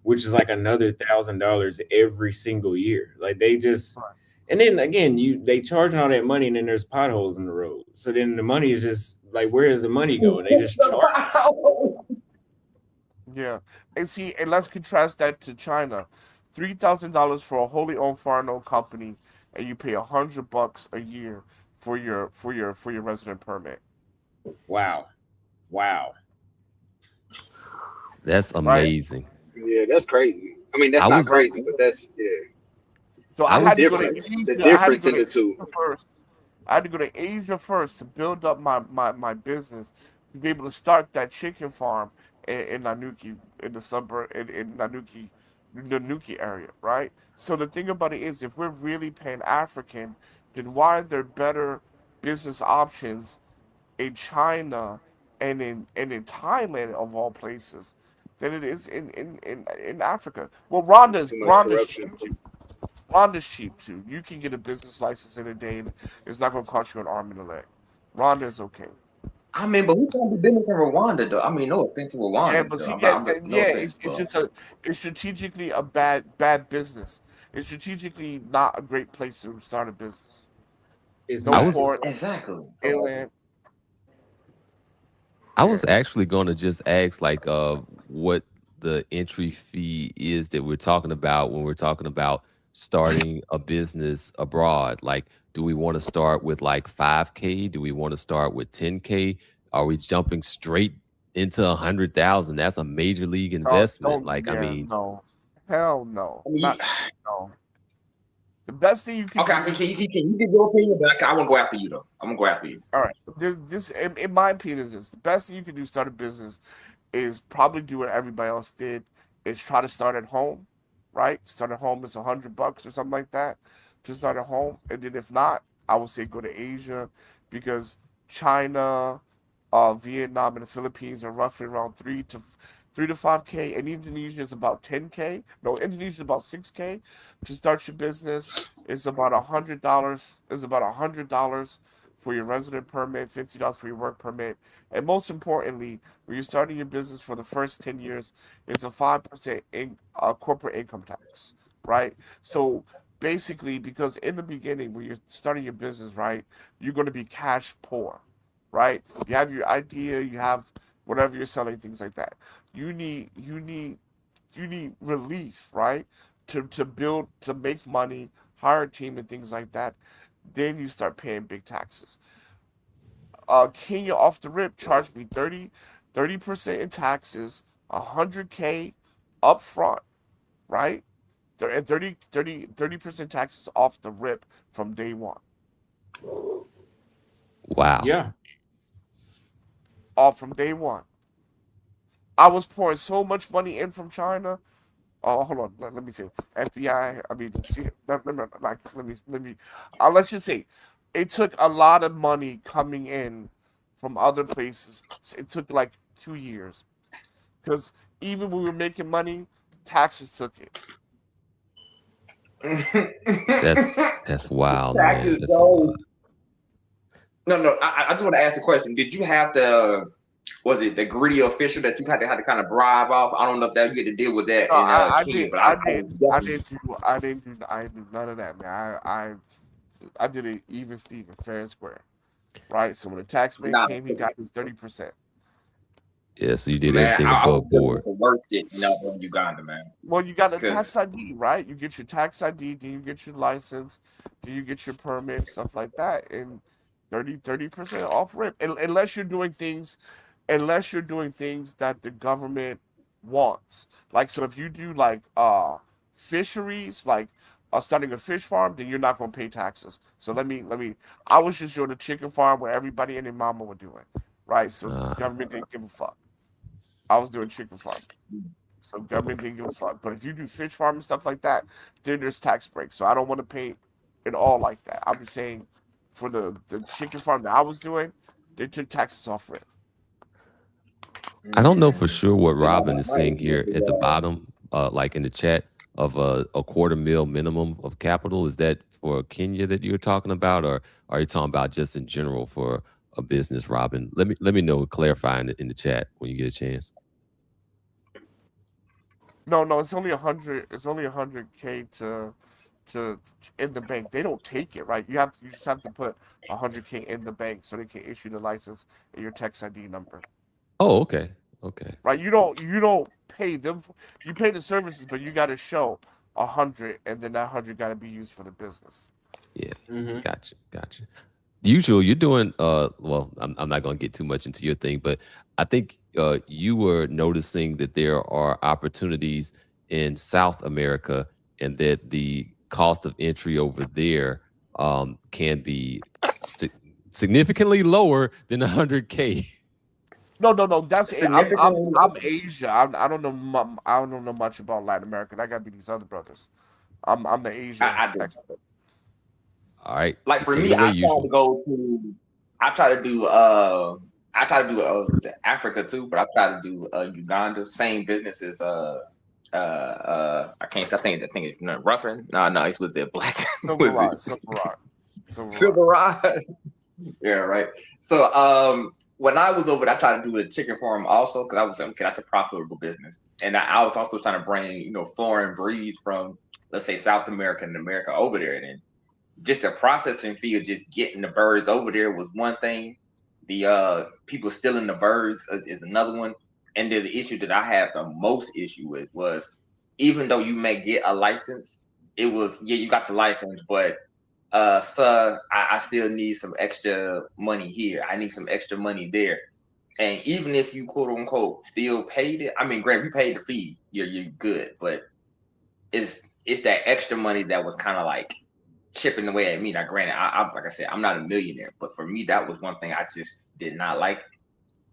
S16: which is like another $1,000 every single year. Like they just,
S15: Right.
S16: and then again, they charging all that money, and then there's potholes in the road. So then the money is just like, where is the money going? They just charge.
S15: Yeah, and see, and let's contrast that to China. $3,000 for a wholly owned foreign-owned company, and you pay $100 a year for your resident permit.
S16: Wow.
S2: That's
S15: Right.
S2: amazing.
S14: Yeah, that's crazy. I mean, that's
S2: I
S14: not
S2: was
S14: crazy, but that's
S15: So
S2: I
S15: I
S14: the
S2: was
S15: had to go to
S14: difference. The
S15: Asia. I had to
S14: difference
S15: go
S14: in
S15: to
S14: the two.
S15: Asia first. I had to go to Asia first to build up my business to be able to start that chicken farm in Nanuki in the suburb in Nanuki area, right? So the thing about it is, if we're really Pan African, then why are there better business options in China and in Thailand of all places than it is in Africa? Well,
S14: Too much
S15: Rwanda's
S14: corruption.
S15: cheap too. Rhonda's cheap too. You can get a business license in a day, and it's not going to cost you an arm and a leg. Rhonda's okay.
S8: I mean, but who can do business in Rwanda though? I mean, no offense to
S15: Yeah,
S8: Rwanda
S15: but
S8: though.
S15: see,
S8: I'm just no offense,
S15: it's
S8: but
S15: just it's strategically a bad business. It's strategically not a great place to start a business.
S16: It's
S2: I
S15: No
S16: not.
S2: was
S15: port,
S8: exactly.
S15: inland.
S2: I
S15: Yeah,
S2: was actually going to just ask like what the entry fee is that we're talking about when we're talking about starting a business abroad. Like, do we want to start with like 5K? Do we want to start with 10K? Are we jumping straight into 100,000? That's a major league investment. Like, I mean,
S15: no, hell no,
S8: I mean,
S15: not no. The best thing you can
S8: okay,
S15: do.
S8: can you give your opinion, but I want to go after you though. I'm gonna go after you.
S15: All right, this in my opinion is this: the best thing you can do to start a business is probably do what everybody else did, is try to start at home, right? Start at home is $100 or something like that to start at home, and then if not, I would say go to Asia because China, Vietnam, and the Philippines are roughly around 3 to 5K, and Indonesia is about 10K. No, Indonesia is about 6K to start your business. It's about $100. It's about $100 for your resident permit, $50 for your work permit, and most importantly, when you're starting your business for the first 10 years, it's a 5% corporate income tax, right? So basically, because in the beginning, when you're starting your business, right, you're going to be cash poor, right? You have your idea, you have whatever you're selling, things like that. You need relief, right? To make money, hire a team, and things like that. Then you start paying big taxes. Kenya off the rip charged me 30% in taxes, 100K up front, right? And 30% taxes off the rip from day one.
S2: wow.
S16: Yeah.
S15: Off from day one. I was pouring so much money in from China. Oh, hold on. Let me see. FBI. I mean, see, let me. Let's just say, it took a lot of money coming in from other places. It took like 2 years because even when we were making money, taxes took it.
S2: That's wild, man.
S8: Taxes
S2: That's a
S8: go.
S2: lot.
S8: No. I just want to ask the question. Did you have was it the greedy official that you had to kind of bribe off? I don't know if that you get to deal with that
S15: No,
S8: in
S15: I
S8: Kenya,
S15: did.
S8: but
S15: I
S8: was
S15: did. I
S8: definitely.
S15: didn't do. I didn't do none of that, man. I did it even Steven, fair and square, right? So when the tax man
S8: Nah,
S15: came, he got his 30%.
S2: Yeah, so you did
S8: man,
S2: everything
S8: I was
S2: above
S8: dealing with
S2: board.
S8: the worst shit in Uganda, man.
S15: Well, you got a
S8: Because
S15: tax ID, right? You get your tax ID, then you get your license, then you get your permit, stuff like that, and 30% off rip. Unless you're doing things that the government wants. Like, so if you do like fisheries, like starting a fish farm, then you're not gonna pay taxes. So let me. I was just doing a chicken farm where everybody and their mama were doing, right? So government didn't give a fuck. I was doing chicken farm. So government didn't give a fuck. But if you do fish farm and stuff like that, then there's tax breaks. So I don't want to paint it all like that. I'm just saying for the chicken farm that I was doing, they took taxes off it.
S2: I don't know for sure what
S8: so
S2: Robin is
S8: my
S2: saying
S8: issue
S2: here
S8: is,
S2: at the bottom, like in the chat of a quarter mil minimum of capital. Is that for Kenya that you're talking about, or are you talking about just in general for a business, Robin? Let me know, clarify in the chat when you get a chance.
S15: No, it's only 100. It's only 100K to in the bank. They don't take it, right? You just have to put 100K in the bank so they can issue the license and your tax ID number.
S2: Oh, okay, okay.
S15: Right? You don't pay them. You pay the services, but you got to show 100, and then that 100 got to be used for the business.
S2: Yeah,
S16: Mm-hmm.
S2: gotcha. Usual, you're doing well, I'm not going to get too much into your thing, but I think you were noticing that there are opportunities in South America and that the cost of entry over there can be si- significantly lower than 100K.
S15: No. That's it.
S8: significantly.
S15: I'm Asia. I don't know. I don't know much about Latin America. That got to be these other brothers. I'm the Asia
S8: I do.
S15: expert.
S2: All right,
S8: Like for
S2: take it
S8: me,
S2: away, usual.
S8: I try to do Africa too, but I try to do Uganda. Same business as I can't. I think it's Ruffin. No, it was it black. Was it Silverado? Yeah, right. So when I was over there, I tried to do a chicken farm also because I was okay. That's a profitable business, and I was also trying to bring foreign breeds from, let's say, South America and America over there. And just the processing fee of just getting the birds over there was one thing. The people stealing the birds is another one. And then the issue that I had the most issue with was, even though you may get a license, it was, yeah, you got the license, but sir, I still need some extra money here. I need some extra money there. And even if you quote unquote still paid it, I mean, granted, you paid the fee, you're good, but it's that extra money that was kind of like chipping away at me. Now, granted, I like I said, I'm not a millionaire, but for me, that was one thing I just did not like.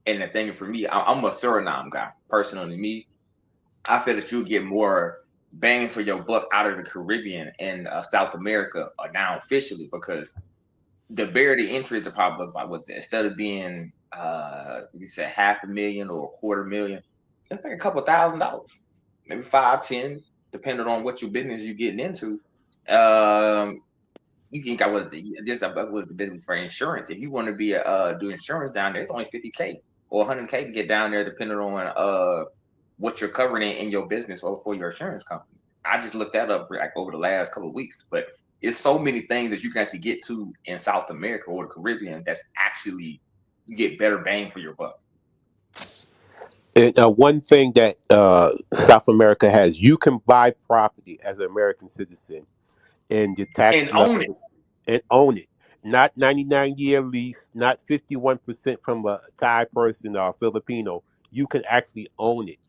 S8: And the thing for me, I'm a Suriname guy. Personally, me, I feel that you'll get more bang for your buck out of the Caribbean and South America now officially, because the barrier to entry is probably about what's it? Instead of being you said $500,000 or $250,000, it's like a couple $1,000s, maybe 5, 10, depending on what your business you're getting into. You can got what is it? Just was the business for insurance. If you want to be do insurance down there, it's only 50K or 100K to get down there, depending on what you're covering in your business or for your insurance company. I just looked that up like over the last couple of weeks, but it's so many things that you can actually get to in South America or the Caribbean that's actually, you get better bang for your buck.
S22: And one thing that South America has, you can buy property as an American citizen, and your tax
S8: And own it.
S22: and own it. Not 99-year lease, not 51% from a Thai person or Filipino. You can actually own it.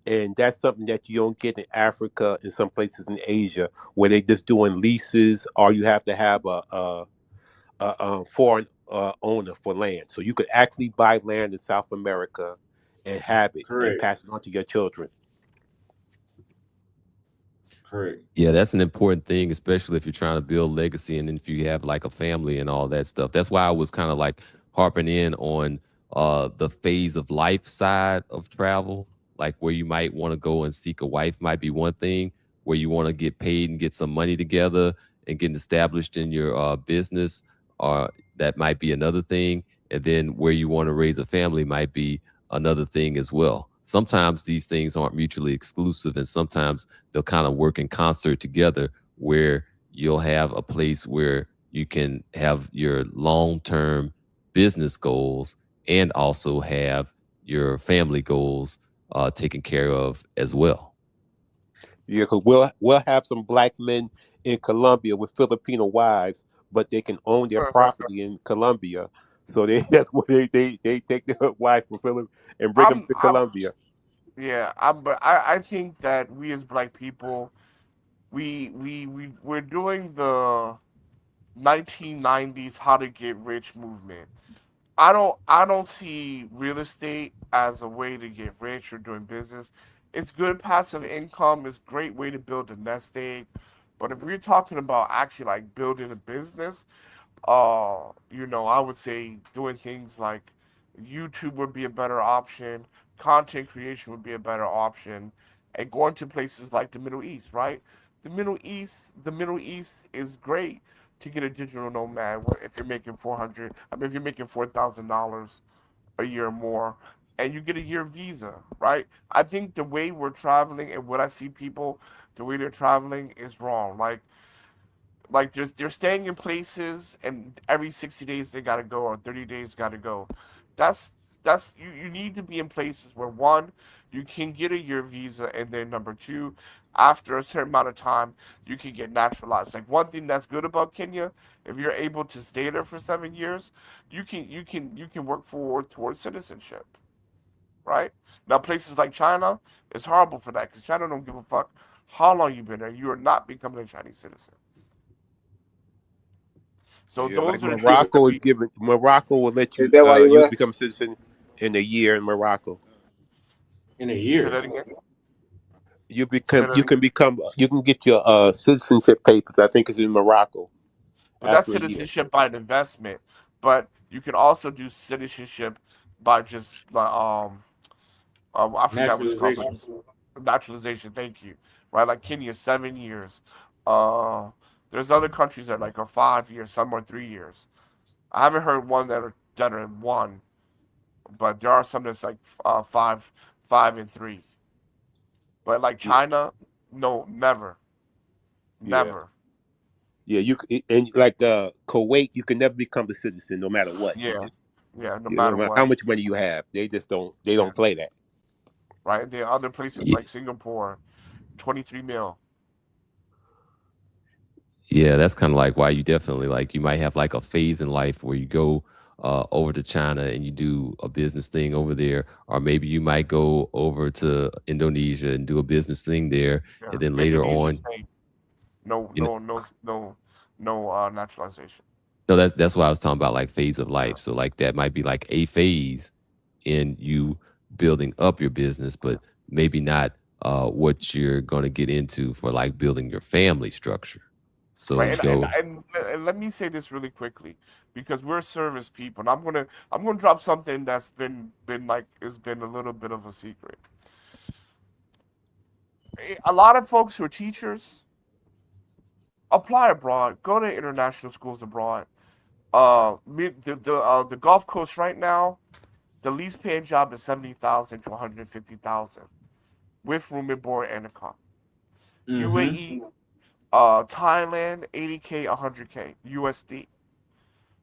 S22: And that's something that you don't get in Africa and some places in Asia where they just doing leases, or you have to have a foreign owner for land. So you could actually buy land in South America and have it and
S16: Correct.
S22: pass it on to your children.
S16: Correct.
S2: Yeah, that's an important thing, especially if you're trying to build legacy and then if you have like a family and all that stuff. That's why I was kind of like harping in on the phase of life side of travel, like where you might want to go and seek a wife might be one thing, where you want to get paid and get some money together and get established in your business, or that might be another thing. And then where you want to raise a family might be another thing as well. Sometimes these things aren't mutually exclusive, and sometimes they'll kind of work in concert together where you'll have a place where you can have your long-term business goals and also have your family goals taken care of as well.
S22: Yeah, because we'll have some black men in Colombia with Filipino wives, but they can own their property in Colombia. So they that's what they take their wife from Philip and bring them
S15: I'm
S22: to
S15: I'm
S22: Colombia.
S15: yeah, but I think that we as black people, we're doing the 1990s how to get rich movement. I don't see real estate as a way to get rich or doing business. It's good passive income, it's a great way to build a nest egg. But if we're talking about actually like building a business, I would say doing things like YouTube would be a better option, content creation would be a better option, and going to places like the Middle East, right? The Middle East is great to get a digital nomad if you're making 400, I mean if you're making $4,000 a year or more and you get a year visa, right? I think the way we're traveling and what I see people, the way they're traveling is wrong. Like they're staying in places and every 60 days they gotta go or 30 days gotta go. That's you need to be in places where one, you can get a year visa, and then number two, after a certain amount of time you can get naturalized. Like one thing that's good about Kenya, if you're able to stay there for 7 years, you can work forward towards citizenship. Right? Now places like China, it's horrible for that because China don't give a fuck how long you've been there. You are not becoming a Chinese citizen. So
S22: Yeah, like
S15: those are the things that
S22: Morocco will let
S14: Is
S22: you
S14: that why you
S22: you
S14: left?
S22: become a citizen in a year in Morocco.
S16: In a
S15: say
S16: year.
S15: that again. Say that
S22: You
S15: again.
S22: can become you can get your citizenship papers. I think it's in Morocco
S15: But that's
S22: after a year.
S15: citizenship by an investment. But you can also do citizenship by just I forgot what it's called, but
S16: Naturalization.
S15: just naturalization. Thank you. Right, like Kenya, 7 years. Uh, there's other countries that are 5 years, some are 3 years. I haven't heard one that are in one, but there are some that's like 5 and 3. But like
S22: Yeah,
S15: China, no, never,
S22: yeah,
S15: never.
S22: yeah. And like Kuwait, you can never become a citizen no matter what.
S15: Yeah, yeah, no
S22: No
S15: matter
S22: matter how
S15: what.
S22: much money you have, they just don't. They
S15: Yeah,
S22: don't play that.
S15: right. There are other places
S2: Yeah,
S15: like Singapore, 23 mil.
S2: yeah, that's kind of like why you definitely like you might have like a phase in life where you go over to China and you do a business thing over there, or maybe you might go over to Indonesia and do a business thing there,
S15: Yeah,
S2: and then later
S15: Indonesia
S2: on,
S15: same. No,
S2: you know,
S15: no, no, no, no naturalization.
S2: no, that's why I was talking about like phase of
S15: Yeah,
S2: life. So like that might be like a phase in you building up your business, but maybe not what you're going to get into for like building your family structure. So
S15: right.
S2: you
S15: And and,
S2: go,
S15: and and let me say this really quickly because we're service people, and I'm gonna drop something that's been like has been a little bit of a secret. A lot of folks who are teachers apply abroad, go to international schools abroad. The Gulf Coast right now, the least paying job is 70,000 to 150,000 with room and board and a car.
S16: Mm-hmm.
S15: UAE, Thailand, 80K, 100K USD.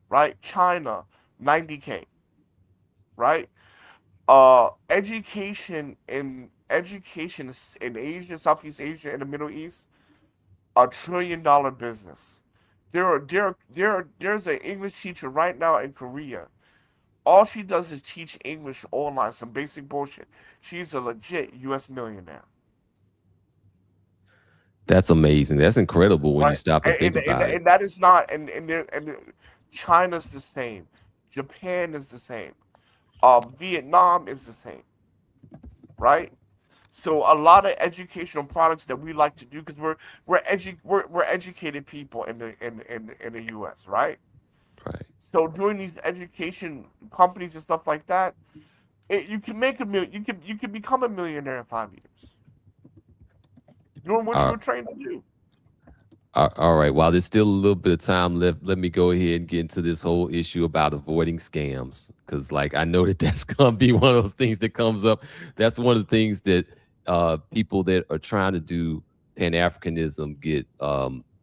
S15: Right? China, 90K. Right? Education in Asia, Southeast Asia, and the Middle East, $1 trillion business. There's an English teacher right now in Korea. All she does is teach English online, some basic bullshit. She's a legit U.S. millionaire,
S2: that's amazing. That's incredible when you
S15: right?
S2: stop and
S15: And
S2: think
S15: and,
S2: about it.
S15: and that is not China's the same, Japan is the same, Vietnam is the same, right? So a lot of educational products that we like to do, because we're educated people in the U.S., right?
S2: Right.
S15: So doing these education companies and stuff like that, you can make a million. You can become a millionaire in 5 years doing what you
S2: All
S15: were trained to do.
S2: All right. While there's still a little bit of time left, let me go ahead and get into this whole issue about avoiding scams. Because, like, I know that that's going to be one of those things that comes up. That's one of the things that people that are trying to do Pan-Africanism get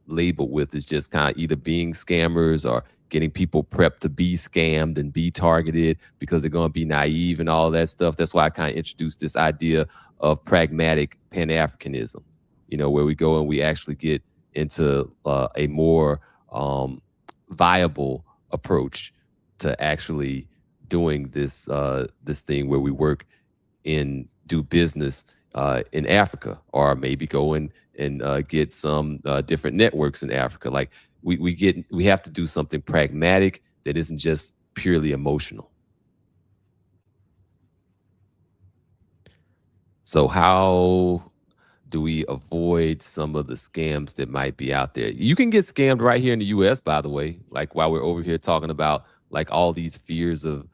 S2: labeled with, is just kind of either being scammers or getting people prepped to be scammed and be targeted because they're going to be naive and all that stuff. That's why I kind of introduced this idea of pragmatic Pan-Africanism, where we go and we actually get into a more viable approach to actually doing this thing where we work and do business in Africa, or maybe go and get some different networks in Africa. Like we have to do something pragmatic that isn't just purely emotional. So how do we avoid some of the scams that might be out there? You can get scammed right here in the US, by the way. Like, while we're over here talking about like all these fears of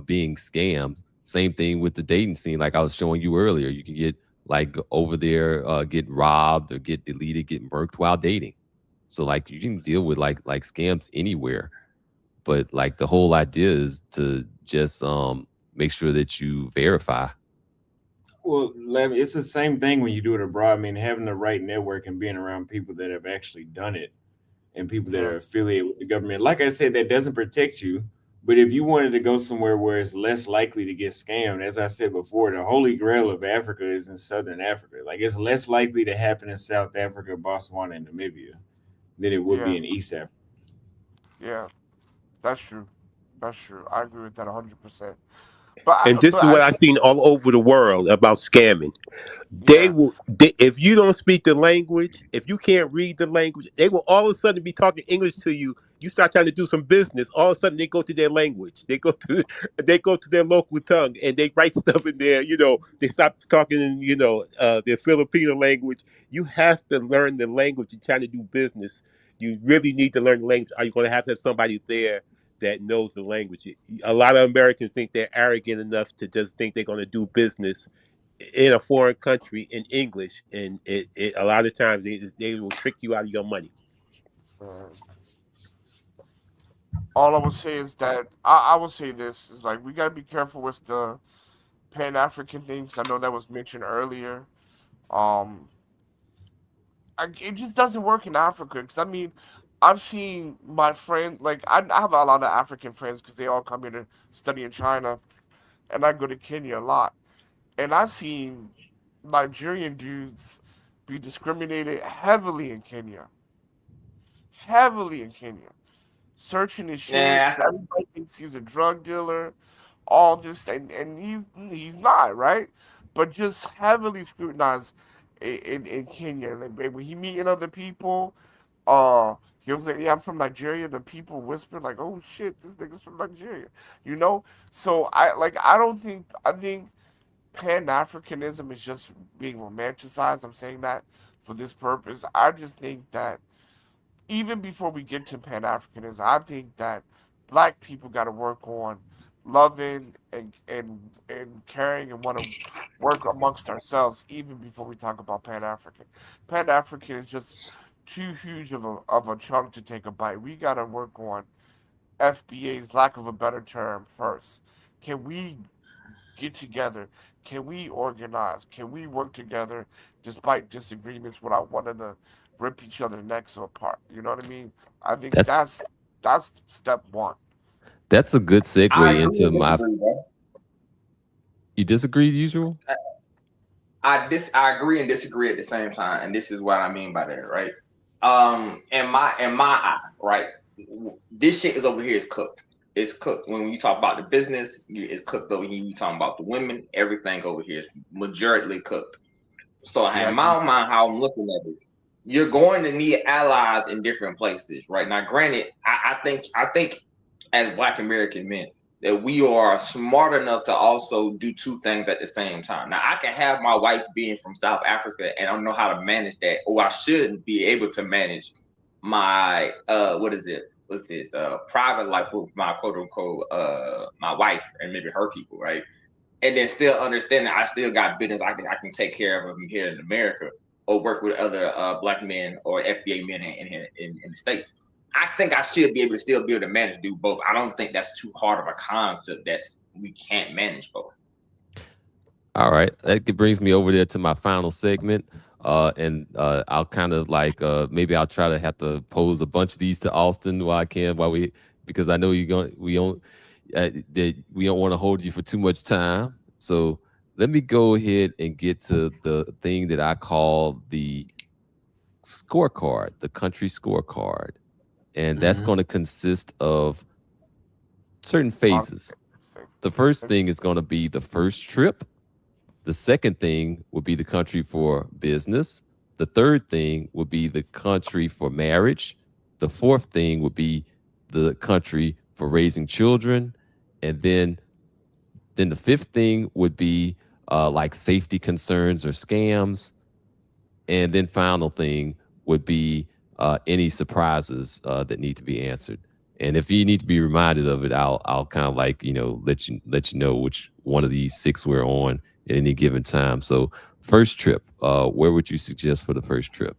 S2: being scammed. Same thing with the dating scene, like I was showing you earlier. You can get like over there, get robbed or get deleted, get murked while dating. So like you can deal with like scams anywhere. But like the whole idea is to just make sure that you verify.
S16: Well, it's the same thing when you do it abroad. I mean, having the right network and being around people that have actually done it and people that
S15: Yeah.
S16: are affiliated with the government. Like I said, that doesn't protect you. But if you wanted to go somewhere where it's less likely to get scammed, as I said before, the holy grail of Africa is in Southern Africa. Like, it's less likely to happen in South Africa, Botswana, and Namibia than it would
S15: Yeah.
S16: be in East Africa.
S15: Yeah. That's true. That's true. I agree with that 100%. But
S22: And this is
S15: I
S22: what I've seen all over the world about scamming.
S15: yeah.
S22: If you don't speak the language, if you can't read the language, they will all of a sudden be talking English to you. You start trying to do some business, all of a sudden they go to their language. They go to their local tongue and they write stuff in there. They stop talking in their Filipino language. You have to learn the language. You're trying to do business. You really need to learn the language. Are you going to have somebody there that knows the language? A lot of Americans think they're arrogant enough to just think they're going to do business in a foreign country in English, and a lot of times they will trick you out of your money.
S15: All I would say is that I would say this is like we gotta be careful with the Pan African things. I know that was mentioned earlier. Um, it just doesn't work in Africa. Because I mean, I've seen my friends. Like I have a lot of African friends because they all come here to study in China, and I go to Kenya a lot. And I've seen Nigerian dudes be discriminated heavily in Kenya. Heavily in Kenya. Searching his shit.
S8: Yeah,
S15: Everybody thinks he's a drug dealer. All this, and he's not, right? But just heavily scrutinized in Kenya. Like, when he meeting other people, he was like, "Yeah, I'm from Nigeria." The people whispered like, "Oh shit, this nigga's from Nigeria," you know. So I think Pan Africanism is just being romanticized. I'm saying that for this purpose. I just think that even before we get to Pan Africanism, I think that black people got to work on loving and caring and want to work amongst ourselves even before we talk about Pan African. Pan African is just too huge of a chunk to take a bite. We got to work on FBA's lack of a better term first. Can we get together? Can we organize? Can we work together despite disagreements without wanting to rip each other's necks apart? You know what I mean? I think
S2: That's
S15: that's step one.
S2: that's a good
S8: I
S2: segue
S8: agree
S2: into
S8: and
S2: my.
S8: disagree, bro.
S2: You disagree, usual?
S8: I agree and disagree at the same time, and this is what I mean by that, right? In my eye, right? This shit is over here is cooked. It's cooked. When you talk about the business, it's cooked over here. You talking about the women, everything over here is majority cooked. So
S15: Yeah,
S8: in my mind, how I'm looking at this, you're going to need allies in different places, right? Now, granted, I think as Black American men, that we are smart enough to also do two things at the same time. Now, I can have my wife being from South Africa and I don't know how to manage that, or I should be able to manage my private life with my quote unquote my wife and maybe her people, right? And then still understand that I still got business I can take care of them here in America, or work with other Black men or FBA men in the States. I think I should be able to still be able to manage do both. I don't think that's too hard of a concept that we can't manage both.
S2: All right, that brings me over there to my final segment, and I'll kind of like maybe I'll try to have to pose a bunch of these to Auston while I can, because I know we don't want to hold you for too much time. So let me go ahead and get to the thing that I call the scorecard, the country scorecard. And that's going to consist of certain phases. The first thing is going to be the first trip. The second thing would be the country for business. The third thing would be the country for marriage. The fourth thing would be the country for raising children. And then the fifth thing would be like safety concerns or scams. And then final thing would be any surprises that need to be answered. And if you need to be reminded of it, I'll kind of like, let you know which one of these 6 we're on at any given time. So first trip, where would you suggest for the first trip?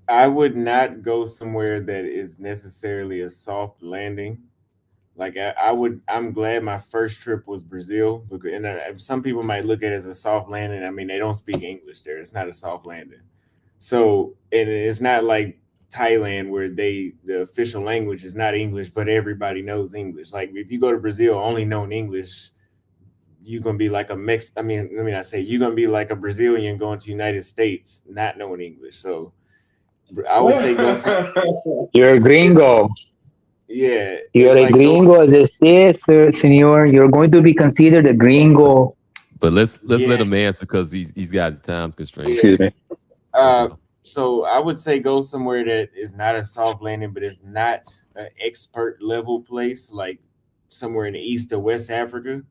S16: I would not go somewhere that is necessarily a soft landing. Like I'm glad my first trip was Brazil, and some people might look at it as a soft landing. I mean, they don't speak English there. It's not a soft landing. So, and it's not like Thailand where the official language is not English, but everybody knows English. Like if you go to Brazil only knowing English, you're gonna be like let me not say you're gonna be like a Brazilian going to the United States not knowing English. So I would say go.
S7: You're a gringo.
S16: Yeah,
S7: you're a gringo, as I say, sir, senor. You're going to be considered a gringo.
S2: But let's let him answer because he's got the time constraint.
S7: Excuse me.
S16: So I would say go somewhere that is not a soft landing, but it's not an expert level place, like somewhere in East or West Africa.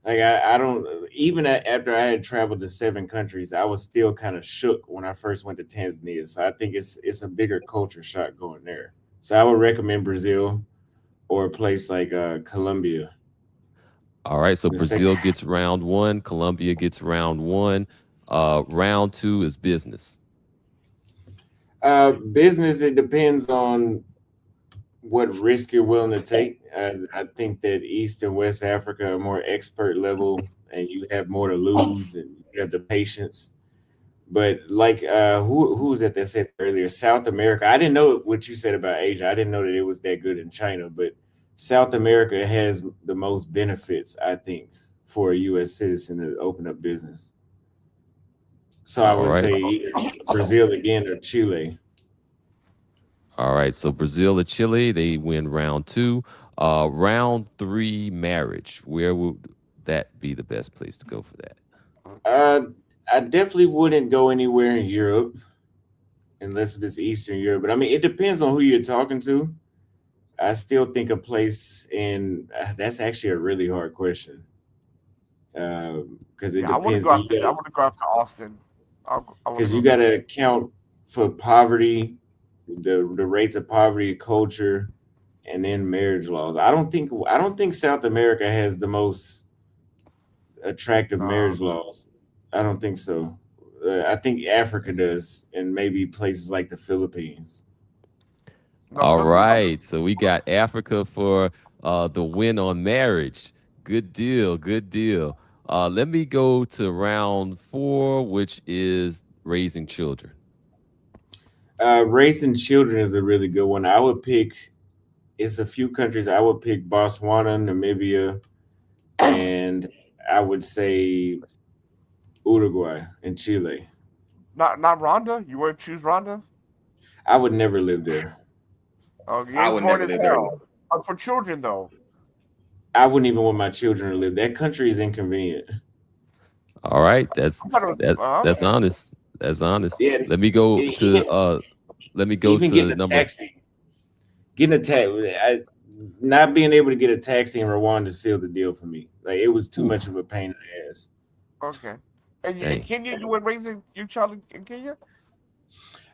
S16: Like I don't, even after I had traveled to 7 countries, I was still kind of shook when I first went to Tanzania. So I think it's a bigger culture shock going there. So I would recommend Brazil or a place like Colombia.
S2: All right, so Brazil gets round 1, Colombia gets round 1. Round 2 is business.
S16: Business, it depends on what risk you're willing to take. I think that East and West Africa are more expert level, and you have more to lose, and you have the patience. But like who was it that said earlier? South America. I didn't know what you said about Asia. I didn't know that it was that good in China, but South America has the most benefits, I think, for a U.S. citizen to open up business. So I would say either Brazil again or Chile.
S2: All right, so Brazil or Chile, they win round 2. Round 3, marriage. Where would that be the best place to go for that?
S16: I definitely wouldn't go anywhere in Europe unless it's Eastern Europe. But I mean, it depends on who you're talking to. I still think a place in that's actually a really hard question because it depends.
S15: I want to go after Auston
S16: because you got to account for poverty, the rates of poverty, culture, and then marriage laws. I don't think South America has the most attractive marriage laws. I don't think so. I think Africa does, and maybe places like the Philippines.
S2: All right, so we got Africa for the win on marriage. Good deal, good deal. Let me go to round 4, which is raising children.
S16: Raising children is a really good one. I would pick, it's a few countries. I would pick Botswana, Namibia, and I would say Uruguay and Chile.
S15: Not Rwanda? You wouldn't choose Rwanda?
S16: I would never live there.
S15: Oh, I would never live there. For children, though.
S16: I wouldn't even want my children to live. That country is inconvenient.
S2: All right, that's honest. That's honest.
S16: Yeah,
S2: let me go to number.
S16: Taxi. Getting a taxi. not being able to get a taxi in Rwanda sealed the deal for me. Like it was too much of a pain in the ass.
S15: Okay. And in
S2: Dang.
S15: Kenya, you were raising your child in Kenya?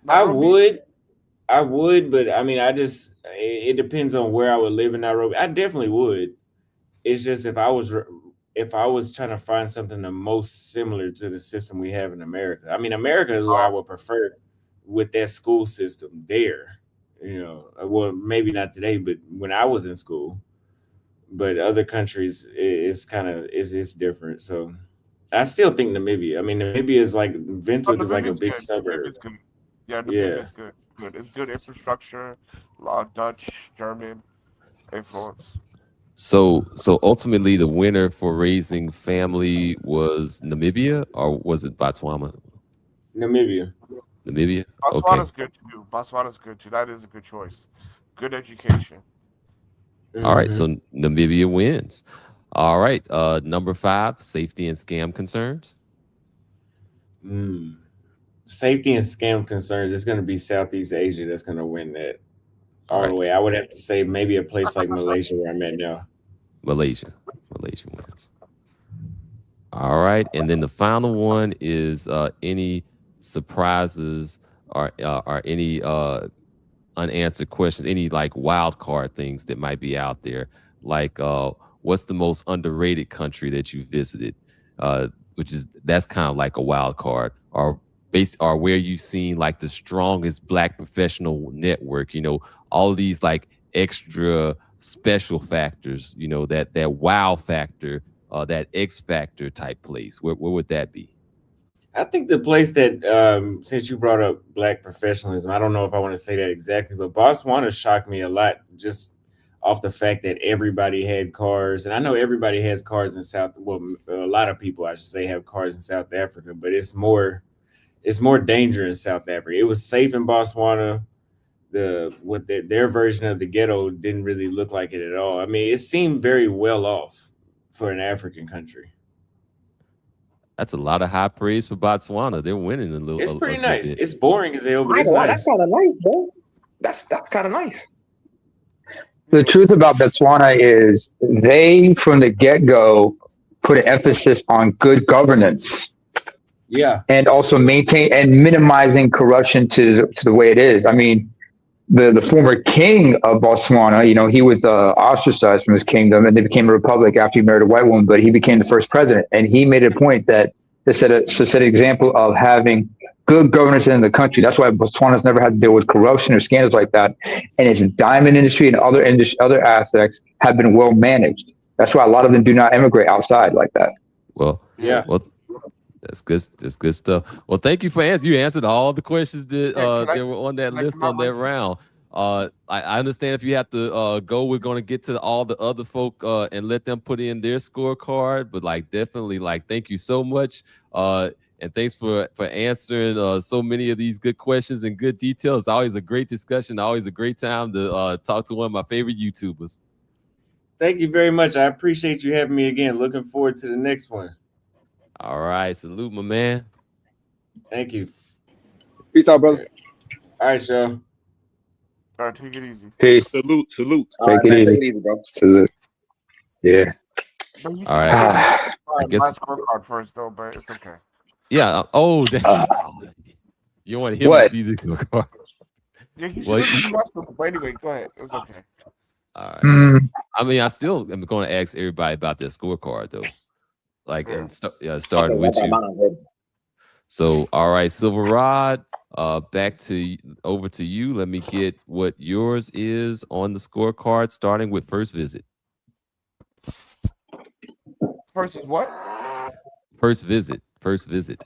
S16: I
S15: Nairobi?
S16: would, but I mean, it depends on where I would live in Nairobi. I definitely would. It's just if I was trying to find something the most similar to the system we have in America. I mean, America is where I would prefer with that school system there. You know, well, maybe not today, but when I was in school. But other countries, it's kind of it's different. So I still think Namibia. I mean, Namibia is like
S15: Oh,
S16: Windhoek is like a
S15: Namibia's
S16: big
S15: good.
S16: suburb.
S15: Namibia's good. Yeah,
S16: Yeah.
S15: Namibia's good. Good. It's good infrastructure, Dutch, German influence.
S2: So ultimately, the winner for raising family was Namibia, or was it Botswana?
S16: Namibia.
S2: Namibia. Okay.
S15: Botswana's good too. Botswana's good too. That is a good choice. Good education.
S2: All right.
S16: Mm-hmm.
S2: So Namibia wins. All right. Number 5, safety and scam concerns.
S16: Safety and scam concerns. It's going to be Southeast Asia that's going to win that
S2: All
S16: all the
S2: right.
S16: way. I would have to say maybe a place like Malaysia where I'm at now.
S2: Malaysia wins. All right. And then the final one is any surprises or any unanswered questions, any like wild card things that might be out there. Like what's the most underrated country that you visited? That's kind of like a wild card. Or where you seen like the strongest Black professional network, all of these like extra special factors, that wow factor, that X factor type place. Where would that be?
S16: I think the place that, since you brought up Black professionalism, I don't know if I want to say that exactly, but Botswana shocked me a lot just off the fact that everybody had cars. And I know everybody has cars in a lot of people, I should say, have cars in South Africa, but it's more danger in South Africa. It was safe in Botswana. Their version of the ghetto didn't really look like it at all. I mean, it seemed very well off for an African country.
S2: That's a lot of high praise for Botswana. They're winning
S16: It's
S2: a
S16: pretty
S2: good
S16: nice.
S2: bit.
S16: It's boring as hell, but
S8: I
S16: it's
S8: ain't gonna lie, that's
S16: nice.
S8: kind of nice, bro. That's kind of nice.
S7: The truth about Botswana is they, from the get-go, put an emphasis on good governance.
S16: Yeah.
S7: And also maintain and minimizing corruption to the way it is. I mean, the former king of Botswana, he was ostracized from his kingdom, and they became a republic after he married a white woman. But he became the first president, and he made a point that to set an example of having good governance in the country. That's why Botswana's never had to deal with corruption or scandals like that, and its diamond industry and other aspects have been well managed. That's why a lot of them do not emigrate outside like that.
S2: Well,
S16: yeah.
S2: Well, that's good. That's good stuff. Well, thank you for answering. You answered all the questions that that were on that list on that round. I understand if you have to go, we're going to get to all the other folk and let them put in their scorecard. But definitely, thank you so much. And thanks for answering so many of these good questions and good details. It's always a great discussion. Always a great time to talk to one of my favorite YouTubers.
S16: Thank you very much. I appreciate you having me again. Looking forward to the next one.
S2: All right. Salute, my man.
S16: Thank you.
S14: Peace out, brother.
S16: All right, y'all.
S15: All right, take it easy.
S7: Peace.
S22: Salute.
S7: Take it easy.
S8: Take it easy, bro.
S7: Salute. Yeah.
S15: But you
S2: All right.
S15: I
S2: guess-
S15: my scorecard first, though, but it's okay.
S2: Yeah. You want him
S7: What?
S2: to see the scorecard?
S15: Yeah, you should
S2: Well,
S15: listen to my scorecard. But anyway, go ahead. It's okay.
S2: All right.
S7: Mm,
S2: I mean, I still am going to ask everybody about their scorecard, though. And starting
S8: Okay,
S2: with
S8: I got
S2: you.
S8: mine ready.
S2: So, all right, Silver Rod, over to you. Let me get what yours is on the scorecard, starting with first visit.
S15: First is what?
S2: First visit.
S15: First visit,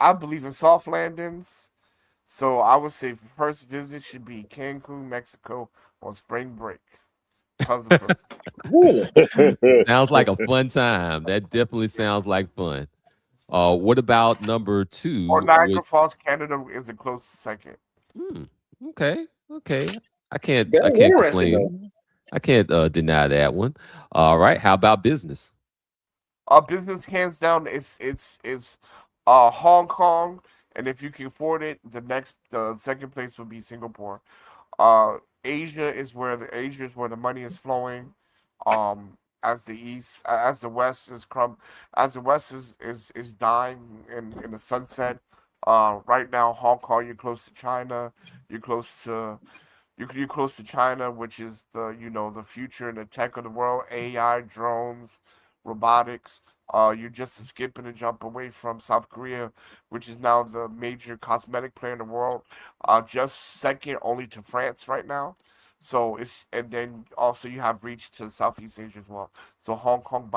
S15: I believe in soft landings. So I would say first visit should be Cancun, Mexico on spring break. Tons of food.
S2: Sounds like a fun time. That definitely sounds like fun. What about number 2?
S15: Or Niagara Falls, Canada is a close second.
S2: Okay. I can't
S8: Very interesting,
S2: complain.
S8: though.
S2: I can't deny that one. All right. How about business?
S15: Business hands down is Hong Kong, and if you can afford it, the second place would be Singapore. Asia is where the money is flowing. As the West is dying in the sunset. Right now, Hong Kong, you're close to China. You're close to you're close to China, which is the future and the tech of the world, AI, drones, robotics. You're just a skip and a jump away from South Korea, which is now the major cosmetic player in the world, just second only to France right now. So and then also you have reach to Southeast Asia as well. So Hong Kong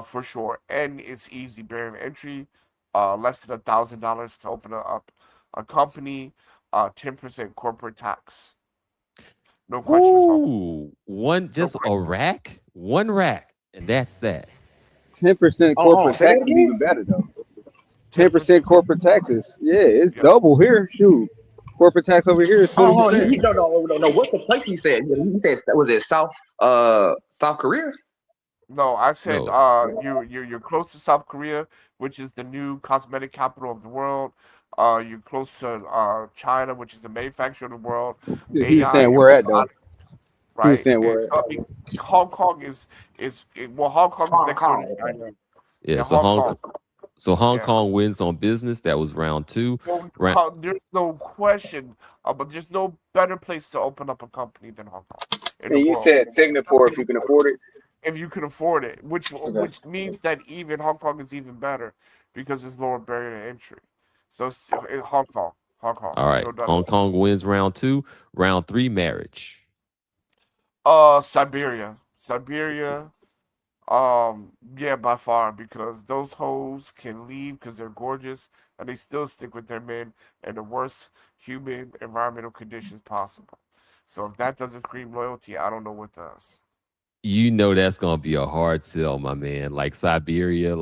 S15: for sure, and it's easy barrier of entry, less than $1,000 to open up a company, 10% corporate tax. No questions.
S2: Ooh, one rack, and that's that.
S14: 10% corporate tax is even better though. 10% corporate taxes. Yeah, it's double here. Shoot, corporate tax over here is 20%.
S8: No. What's the place he said? He said, was it South Korea?
S15: No, I said you're close to South Korea, which is the new cosmetic capital of the world. You're close to China, which is the manufacturer of the world.
S14: Yeah, he was saying where at though.
S15: Right.
S14: He was saying where.
S15: Hong Kong is Hong Kong is next door to China.
S2: Yeah, so Hong Kong wins on business. That was round 2.
S15: There's no question, but there's no better place to open up a company than Hong Kong.
S14: And you said Singapore if you can afford it.
S15: If you can afford it, which means that even Hong Kong is even better because it's lower barrier to entry. So Hong Kong.
S2: All right, Hong Kong wins round 2. Round 3, marriage.
S15: Siberia. Yeah, by far, because those hoes can leave because they're gorgeous and they still stick with their men in the worst human environmental conditions possible. So if that doesn't scream loyalty, I don't know what does.
S2: You know that's gonna be a hard sell, my man. Like Siberia,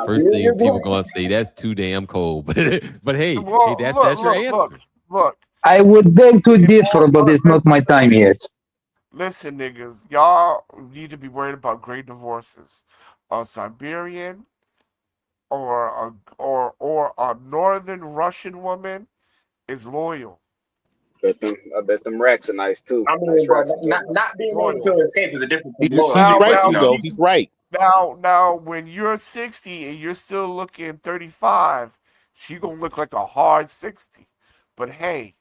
S2: first thing people gonna say, that's too damn cold. but hey, that's your answer.
S15: Look.
S7: I would beg to differ, but it's not my time yet.
S15: Listen, niggas, y'all need to be worried about great divorces. A Siberian or a northern Russian woman is loyal.
S14: I bet them racks are nice too.
S8: I mean, not being able to escape is a different thing.
S22: He's right.
S15: Now, when you're 60 and you're still looking 35, she gonna look like a hard 60. But hey,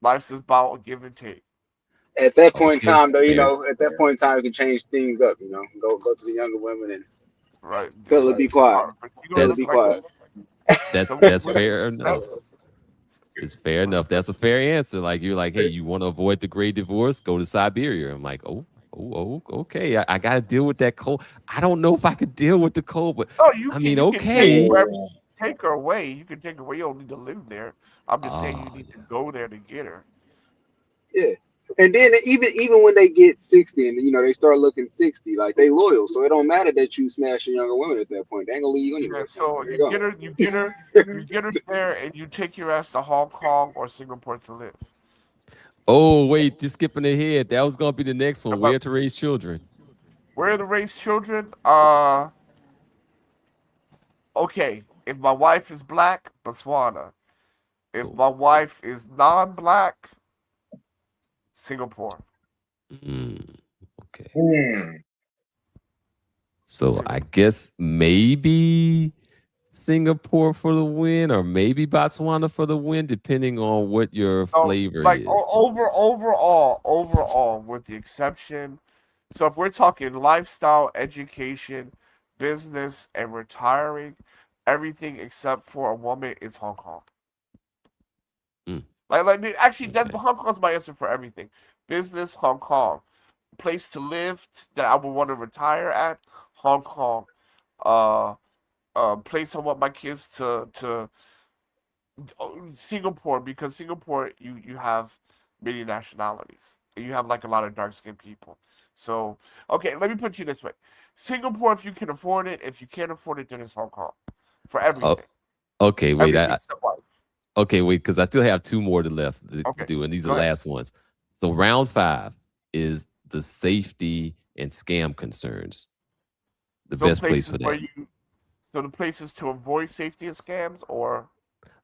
S15: life's about a give and take.
S14: At that point in time, though, at that point in time, you can change things up. Go to the younger women and tell her be quiet.
S2: That's fair enough. It's fair enough. That's a fair answer. Like you're like, hey, you want to avoid the great divorce? Go to Siberia. I'm like, okay. I got to deal with that cold. I don't know if I could deal with the cold, but okay.
S15: Take her away. You can take her away. You don't need to live there. I'm just saying you need to go there to get her.
S14: Yeah. And then even when they get 60 and they start looking 60, like they loyal, so it don't matter that you smashing younger women at that point. They ain't gonna leave you anyway.
S15: Yeah, so you get her there, and you take your ass to Hong Kong or Singapore to live.
S2: Oh wait, just skipping ahead. That was gonna be the next one. Where to raise children?
S15: Where to raise children? Okay. If my wife is black, Botswana. If my wife is non-black, Singapore.
S2: Okay. So I guess maybe Singapore for the win, or maybe Botswana for the win, depending on what your flavor is.
S15: Overall, with the exception. So if we're talking lifestyle, education, business, and retiring, everything except for a woman is Hong Kong. Hong Kong's my answer for everything. Business, Hong Kong. Place to live that I would want to retire at, Hong Kong. Place I want my kids to Singapore, because Singapore you have many nationalities. And you have like a lot of dark skinned people. So okay, let me put you this way. Singapore if you can afford it. If you can't afford it, then it's Hong Kong. For everything.
S2: Okay, wait.
S15: Okay,
S2: wait, because I still have 2 more to do, and these are the last ones. So round 5 is the safety and scam concerns. The best place for that.
S15: So the places to avoid safety and scams, or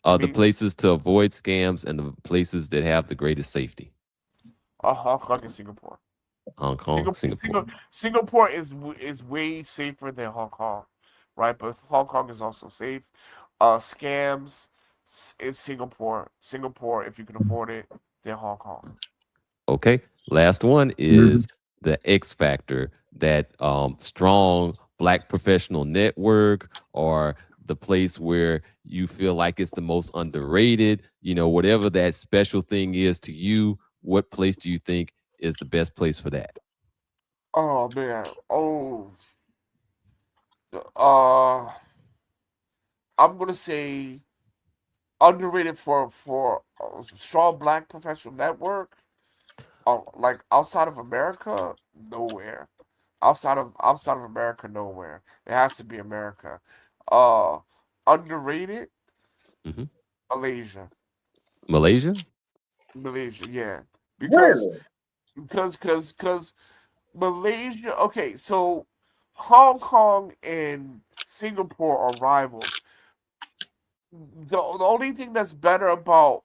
S2: the places to avoid scams and the places that have the greatest safety.
S15: Hong Kong and Singapore.
S2: Hong Kong, Singapore.
S15: Singapore is way safer than Hong Kong, right? But Hong Kong is also safe. Scams is Singapore. Singapore, if you can afford it, then Hong Kong.
S2: Okay. Last one is the X factor, that strong Black professional network, or the place where you feel like it's the most underrated, whatever that special thing is to you. What place do you think is the best place for that?
S15: Oh man. I'm gonna say underrated for a strong Black professional network. Like outside of America, nowhere. Outside of America, nowhere. It has to be America. Uh, Underrated,
S2: Mm-hmm.
S15: Malaysia.
S2: Malaysia?
S15: Malaysia, yeah, because
S8: Really?
S15: because Malaysia. Okay, so Hong Kong and Singapore are rivals. The only thing that's better about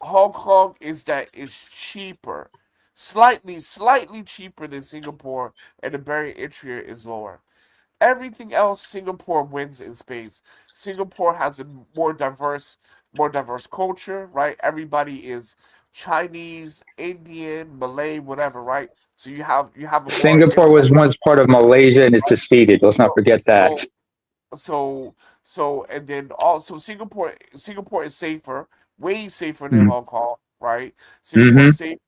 S15: Hong Kong is that it's cheaper, slightly cheaper than Singapore, and the barrier to entry is lower. Everything else, Singapore wins in space. Singapore has a more diverse culture, right? Everybody is Chinese, Indian, Malay, whatever, right? So you have a more
S7: Singapore was once part of Malaysia and it seceded. Let's not forget that.
S15: and then also Singapore is safer, way safer than Hong Kong, right? Singapore
S7: Mm-hmm.
S15: is safer,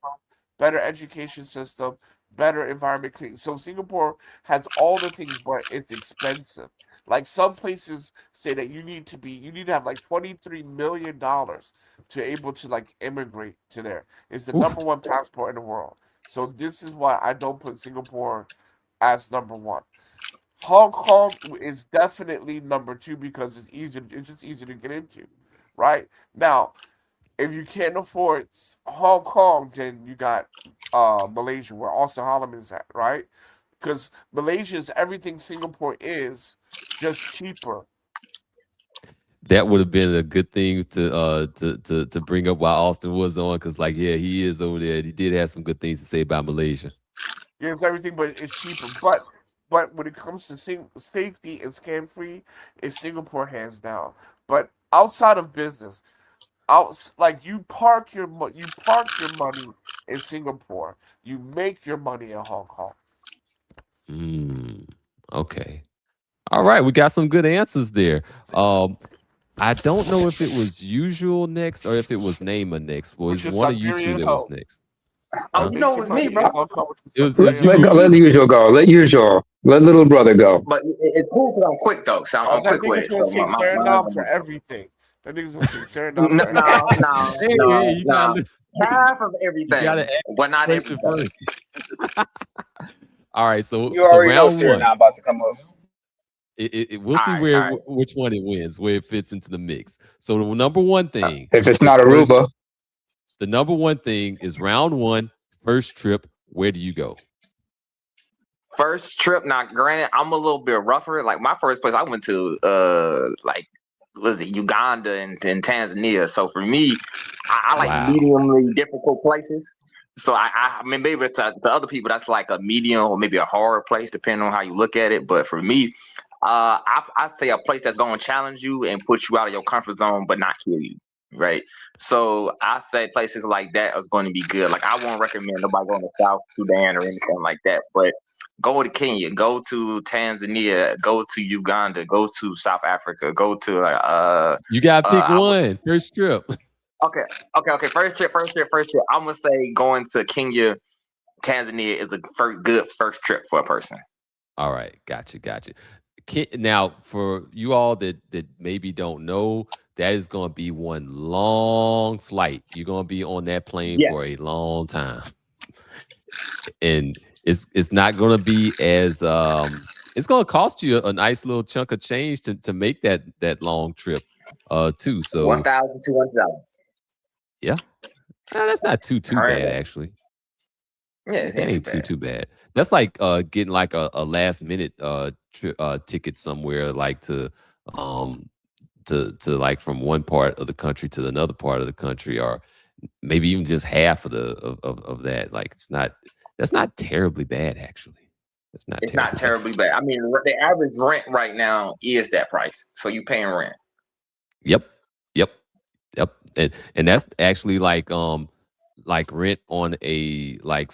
S15: better education system, better environment clean. So Singapore has all the things, but it's expensive. Like some places say that you need to have like $23 million to able to like immigrate to there. It's the number one passport in the world. So this is why I don't put Singapore as number one. Hong Kong is definitely number two because it's just easy to get into, right? Now, if you can't afford Hong Kong, then you got Malaysia, where Auston Holleman is at, right? Because Malaysia is everything Singapore is, just cheaper.
S2: That would have been a good thing to bring up while Austin was on, because he is over there. He did have some good things to say about Malaysia.
S15: Yeah, it's everything, but it's cheaper. But when it comes to safety and scam free, it's Singapore hands down. But outside of business, like you park your money in Singapore, you make your money in Hong Kong.
S2: Okay. All right, we got some good answers there. I don't know if it was usual next or if it was Namer next. Was one of you two that was next?
S8: Oh, you know it was me, bro.
S2: It was
S7: Let
S2: you.
S7: go. Let the usual go. Let usual. Let little brother go.
S8: But it's cool because I'm quick though. So I'm
S15: That
S8: quick with
S15: nigga's
S8: it.
S15: gonna
S8: So
S15: say
S8: my
S15: Suriname for everything. That nigga's gonna say Suriname
S8: no,
S15: for everything.
S8: no. Half of everything,
S2: You gotta
S8: but not
S2: question
S8: everything.
S2: first. All right, so
S14: You already know
S2: round one.
S14: Suriname about to come up.
S2: We'll see
S8: All right.
S2: which one it wins, where it fits into the mix. So the number one thing,
S7: If it's not Aruba,
S2: the number one thing is round one, first trip. Where do you go?
S8: First trip. Now, granted, I'm a little bit rougher. Like my first place I went to, was it Uganda and Tanzania. So for me, I like mediumly difficult places. So I mean, maybe to other people that's like a medium or maybe a hard place, depending on how you look at it. But for me, I say a place that's going to challenge you and put you out of your comfort zone, but not kill you. Right. So I say places like that is going to be good. Like I won't recommend nobody going to South Sudan or anything like that, but go to Kenya, go to Tanzania, go to Uganda, go to South Africa, go to
S2: You gotta pick one. First trip.
S8: Okay. First trip. I'm gonna say going to Kenya, Tanzania is a good first trip for a person.
S2: All right, gotcha. Now, for you all that maybe don't know, that is going to be one long flight. You're going to be on that plane for a long time, and it's not going to be as it's going to cost you a nice little chunk of change to make that long trip, too. So
S8: $1,200.
S2: Yeah, that's not too bad actually.
S8: Yeah,
S2: that ain't too bad. That's like getting like a last minute ticket somewhere, like to like from one part of the country to another part of the country, or maybe even just half of of that. Like that's not terribly bad actually. It's not
S8: It's not
S2: terribly bad.
S8: terribly bad. I mean, the average rent right now is that price, so you paying rent.
S2: Yep. Yep. Yep. And that's actually like rent on a like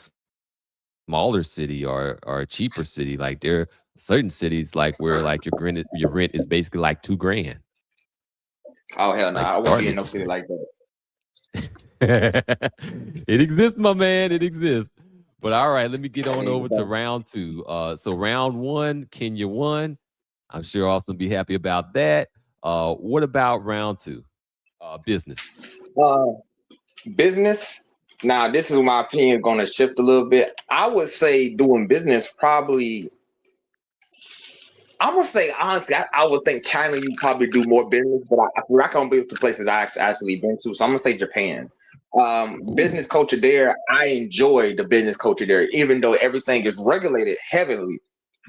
S2: smaller city or a cheaper city. Like there are certain cities like where like your rent is basically like $2,000.
S8: Oh hell no,
S2: Like
S8: I won't be
S2: starting
S8: in
S2: at
S8: no city like that.
S2: it exists, my man. It exists. But all right, let me get on over to round two. So round one, Kenya won. I'm sure Austin will be happy about that. What about round two? Business.
S8: Business. Now, this is my opinion going to shift a little bit. I would say doing business probably. I'm gonna say honestly, I would think China you probably do more business, but I can't be with the places I actually been to. So I'm gonna say Japan. Business culture there, I enjoy the business culture there, even though everything is regulated heavily,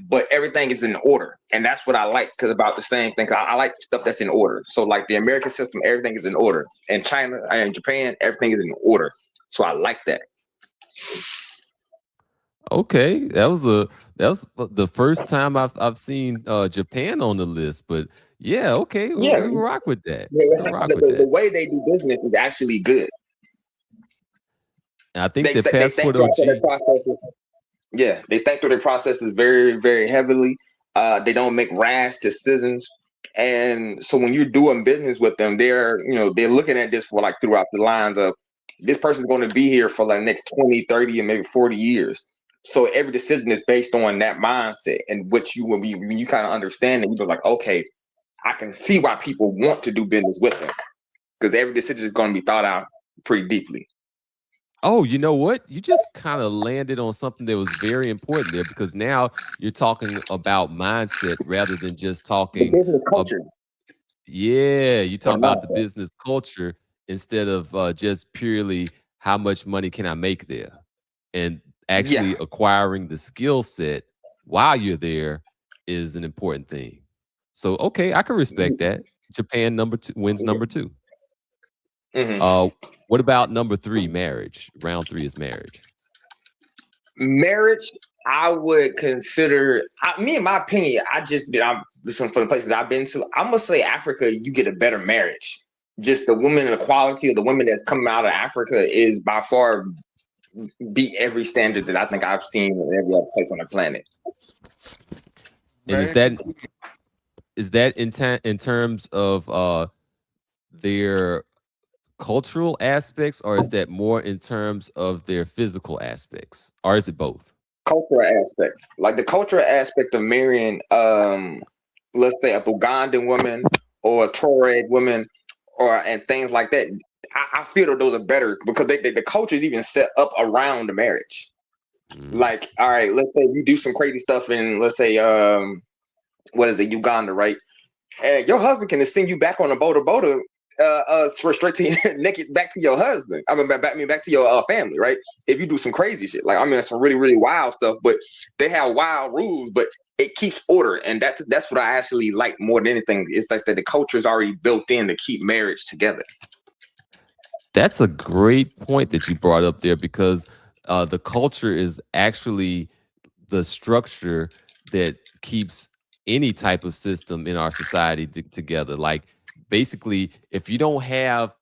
S8: but everything is in order, and that's what I like. Because about the same thing, I like stuff that's in order. So like the American system, everything is in order. In China and Japan, everything is in order. So I like that.
S2: Okay, that was the first time I've seen Japan on the list, but yeah, okay,
S8: Yeah,
S2: we will rock with that. We'll rock with
S8: the
S2: that.
S8: way they do business is actually good.
S2: And I think
S8: They
S2: that
S8: think
S2: Passport
S8: through their
S2: OG.
S8: processes. Yeah, they think through their processes very, very heavily. They don't make rash decisions. And so when you're doing business with them, they're looking at this for like throughout the lines of this person's going to be here for like the next 20, 30, and maybe 40 years. So every decision is based on that mindset and what you will be when you kind of understand it, you're like, okay, I can see why people want to do business with them. Because every decision is going to be thought out pretty deeply.
S2: Oh, you know what? You just kind of landed on something that was very important there because now you're talking about mindset rather than just
S8: The
S2: talking.
S8: business culture.
S2: Yeah, you're
S8: Or
S2: talking about the
S8: mindset.
S2: business culture instead of just purely how much money can I make there, and
S8: Yeah.
S2: actually acquiring the skill set while you're there is an important thing. So, okay, I can respect that. Japan number two wins number two.
S8: Mhm.
S2: What about number three? Marriage. Round three is marriage.
S8: Marriage, I would consider. Me, in my opinion, I'm from the places I've been to. I'm gonna say Africa, you get a better marriage. Just the women and the quality of the women that's coming out of Africa is by far beat every standard that I think I've seen in every other place on the planet.
S2: And is that in terms of their cultural aspects, or is that more in terms of their physical aspects, or is it both?
S8: Cultural aspects, like the cultural aspect of marrying, let's say a Ugandan woman or a Tuareg woman, and things like that. I feel that those are better because the culture is even set up around the marriage. Like, all right, let's say you do some crazy stuff in, let's say, what is it, Uganda, right? And your husband can send you back on a boat for straight to naked back to your husband. I mean, back to your family, right? If you do some crazy shit, like I mean, some really, really wild stuff. But they have wild rules, but it keeps order, and that's what I actually like more than anything. It's like that the culture is already built in to keep marriage together.
S2: That's a great point that you brought up there because the culture is actually the structure that keeps any type of system in our society together. Like basically, if you don't have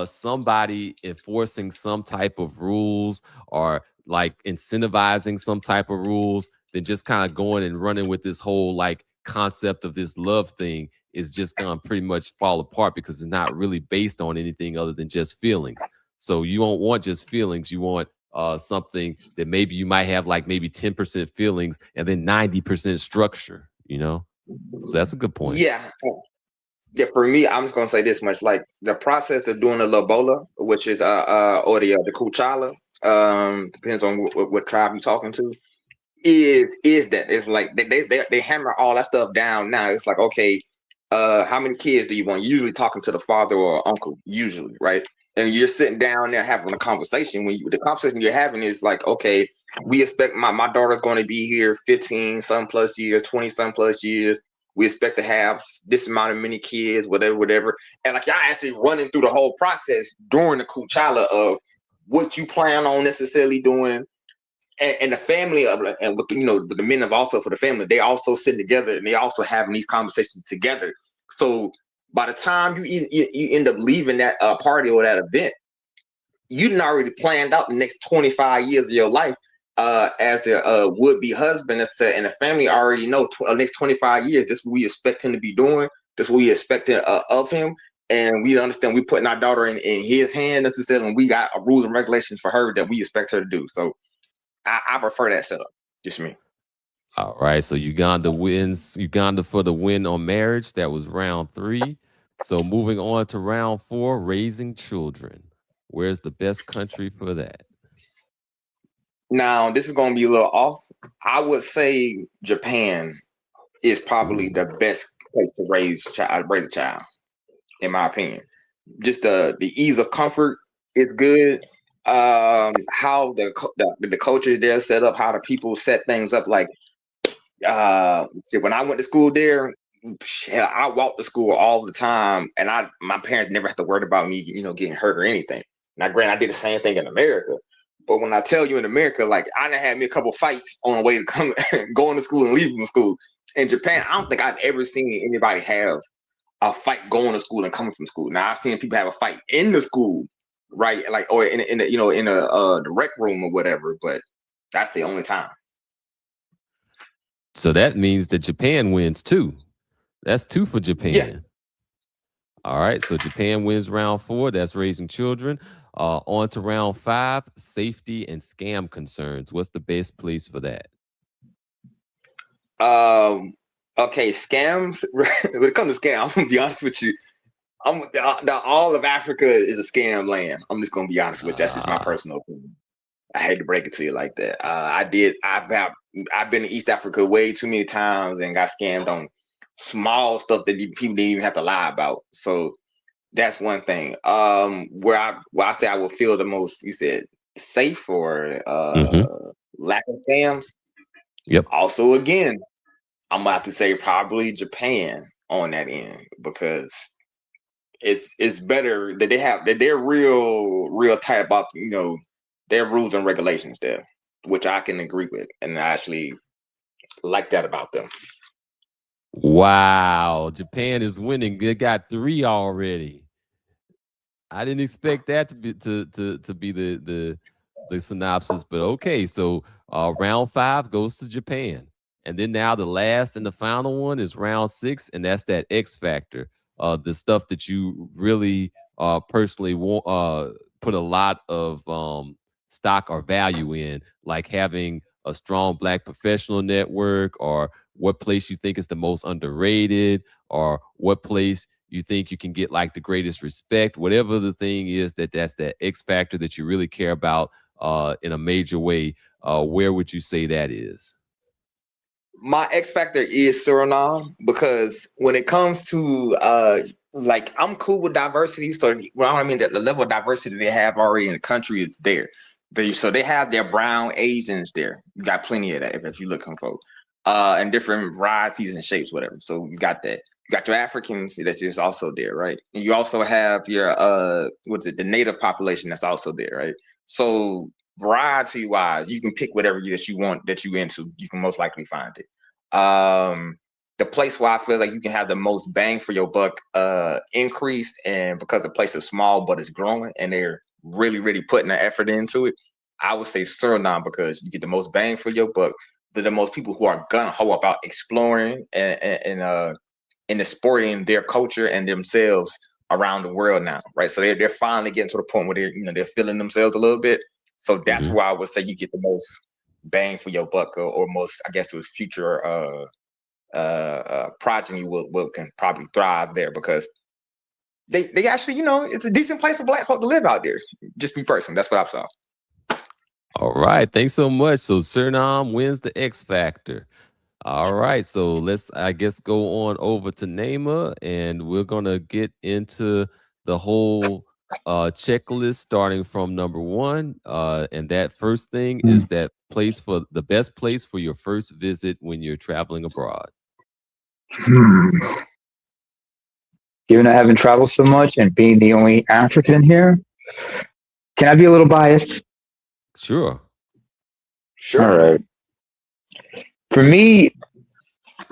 S2: somebody enforcing some type of rules or like incentivizing some type of rules, then just kind of going and running with this whole like concept of this love thing is just gonna pretty much fall apart because it's not really based on anything other than just feelings. So you don't want just feelings. You want something that maybe you might have like maybe 10% feelings and then 90% structure, you know? So that's a good point.
S8: Yeah. Yeah, for me, I'm just gonna say this much: like the process of doing the lobola, which is or the kuchala, depends on what tribe you're talking to, is that it's like they hammer all that stuff down. Now it's like, okay, how many kids do you want? You're usually talking to the father or uncle, usually, right? And you're sitting down there having a conversation. The conversation you're having is like, okay, we expect my daughter's going to be here 15 some plus years, 20 some plus years. We expect to have this amount of many kids, whatever. And like y'all actually running through the whole process during the Coachella of what you plan on necessarily doing. And the family of, and with, the men have also for the family, they also sit together and they also having these conversations together. So by the time you end up leaving that party or that event, you'd already planned out the next 25 years of your life as the would-be husband, and the family already know the next 25 years, this is what we expect him to be doing, this is what we expect of him, and we understand we're putting our daughter in his hand necessarily, and we got rules and regulations for her that we expect her to do. So I prefer that setup. Just me.
S2: All right, so Uganda wins. Uganda for the win on marriage. That was round 3. So moving on to round 4, raising children. Where's the best country for that?
S8: Now, this is going to be a little off. I would say Japan is probably the best place to raise a child, in my opinion. Just the ease of comfort is good. How the culture there set up, how the people set things up. Like, see, when I went to school there, I walked to school all the time, and my parents never had to worry about me, getting hurt or anything. Now, granted, I did the same thing in America, but when I tell you in America, like I done had me a couple fights on the way to going to school and leaving from school. In Japan, I don't think I've ever seen anybody have a fight going to school and coming from school. Now, I've seen people have a fight in the school, right? Like, or in the rec room or whatever, but that's the only time.
S2: So that means that Japan wins 2. That's 2 for Japan.
S8: Yeah.
S2: All right, so Japan wins round 4. That's raising children. On to round 5, safety and scam concerns. What's the best place for that?
S8: Okay, scams. When it comes to scam, I'm gonna be honest with you. All of Africa is a scam land. I'm just gonna be honest with you. That's just my personal opinion. I hate to break it to you like that. I've been to East Africa way too many times and got scammed on small stuff that people didn't even have to lie about. So that's one thing. Where I say I would feel the most, you said safe or lack of scams.
S2: Yep.
S8: Also, again, I'm about to say probably Japan on that end, because it's better that they're real tight about their rules and regulations there, which I can agree with, and I actually like that about them.
S2: Wow, Japan is winning. They got 3 already. I didn't expect that to be the synopsis, but okay. So round 5 goes to Japan, and then now the last and the final one is round 6, and that's that X factor. The stuff that you really personally put a lot of stock or value in, like having a strong Black professional network, or what place you think is the most underrated, or what place you think you can get like the greatest respect, whatever the thing is that's that X factor that you really care about in a major way. Where would you say that is?
S8: My X factor is Suriname, because when it comes to like, I'm cool with diversity. So I mean that the level of diversity they have already in the country is there. So they have their brown Asians there. You got plenty of that if you're looking for and different varieties and shapes, whatever. So you got that. You got your Africans that's just also there, right? And you also have your the native population that's also there, right? So variety wise, you can pick whatever that you want, that you into. You can most likely find it. The place where I feel like you can have the most bang for your buck increased, and because the place is small but it's growing and they're really putting the effort into it, I would say Suriname, because you get the most bang for your buck. The most people who are gung-ho about exploring and exporting their culture and themselves around the world now, right? So they're finally getting to the point where they're feeling themselves a little bit. So that's why I would say you get the most bang for your buck, or most, I guess, with future progeny will can probably thrive there, because they actually, it's a decent place for Black folk to live out there. Just be personal. That's what I saw.
S2: All right, thanks so much. So Suriname wins the X factor. All right, so let's, I guess, go on over to Naima, and we're gonna get into the whole checklist, starting from number 1. And that first thing is that the best place for your first visit when you're traveling abroad.
S7: Given I haven't traveled so much and being the only African here, can I be a little biased?
S2: Sure.
S7: All right. For me,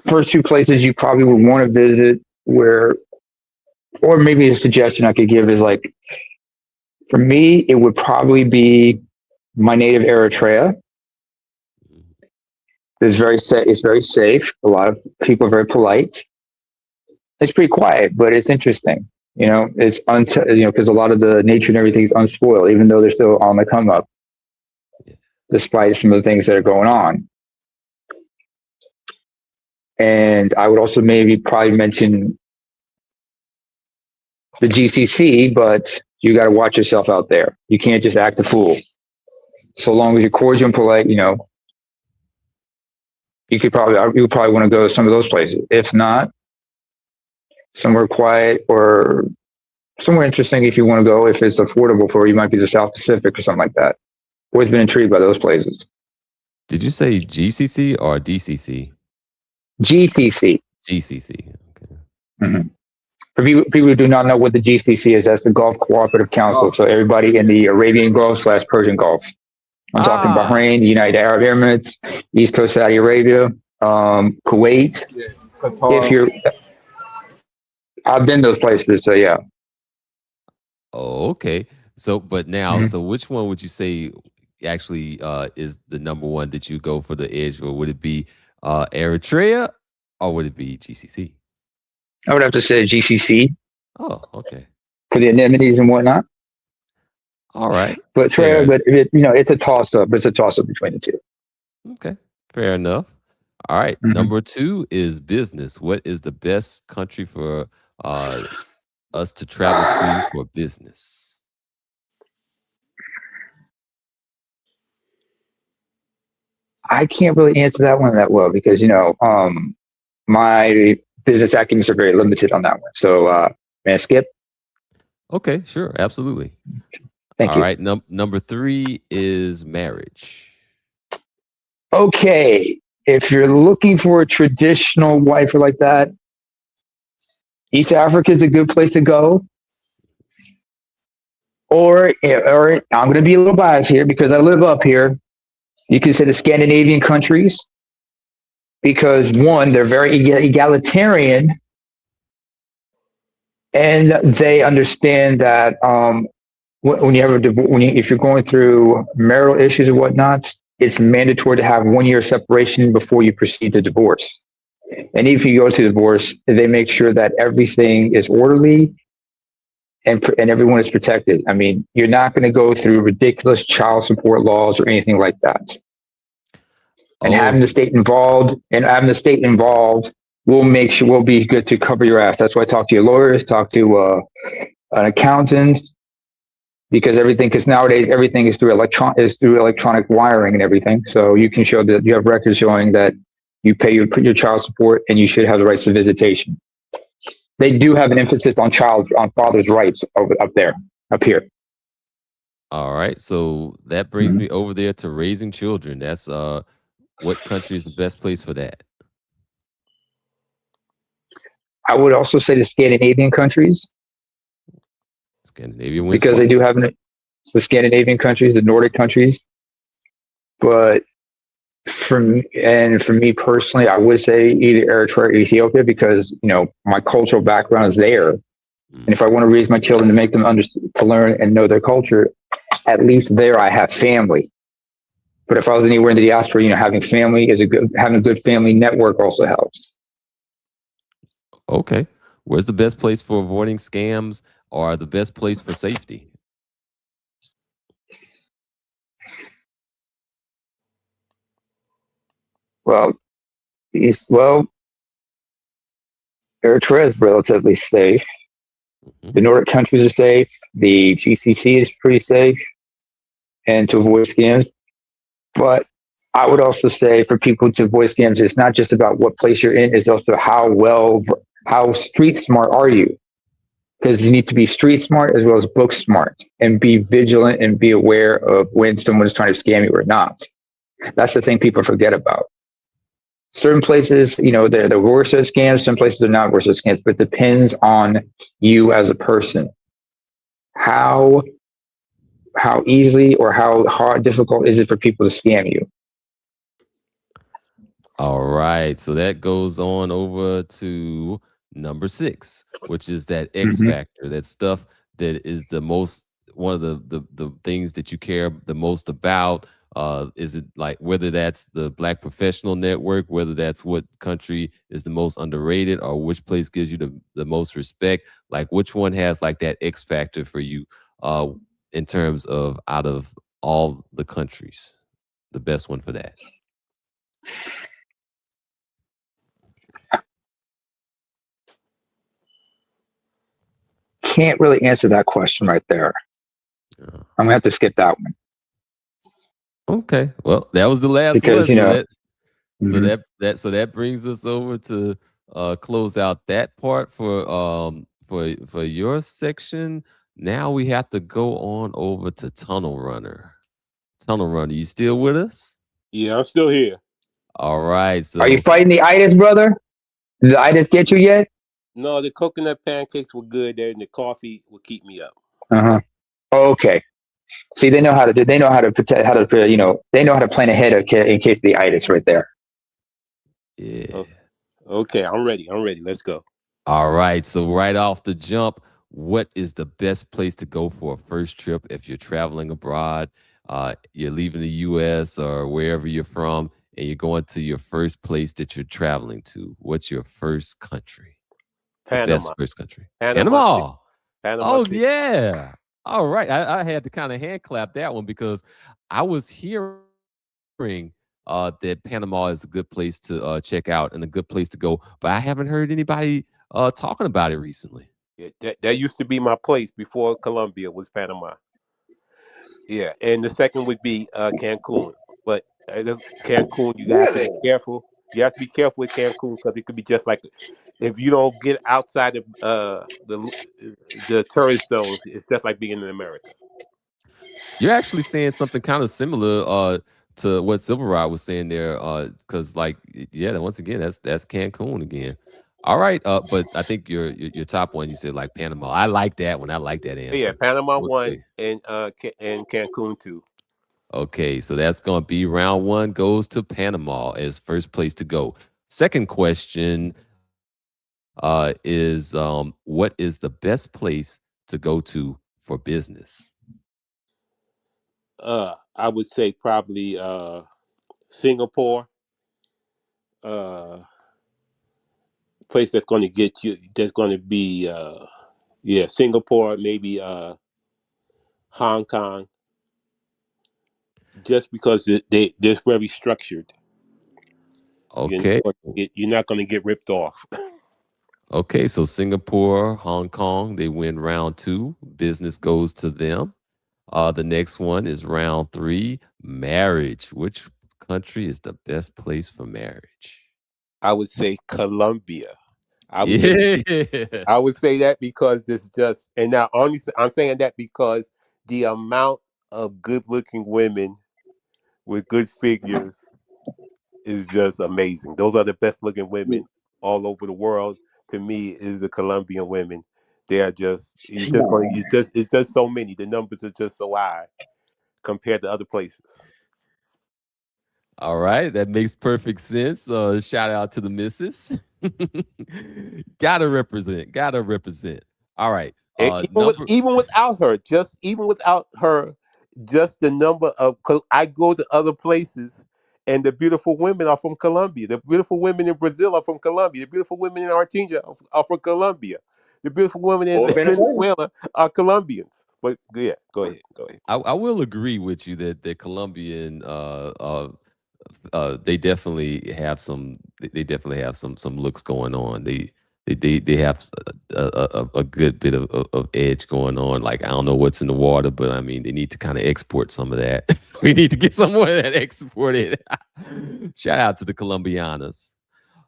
S7: first two places you probably would want to visit where, or maybe a suggestion I could give is like, for me, it would probably be my native Eritrea. It's very safe. A lot of people are very polite. It's pretty quiet, but it's interesting. You know, because a lot of the nature and everything is unspoiled, even though they're still on the come up, despite some of the things that are going on. And I would also probably mention the GCC, but you got to watch yourself out there. You can't just act a fool. So long as you're cordial and polite, you know, you would probably want to go to some of those places. If not, somewhere quiet or somewhere interesting if you want to go, if it's affordable for you, might be the South Pacific or something like that. Always been intrigued by those places.
S2: Did you say GCC or DCC?
S7: GCC.
S2: GCC. Okay.
S7: Mm-hmm. For people who do not know what the GCC is, that's the Gulf Cooperative Council. So everybody in the Arabian Gulf / Persian Gulf. I'm talking Bahrain, the United Arab Emirates, East Coast Saudi Arabia, Kuwait. I've been those places, so yeah.
S2: Oh, okay. So, but now, so which one would you say actually is the number one that you go for the edge, or would it be Eritrea, or would it be GCC?
S7: I would have to say GCC.
S2: Oh, okay.
S7: For the amenities and whatnot.
S2: All right.
S7: But it's a toss up. It's a toss up between the two.
S2: Okay. Fair enough. All right. Number 2 is business. What is the best country for us to travel to for business?
S7: I can't really answer that one that well because, my business acumen are very limited on that one. So, may I skip?
S2: Okay, sure. Absolutely.
S7: Thank you.
S2: All right. Number 3 is marriage.
S7: Okay. If you're looking for a traditional wife like that, East Africa is a good place to go. Or I'm going to be a little biased here because I live up here. You can say the Scandinavian countries because one, they're very egalitarian, and they understand that when you have if you're going through marital issues and whatnot, it's mandatory to have 1 year separation before you proceed to divorce. And if you go to divorce, they make sure that everything is orderly and everyone is protected. I mean, you're not going to go through ridiculous child support laws or anything like that. And having the state involved will be good to cover your ass. That's why I talk to your lawyers, talk to an accountant, because nowadays everything is through electronic wiring and everything. So you can show that you have records showing that you pay your child support and you should have the rights to visitation. They do have an emphasis on father's rights up here.
S2: All right. So that brings me over there to raising children. That's what country is the best place for that?
S7: I would also say the Scandinavian countries.
S2: Scandinavia
S7: because they do have the Scandinavian countries, the Nordic countries. But for me personally, I would say either Eritrea or Ethiopia because my cultural background is there, and if I want to raise my children to make them to learn and know their culture, at least there I have family. But if I was anywhere in the diaspora, having a good family network also helps.
S2: Okay, where's the best place for avoiding scams or the best place for safety?
S7: Well, Eritrea is relatively safe. The Nordic countries are safe. The GCC is pretty safe, and to avoid scams. But I would also say for people to avoid scams, it's not just about what place you're in; it's also how street smart are you? Because you need to be street smart as well as book smart, and be vigilant and be aware of when someone is trying to scam you or not. That's the thing people forget about. certain places, they're worse at scams. Some places are not worse at scams, but it depends on you as a person. How easily or how difficult is it for people to scam you?
S2: All right. So that goes on over to number 6, which is that X factor, that stuff that is the most, one of the things that you care the most about. Is it like whether that's the Black Professional Network, whether that's what country is the most underrated, or which place gives you the most respect? Like which one has like that X factor for you in terms of out of all the countries, the best one for that?
S7: Can't really answer that question right there. I'm gonna have to skip that one.
S2: Okay, well, that was the last
S7: Because,
S2: one. So that brings us over to close out that part for your section. Now we have to go on over to Tunnel Runner. Tunnel Runner, you still with us?
S22: Yeah, I'm still here.
S2: All right. So
S7: are you fighting the itis, brother? Did the itis get you yet?
S22: No, the coconut pancakes were good there, and the coffee will keep me up.
S7: Okay. See, they know how to they know how to protect, they know how to plan ahead in case of the itis right there.
S2: Yeah.
S22: Okay, I'm ready. Let's go.
S2: All right. So right off the jump, what is the best place to go for a first trip if you're traveling abroad? You're leaving the U.S. or wherever you're from, and you're going to your first place that you're traveling to. What's your first country?
S22: Panama.
S2: The best first country.
S22: Panama.
S2: Oh,
S22: City.
S2: yeah. All right. I had to kind of hand clap that one because I was hearing that Panama is a good place to check out and a good place to go, but I haven't heard anybody talking about it recently.
S22: Yeah, that used to be my place before Colombia was Panama. Yeah, and the second would be Cancun. But Cancun, you have to be careful. You have to be careful with Cancun because it could be just like if you don't get outside of the tourist zones, it's just like being in America.
S2: You're actually saying something kind of similar to what Silver Rod was saying there, because once again, that's Cancun again. All right, but I think your top one, you said like Panama. I like that one. I like that answer.
S22: Yeah, Panama 1 and Cancun 2.
S2: Okay, so that's gonna be round 1 goes to Panama as first place to go. Second question is what is the best place to go to for business?
S22: I would say probably Singapore. Place that's going to get you. That's going to be Singapore, maybe Hong Kong. Just because they're very structured.
S2: Okay.
S22: You're not going to get ripped off.
S2: Okay, so Singapore, Hong Kong, they win round 2. Business goes to them. The next one is round 3, marriage. Which country is the best place for marriage?
S22: I would say Colombia. I would say that because it's just, and now only I'm saying that because the amount of good-looking women with good figures is just amazing. Those are the best-looking women all over the world. To me, is the Colombian women. They are just it's just so many. The numbers are just so high compared to other places.
S2: All right, that makes perfect sense. Shout out to the missus. Gotta represent. All right.
S22: Even without her, just the number of I go to other places, and the beautiful women are from Colombia. The beautiful women in Brazil are from Colombia. The beautiful women in Argentina are from Colombia. The beautiful women in Venezuela are Colombians. But yeah, go ahead.
S2: I will agree with you that the Colombian they definitely have some looks going on. They have a good bit of edge going on. Like I don't know what's in the water, but I mean they need to kind of export some of that. We need to get some more of that exported. Shout out to the Colombianas.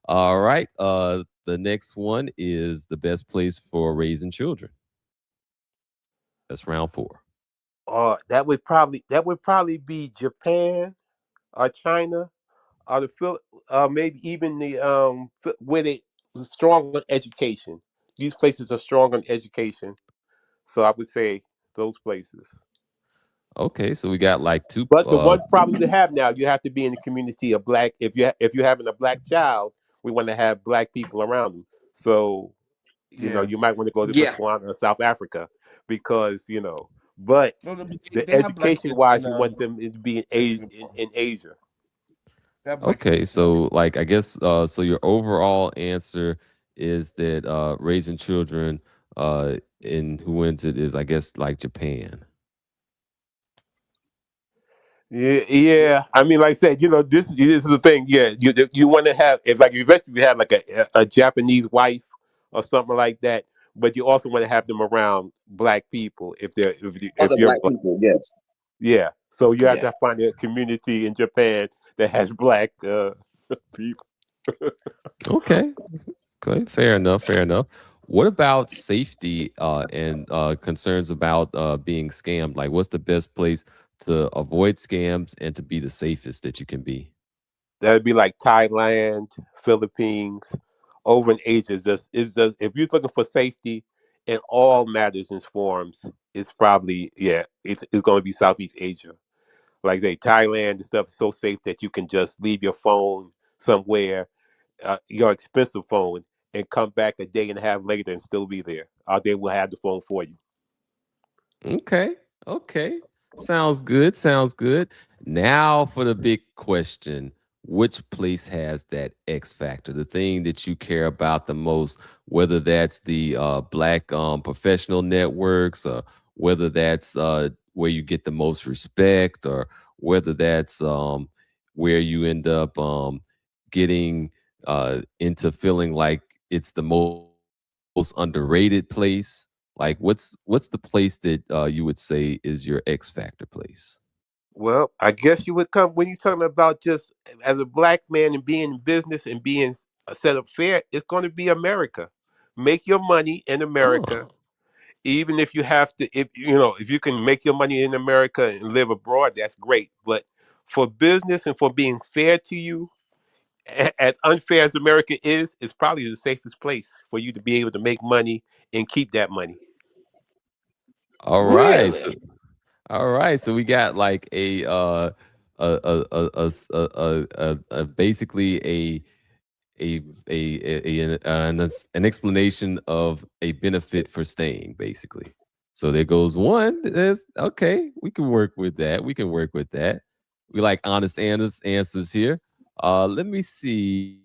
S2: All right. The next one is the best place for raising children. That's round 4.
S22: That would probably be Japan or China Or maybe even with it strong on education. These places are strong on education, so I would say those places.
S2: Okay, so we got like two.
S22: But the one problem you have now, you have to be in the community of black. If you're having a black child, we want to have black people around them. So
S15: Yeah.
S22: you might want to go to
S8: Yeah.
S22: Botswana or South Africa because But
S15: No,
S22: the
S15: they have black
S22: education
S15: kids
S22: wise,
S15: in
S22: you want them to be
S15: Asian
S22: In Asia.
S15: They have black kids
S2: Okay,
S15: in
S2: so like I guess so your overall answer is that raising children in who wins it is I guess like Japan.
S22: Yeah, yeah. I mean, like I said, this is the thing. Yeah, you want to have if like especially if you have like a Japanese wife or something like that, but you also want to have them around black people if
S8: Other
S22: you're
S8: black
S22: black.
S8: people, yes.
S22: Yeah, so you have
S8: Yeah.
S22: to find a community in Japan that has black people.
S2: Okay. Okay, fair enough, fair enough. What about safety and concerns about being scammed? Like what's the best place to avoid scams and to be the safest that you can be?
S22: That'd be like Thailand, Philippines, over in Asia. Is just if you're looking for safety in all matters and forms, it's probably it's going to be Southeast Asia. Like say Thailand and stuff is so safe that you can just leave your phone somewhere, your expensive phone, and come back a day and a half later and still be there. Or they will have the phone for you.
S2: Okay. Okay. Sounds good. Sounds good. Now for the big question. Which place has that X factor, the thing that you care about the most, whether that's the black professional networks or whether that's where you get the most respect or whether that's where you end up getting into feeling like it's the most underrated place? Like, what's the place that you would say is your X factor place?
S22: Well, I guess you would come when you're talking about just as a black man and being in business and being set up fair. It's going to be America. Make your money in America,
S2: Oh,
S22: even if you have to. If you can make your money in America and live abroad, that's great. But for business and for being fair to you, as unfair as America is, it's probably the safest place for you to be able to make money and keep that money.
S2: all right. So,
S8: Really?
S2: all right. So we got like basically an explanation of a benefit for staying, basically. So there goes one. There's okay. We can work with that. We can work with that. We like honest answers here. Let me see.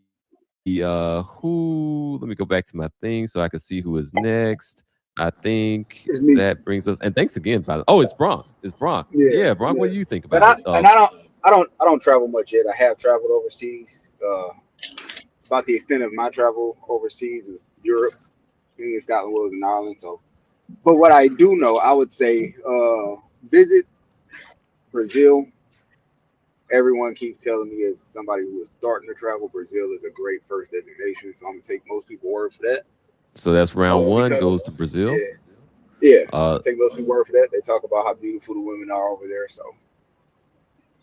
S2: Who? Let me go back to my thing so I can see who is next. I think
S14: It's me.
S2: that brings us. And thanks again, by the. Oh, it's Bronk. It's Bronk.
S14: Yeah,
S2: Yeah, Bronk.
S14: yeah.
S2: What do you think
S14: And
S2: about
S14: I
S2: it?
S14: and I don't travel much yet. I have traveled overseas. Uh, about the extent of my travel overseas is Europe, England, Scotland, Wales, and Ireland. So, but what I do know, I would say, visit Brazil. Everyone keeps telling me as somebody who is starting to travel, Brazil is a great first destination. So I'm gonna take most people word for that.
S2: So that's round one
S14: Because
S2: goes to Brazil.
S14: yeah, yeah,
S2: Uh,
S14: take most people word for that. They talk about how beautiful the women are over there. So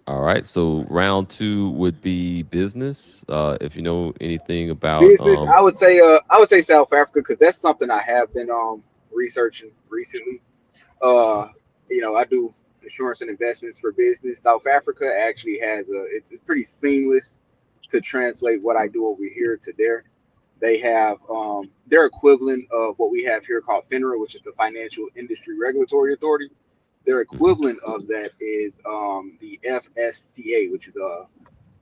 S2: all right. So round two would be business. If you know anything about
S14: business, I would say South Africa because that's something I have been researching recently. Uh, I do insurance and investments for business. South Africa actually has it's pretty seamless to translate what I do over here to there. They have their equivalent of what we have here called FINRA, which is the Financial Industry Regulatory Authority. Their equivalent of that is the FSCA, which is a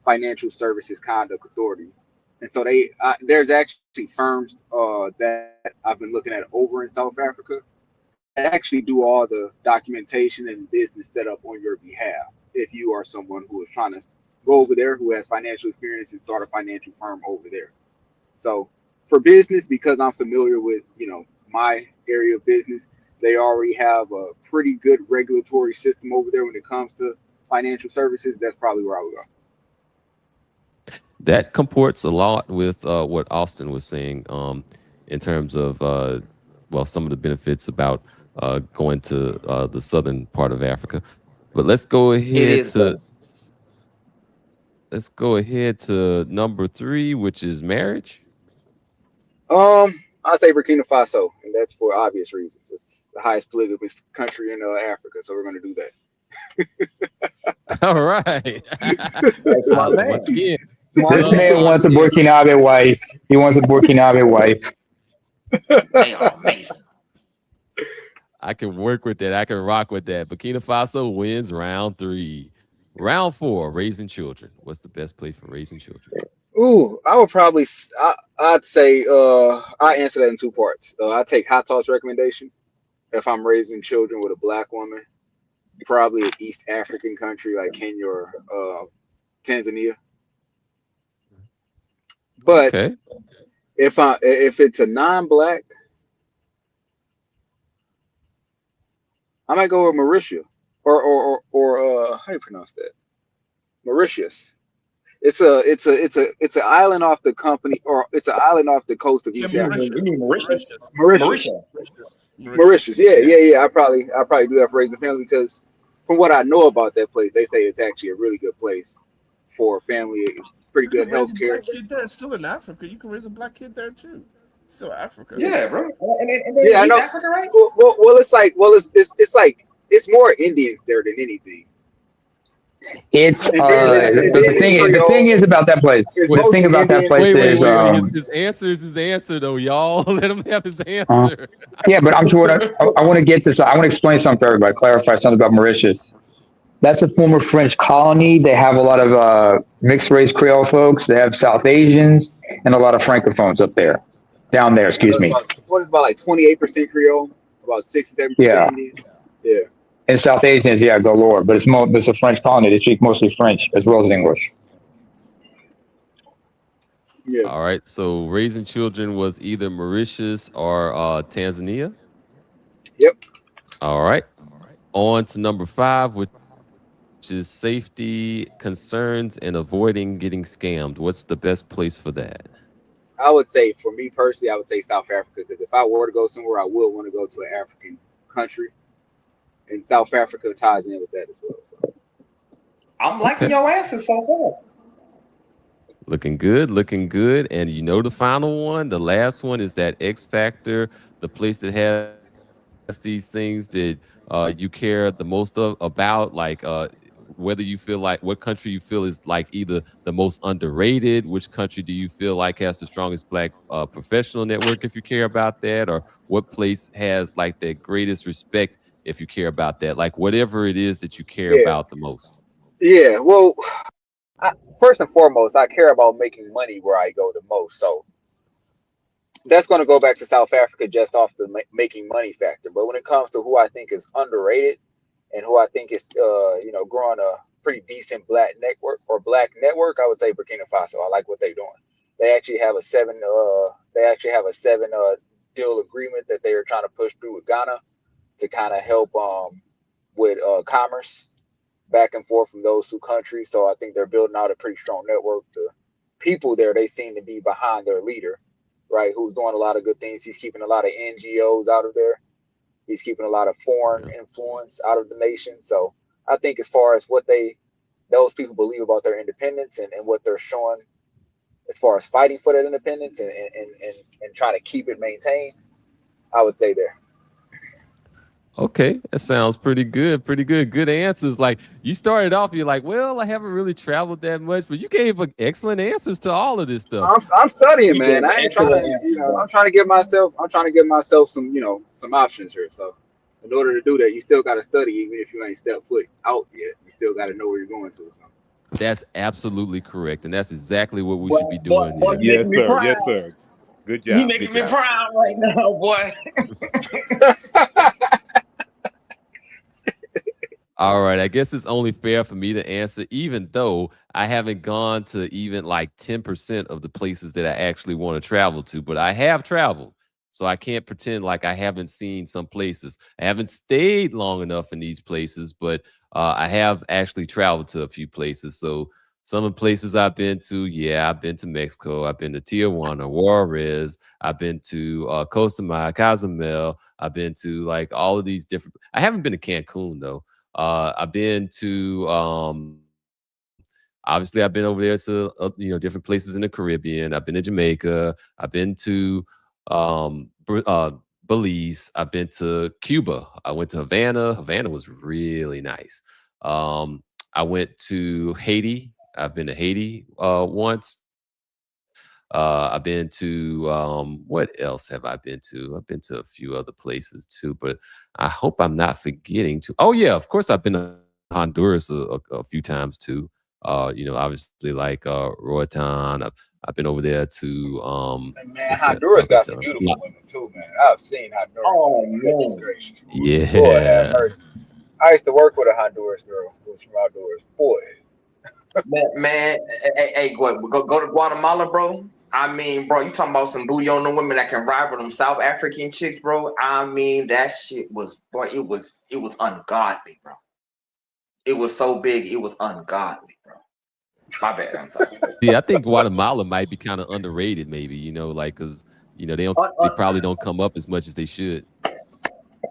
S14: Financial Services Conduct Authority. And so there's actually firms that I've been looking at over in South Africa that actually do all the documentation and business setup on your behalf. If you are someone who is trying to go over there, who has financial experience and start a financial firm over there. So for business, because I'm familiar with my area of business, they already have a pretty good regulatory system over there when it comes to financial services. That's probably where I would go.
S2: that comports a lot with what Austin was saying in terms of well, some of the benefits about going to the southern part of Africa. But let's go
S8: It
S2: ahead
S8: is
S2: to.
S8: though.
S2: Let's go ahead to number 3, which is marriage.
S14: I say Burkina Faso, and that's for obvious reasons. It's the highest polygamous country in Africa, so we're going to do that.
S2: All right.
S8: That's smart man.
S2: Once again,
S8: Smart
S7: This
S2: love
S7: man wants a
S2: honesty.
S7: Burkinabe wife. He wants a Burkinabe wife.
S8: They are amazing.
S2: I can work with that. I can rock with that. Burkina Faso wins round 3. Round 4, raising children. What's the best place for raising children?
S14: Ooh, I would probably, I'd say, I answer that in 2 parts. I take Hot Toss recommendation. If I'm raising children with a black woman, probably an East African country like Kenya or Tanzania. But
S2: Okay.
S14: if it's a non-black, I might go with Mauritius or how do you pronounce that? Mauritius. It's an island off the company, or it's an island off the coast of East Africa.
S8: You mean Mauritius?
S14: Mauritius. Mauritius. Yeah. I probably do that for raising family, because from what I know about that place, they say it's actually a really good place for family. Pretty good health care.
S15: Kid there, still in Africa. You can raise a black kid there too. Still Africa.
S8: Yeah, bro. And
S14: Yeah, I
S8: East
S14: know.
S8: Africa, right?
S14: Well, it's more Indians there than anything.
S7: It's
S14: And then
S7: the thing is about that place.
S14: It's
S7: The thing about that place
S2: Wait.
S7: is
S2: His answer is his answer, though, y'all. Let him have his answer.
S7: yeah, but I'm sure I want to get to. So I want to explain something to everybody. Clarify something about Mauritius. That's a former French colony. They have a lot of mixed race Creole folks. They have South Asians and a lot of Francophones up there. Down there, excuse me.
S14: What is about like 28% Creole, about 67%
S7: Yeah.
S14: Indian. Yeah.
S7: And South Asians, yeah, galore. But it's a French colony. They speak mostly French as well as English.
S14: Yeah.
S2: All right. So raising children was either Mauritius or Tanzania.
S14: Yep.
S2: All right. On to number 5, which is safety concerns and avoiding getting scammed. What's the best place for that?
S14: I would say, for me personally, I would say South Africa, because if I were to go somewhere, I would want to go to an African country, and South Africa ties in with that as well.
S8: I'm liking your answers so far.
S2: Looking good. And you know the final one, the last one is that X factor, the place that has these things that you care the most about, like whether you feel like what country you feel is like either the most underrated, which country do you feel like has the strongest black professional network if you care about that, or what place has like the greatest respect if you care about that, like whatever it is that you care about the most.
S14: Yeah. Well, first and foremost, I care about making money where I go the most. So that's going to go back to South Africa just off the making money factor. But when it comes to who I think is underrated and who I think is, growing a pretty decent black network, I would say Burkina Faso. I like what they're doing. They actually have a 7 deal agreement that they are trying to push through with Ghana to kind of help with commerce back and forth from those 2 countries. So I think they're building out a pretty strong network. The people there, they seem to be behind their leader, right, who's doing a lot of good things. He's keeping a lot of NGOs out of there. He's keeping a lot of foreign influence out of the nation. So I think as far as what those people believe about their independence and what they're showing as far as fighting for that independence and trying to keep it maintained, I would say there.
S2: Okay, that sounds pretty good. Good answers. Like you started off, you're like, well, I haven't really traveled that much, but you gave excellent answers to all of this stuff.
S14: I'm studying, man. I ain't trying to, I'm trying to give myself some, some options here. So in order to do that, you still got to study, even if you ain't stepped foot out yet. You still got to know where you're going to.
S2: That's absolutely correct, and that's exactly what we should be doing.
S8: Boy,
S22: Yes, sir. Yes, sir. Good job.
S8: You making me proud right now, boy.
S2: All right, I guess it's only fair for me to answer, even though I haven't gone to even like 10% of the places that I actually want to travel to, but I have traveled. So I can't pretend like I haven't seen some places. I haven't stayed long enough in these places, but I have actually traveled to a few places. So some of the places I've been to, I've been to Mexico. I've been to Tijuana, Juarez. I've been to Costa Maya, Cozumel. I've been to like all of these different. I haven't been to Cancun though. I've been to obviously I've been over there to different places in the Caribbean. I've been to Jamaica. I've been to Belize. I've been to Cuba. I went to Havana. Havana was really nice. I went to Haiti. I've been to Haiti once. I've been to what else have I been to? I've been to a few other places too, but I hope I'm not forgetting to. Oh yeah, of course I've been to Honduras a few times too. Obviously like Roatan. I've been over there to
S14: And man,
S2: what's that
S14: Honduras
S2: other
S14: got some beautiful women too, man. I've seen Honduras.
S8: Oh
S14: Goodness
S8: man,
S14: gracious. Lord have
S2: Yeah.
S14: mercy. I used to work with a Honduras girl who was from Honduras. Boy.
S8: man, hey, go to Guatemala, bro. I mean, bro, you talking about some booty on the women that can rival them South African chicks, bro. I mean, that shit was, bro, it was ungodly, bro. It was so big, it was ungodly, bro. My bad, I'm sorry.
S2: Yeah, I think Guatemala might be kind of underrated, maybe, because they probably don't come up as much as they should.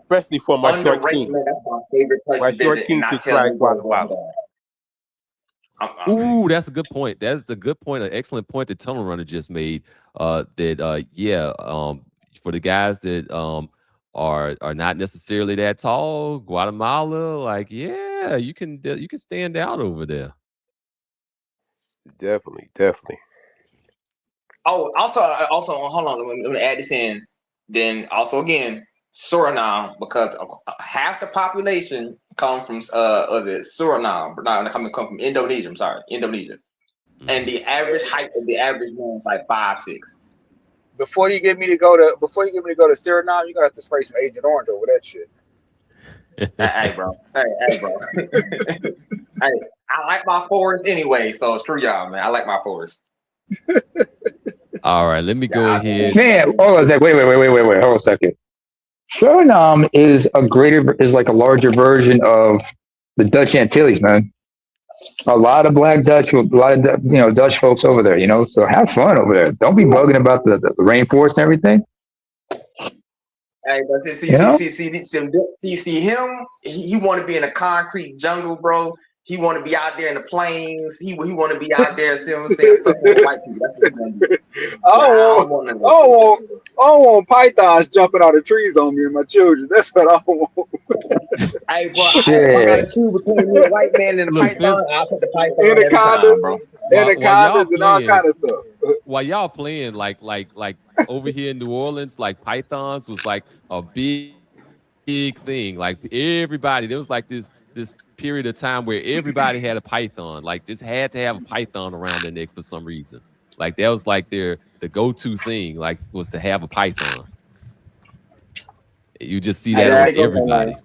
S22: Especially for my short
S8: Underrated,
S22: king.
S8: man. That's my favorite place
S22: My
S8: to
S22: short
S8: visit,
S22: king
S8: and not
S22: could
S8: tell
S22: try
S8: me where to go.
S22: Guatemala.
S2: Ooh, that's a good point. That's the good point. An excellent point that Tunnel Runner just made. For the guys that are not necessarily that tall, Guatemala, like you can stand out over there.
S22: Definitely.
S8: Oh, also, hold on. Let me add this in. Then also again, Suriname, because half the population come from Suriname, but not come from Indonesia. I'm sorry, Indonesia. And the average height of the average man is like 5'6".
S14: Before you get me to go to Suriname, you're gonna have to spray some Agent Orange over that shit.
S8: Hey, bro. Hey, bro. Hey, I like my forest anyway, so screw y'all, man. I like my forest.
S2: All right, let me go ahead.
S7: Man, hold on a second. Wait. Hold on a second. Suriname is like a larger version of the Dutch Antilles, man. A lot of black Dutch, a lot of Dutch folks over there. So have fun over there. Don't be bugging about the rainforest and everything.
S8: Hey, but see him. He want to be in a concrete jungle, bro. He want to be out there in the plains. He want to be out there, see what I'm saying, sucking with white people. That's what he want to do.
S14: I don't want pythons jumping out of trees on me and my children. That's what I want.
S8: Hey, bro, if I got to choose between me and a white man and a python, I'll take the python every time, bro.
S14: Anacondas and all kind of stuff.
S2: While y'all playing, like over here in New Orleans, like pythons was like a big thing. Like everybody, there was like this period of time where everybody had a python. Like just had to have a python around their neck for some reason. Like that was like the go-to thing, like was to have a python. You just see that on everybody.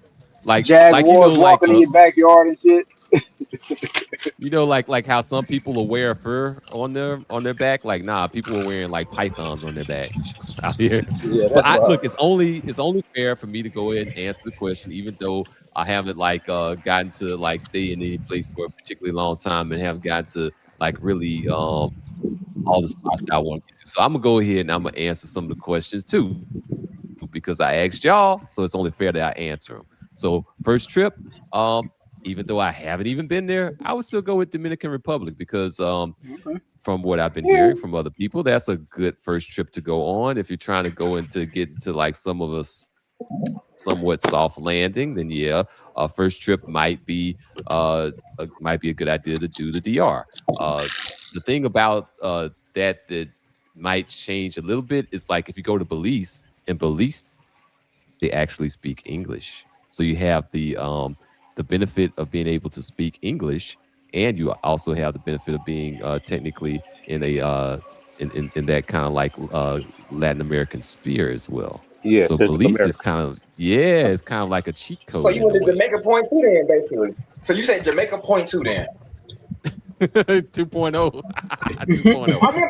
S2: Like
S14: Jaguars walking in your backyard and shit.
S2: Like how some people will wear fur on their back. Like, nah, people are wearing like pythons on their back out here.
S14: Yeah,
S2: but look, it's only fair for me to go ahead and answer the question, even though I haven't gotten to like stay in any place for a particularly long time and haven't gotten to like really all the spots that I want to get to. So I'm gonna go ahead and I'm gonna answer some of the questions too, because I asked y'all, so it's only fair that I answer them. So first trip, even though I haven't even been there, I would still go with Dominican Republic because from what I've been hearing from other people, that's a good first trip to go on. If you're trying to go get into like some of us somewhat soft landing, then first trip might be a good idea to do the DR. The thing about that might change a little bit is like if you go to Belize, in Belize they actually speak English, so you have the benefit of being able to speak English, and you also have the benefit of being technically in a in that kind of like Latin American sphere as well.
S22: Yeah,
S2: so
S22: Central
S2: Belize
S22: America.
S2: is it's kind of like a cheat code.
S8: So you went to Jamaica point two then, basically. So you said Jamaica point two then.
S2: 2.0. 2.0.
S8: I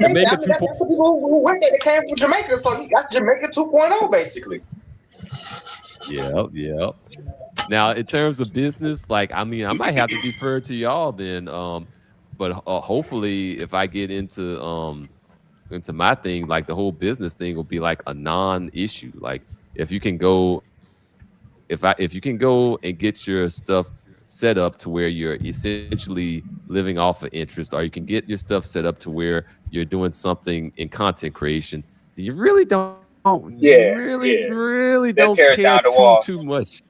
S8: mean, that's the people who went there. They came from Jamaica, so that's Jamaica 2.0 basically.
S2: Yep. Now, in terms of business, like I might have to defer to y'all then. But hopefully, if I get into my thing, like the whole business thing will be like a non-issue. Like if you can go and get your stuff set up to where you're essentially living off of interest, or you can get your stuff set up to where you're doing something in content creation that you really don't
S7: Yeah,
S2: really
S7: that
S2: don't
S7: tears
S2: care
S7: down the
S2: too
S7: walls.
S2: much.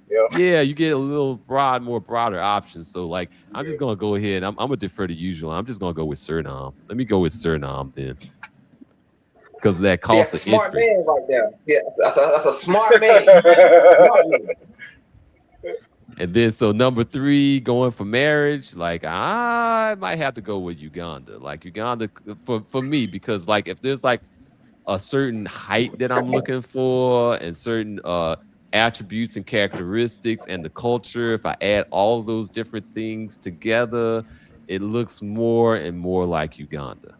S7: Yeah.
S2: Yeah, you get a little more broader options. So like I'm just gonna go ahead. I'm gonna defer to usual. I'm just gonna go with Suriname. Let me go with Suriname then. Because of that
S8: See,
S2: cost
S8: that's a
S2: of
S8: smart
S2: entry.
S8: man right there. Yeah, that's a smart man. Smart man.
S2: And then so number 3, going for marriage, like I might have to go with Uganda. Like Uganda for me, because like if there's like a certain height that I'm looking for and certain attributes and characteristics and the culture, if I add all of those different things together, it looks more and more like Uganda.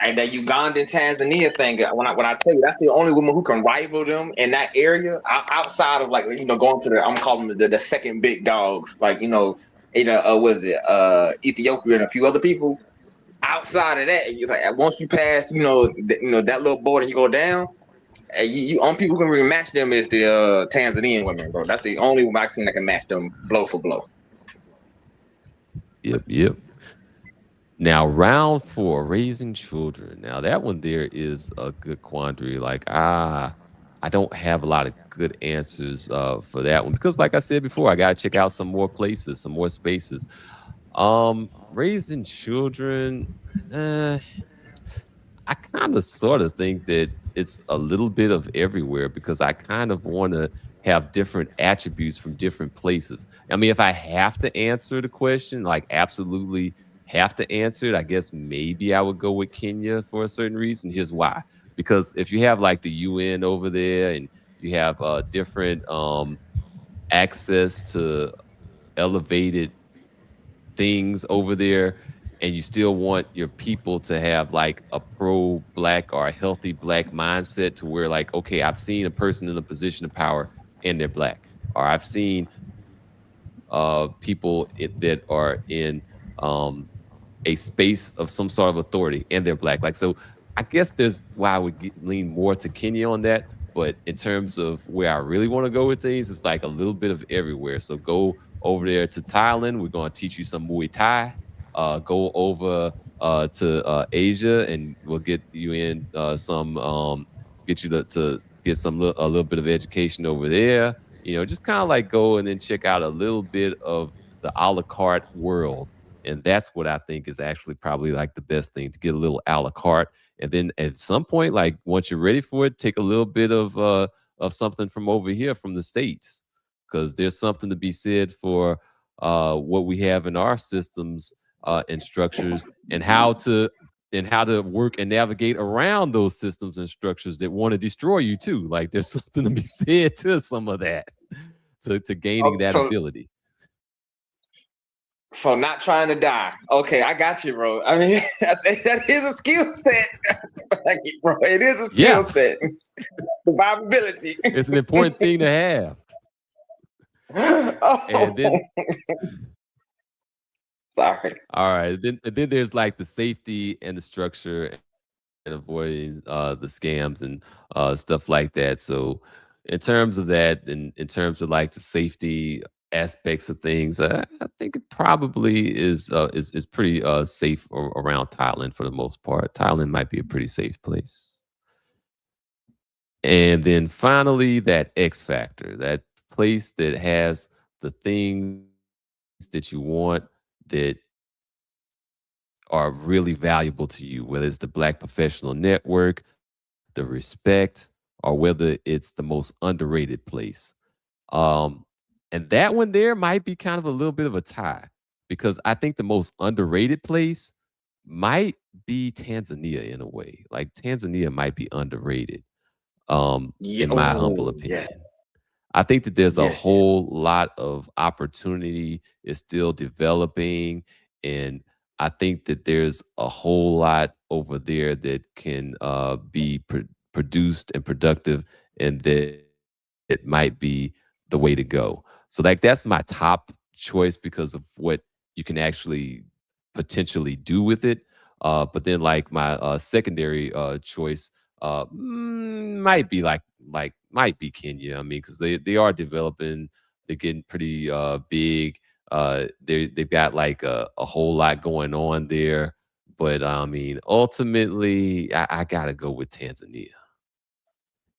S8: And that Ugandan Tanzania thing, when I tell you, that's the only woman who can rival them in that area, outside of like going to I'm calling them the second big dogs, like was it Ethiopia and a few other people. Outside of that, it's like once you pass that little border, you go down. You only people who can really match them is the Tanzanian women, bro. That's the only one I've seen that can match them blow for blow.
S2: Yep. Now, round 4, raising children. Now, that one there is a good quandary. Like, I don't have a lot of good answers for that one because, like I said before, I gotta check out some more places, some more spaces. Raising children. I kind of sort of think that it's a little bit of everywhere because I kind of want to have different attributes from different places. I mean, if I have to answer the question, like absolutely have to answer it, I guess maybe I would go with Kenya for a certain reason. Here's why. Because if you have like the UN over there and you have different access to elevated things over there, and you still want your people to have like a pro-black or a healthy black mindset to where like, okay, I've seen a person in a position of power and they're black, or I've seen people that are in a space of some sort of authority and they're black. Like, so I guess there's why I would lean more to Kenya on that. But in terms of where I really want to go with things, it's like a little bit of everywhere. So go over there to Thailand. We're going to teach you some Muay Thai. Go over to Asia, and we'll get you in get you to get a little bit of education over there. Just kind of like go and then check out a little bit of the a la carte world. And that's what I think is actually probably like the best thing, to get a little a la carte. And then at some point, like once you're ready for it, take a little bit of something from over here from the States. Because there's something to be said for what we have in our systems and structures, and how to work and navigate around those systems and structures that want to destroy you too. Like there's something to be said to some of that, to gaining that ability.
S8: So not trying to die. Okay, I got you, bro. I mean, that is a skill set. Bro, it is a skill set. Survivability.
S2: It's an important thing to have.
S8: Oh.
S2: And then
S8: sorry.
S2: All right. Then there's like the safety and the structure and avoiding the scams and stuff like that. So in terms of that, and in terms of like the safety aspects of things, I think it probably is pretty safe around Thailand for the most part. Thailand might be a pretty safe place. And then finally, that X factor, that place that has the things that you want that are really valuable to you, whether it's the Black Professional Network, the respect, or whether it's the most underrated place. And that one there might be kind of a little bit of a tie, because I think the most underrated place might be Tanzania in a way. Like Tanzania might be underrated, in my humble opinion.
S8: Yes.
S2: I think that there's a
S8: Yes.
S2: whole lot of opportunity. It's still developing. And I think that there's a whole lot over there that can be produced and productive, and that it might be the way to go. So like that's my top choice because of what you can actually potentially do with it. But then like my secondary choice might be might be Kenya. I mean, because they are developing They're getting pretty big. They've got like a whole lot going on there. But I mean, ultimately, I gotta go with Tanzania,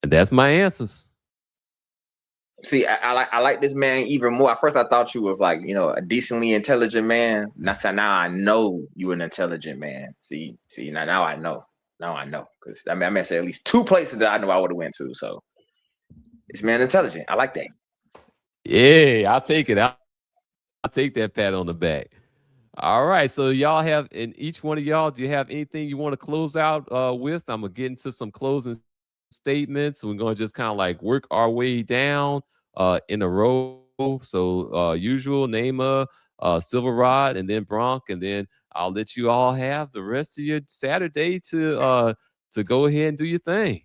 S2: and that's my answers.
S8: See, I like this man even more. At first, I thought you was like, a decently intelligent man. Now I know you an intelligent man. See, now I know. Now I know, because I may say at least 2 places that I know I would have went to. So this man intelligent. I like that.
S2: Yeah, I'll take it. I'll take that pat on the back. All right, so y'all have, in each one of y'all, do you have anything you want to close out with? I'm gonna get into some closing statements. We're gonna just kind of like work our way down in a row. So usual, Naima, Silver Rod, and then Bronk, and then I'll let you all have the rest of your Saturday to go ahead and do your thing.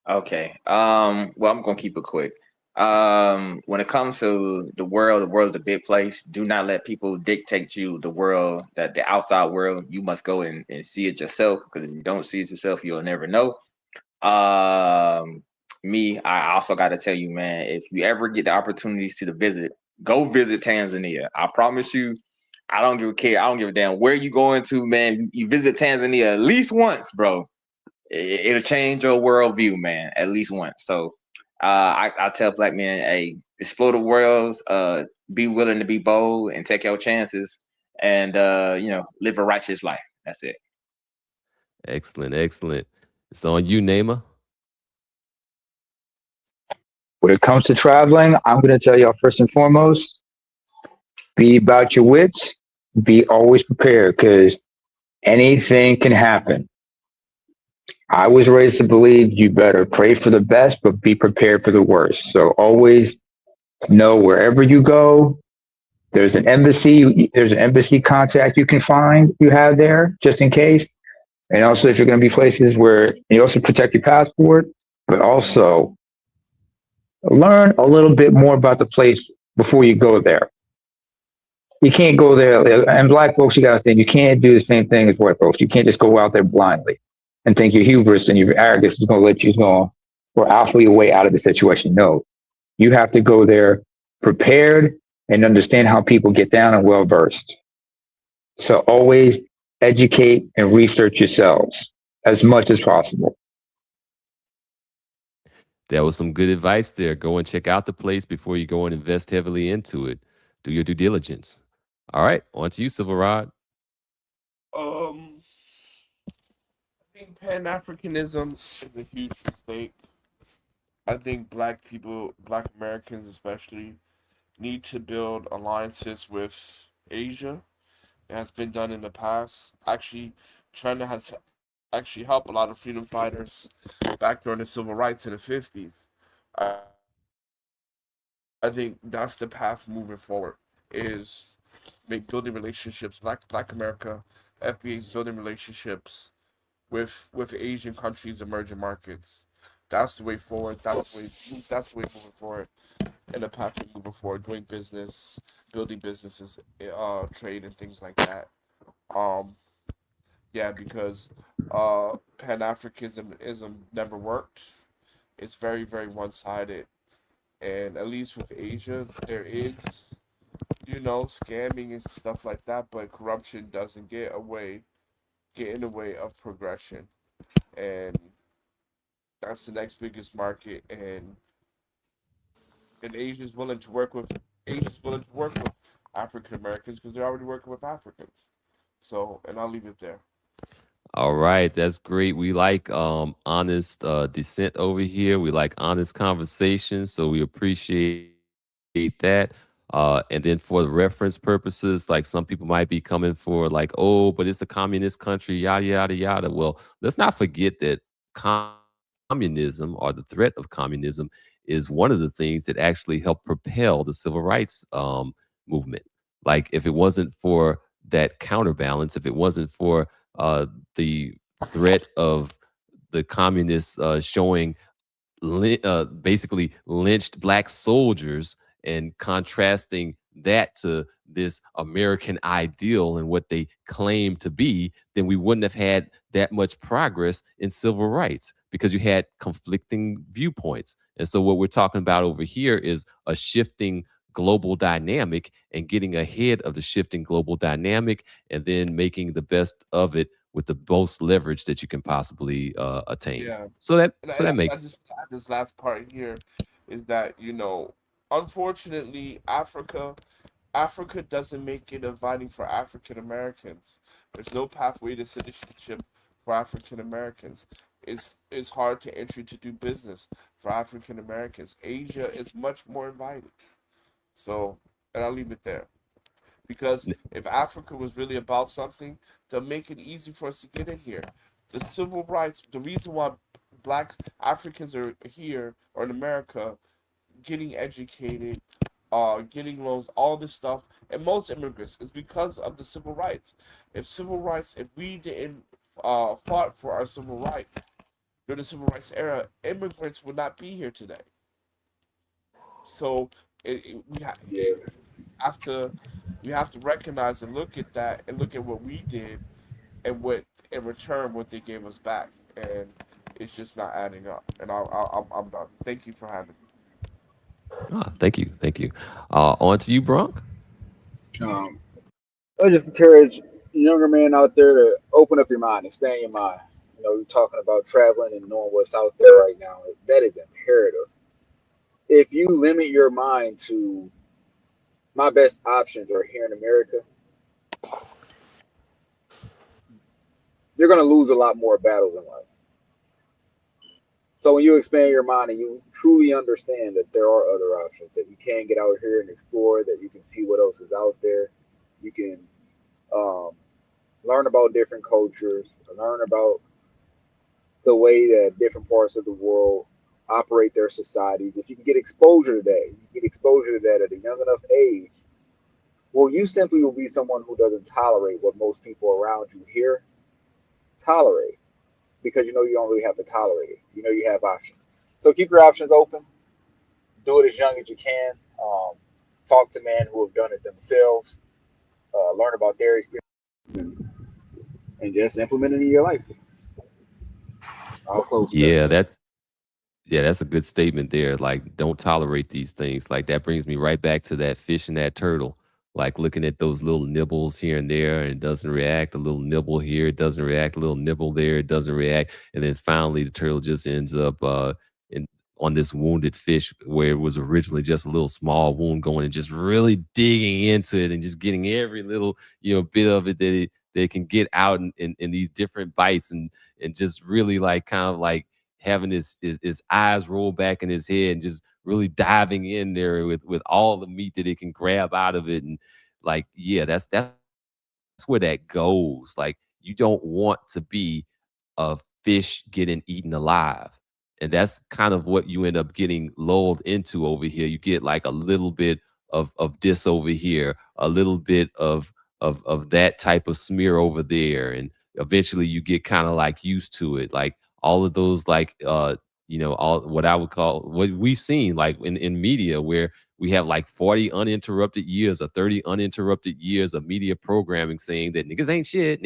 S8: Okay. Well, I'm gonna keep it quick. When it comes to the world's a big place. Do not let people dictate you the world, that the outside world. You must go and see it yourself, because if you don't see it yourself, you'll never know. I also got to tell you, man, if you ever get the opportunities to visit, go visit Tanzania. I promise you, I don't give a care. I don't give a damn where you going to, man. You visit Tanzania at least once, bro. It'll change your worldview, man, at least once. So I tell black men, hey, explore the world, be willing to be bold and take your chances, and live a righteous life. That's it.
S2: Excellent, excellent. It's on you, Naima.
S7: When it comes to traveling, I'm going to tell y'all first and foremost, be about your wits, be always prepared, because anything can happen. I was raised to believe you better pray for the best, but be prepared for the worst. So always know wherever you go, there's an embassy contact you have there just in case. And also, if you're going to be places where you also protect your passport, but also learn a little bit more about the place before you go there. You can't go there, and black folks, you got to think, you can't do the same thing as white folks. You can't just go out there blindly and think your hubris and your arrogance is going to let you go or alpha your way out of the situation. No, you have to go there prepared and understand how people get down and well versed. So always educate and research yourselves as much as possible.
S2: That was some good advice there. Go and check out the place before you go and invest heavily into it. Do your due diligence. All right, on to you, Silver Rod.
S15: I think Pan-Africanism is a huge mistake. I think black people, black Americans especially, need to build alliances with Asia. It has been done in the past. Actually, China has actually helped a lot of freedom fighters back during the civil rights in the 50s. I think that's the path moving forward, is building relationships, Black America, FBA building relationships with Asian countries, emerging markets. That's the way forward. That's the way moving forward, and the path of moving forward, doing business, building businesses, trade and things like that. Yeah, because Pan-Africanism never worked. It's very, very one-sided. And at least with Asia, there is, scamming and stuff like that, but corruption doesn't get in the way of progression. And that's the next biggest market, and Asia's willing to work with African Americans because they're already working with Africans. So, and I'll leave it there.
S2: All right, that's great. We like honest dissent over here. We like honest conversation, so we appreciate that. And then for the reference purposes, like some people might be coming for like, oh, but it's a communist country, yada yada yada. Well, let's not forget that communism, or the threat of communism, is one of the things that actually helped propel the civil rights movement. Like if it wasn't for that counterbalance, if it wasn't for the threat of the communists showing basically lynched black soldiers and contrasting that to this American ideal and what they claim to be, then we wouldn't have had that much progress in civil rights because you had conflicting viewpoints. And so what we're talking about over here is a shifting global dynamic and getting ahead of the shifting global dynamic and then making the best of it with the most leverage that you can possibly attain.
S15: Yeah,
S2: So that
S15: and
S2: so that
S15: I
S2: makes
S15: just add this last part here is that unfortunately, Africa doesn't make it inviting for African Americans. There's no pathway to citizenship for African Americans. It's hard to entry to do business for African Americans. Asia is much more inviting. So, and I'll leave it there. Because if Africa was really about something, they'll make it easy for us to get in here. The civil rights, the reason why blacks, Africans are here or in America getting educated, getting loans, all this stuff, and most immigrants is because of the civil rights. If we didn't fought for our civil rights during the civil rights era, immigrants would not be here today. So have to we have to recognize and look at that and look at what we did and what in return what they gave us back, and it's just not adding up. And I'm done. Thank you for having me.
S2: thank you. On to you, Bronk.
S14: Um, I just encourage younger men out there to open up your mind, expand your mind. You're talking about traveling and knowing what's out there right now. That is imperative. If you limit your mind to my best options are here in America, you're going to lose a lot more battles in life. So when you expand your mind and you truly understand that there are other options, that you can get out here and explore, that you can see what else is out there, you can um, learn about different cultures, learn about the way that different parts of the world operate their societies. If you can get exposure to that, you get exposure to that at a young enough age, well, you simply will be someone who doesn't tolerate what most people around you here tolerate because you don't really have to tolerate it. You have options. So keep your options open. Do it as young as you can. Talk to men who have done it themselves. Learn about their experience and just implement it in your life. I'll close with that.
S2: Yeah, that's a good statement there. Like, don't tolerate these things. Like, that brings me right back to that fish and that turtle. Like, looking at those little nibbles here and there, and it doesn't react. A little nibble here, it doesn't react. A little nibble there, it doesn't react. And then finally, the turtle just ends up in on this wounded fish where it was originally just a little small wound going and just really digging into it and just getting every little bit of it that they can get out in these different bites and just really like kind of like having his eyes roll back in his head and just really diving in there with all the meat that it can grab out of it. And like, yeah, that's where that goes. Like, you don't want to be a fish getting eaten alive. And that's kind of what you end up getting lulled into over here. You get like a little bit of this over here, a little bit of that type of smear over there. And eventually you get kind of like used to it. Like all of those like all what I would call what we've seen like in media where we have like 40 uninterrupted years or 30 uninterrupted years of media programming saying that niggas ain't shit,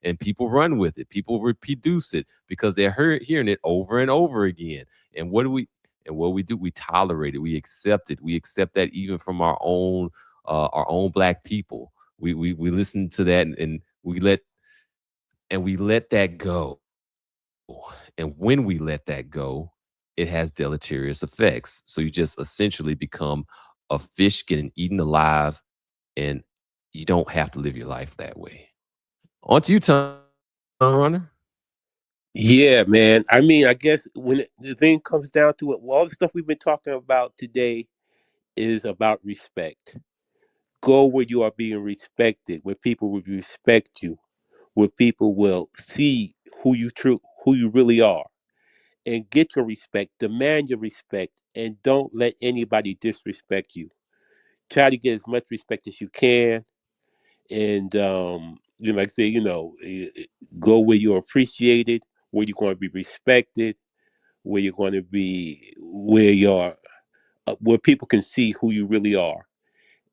S2: and people run with it. People reproduce it because they're hearing it over and over again. And what we do, we tolerate it, we accept it, we accept that even from our own black people. We listen to that and we let that go. And when we let that go, it has deleterious effects. So you just essentially become a fish getting eaten alive, and you don't have to live your life that way. On to you, Tom Runner.
S22: Yeah, man. I mean, I guess when the thing comes down to it, all the stuff we've been talking about today is about respect. Go where you are being respected, where people will respect you, where people will see who you really are, and get your respect. Demand your respect, and don't let anybody disrespect you. Try to get as much respect as you can, and like I say, go where you're appreciated, where you're going to be respected, where you're going to be where you're where people can see who you really are,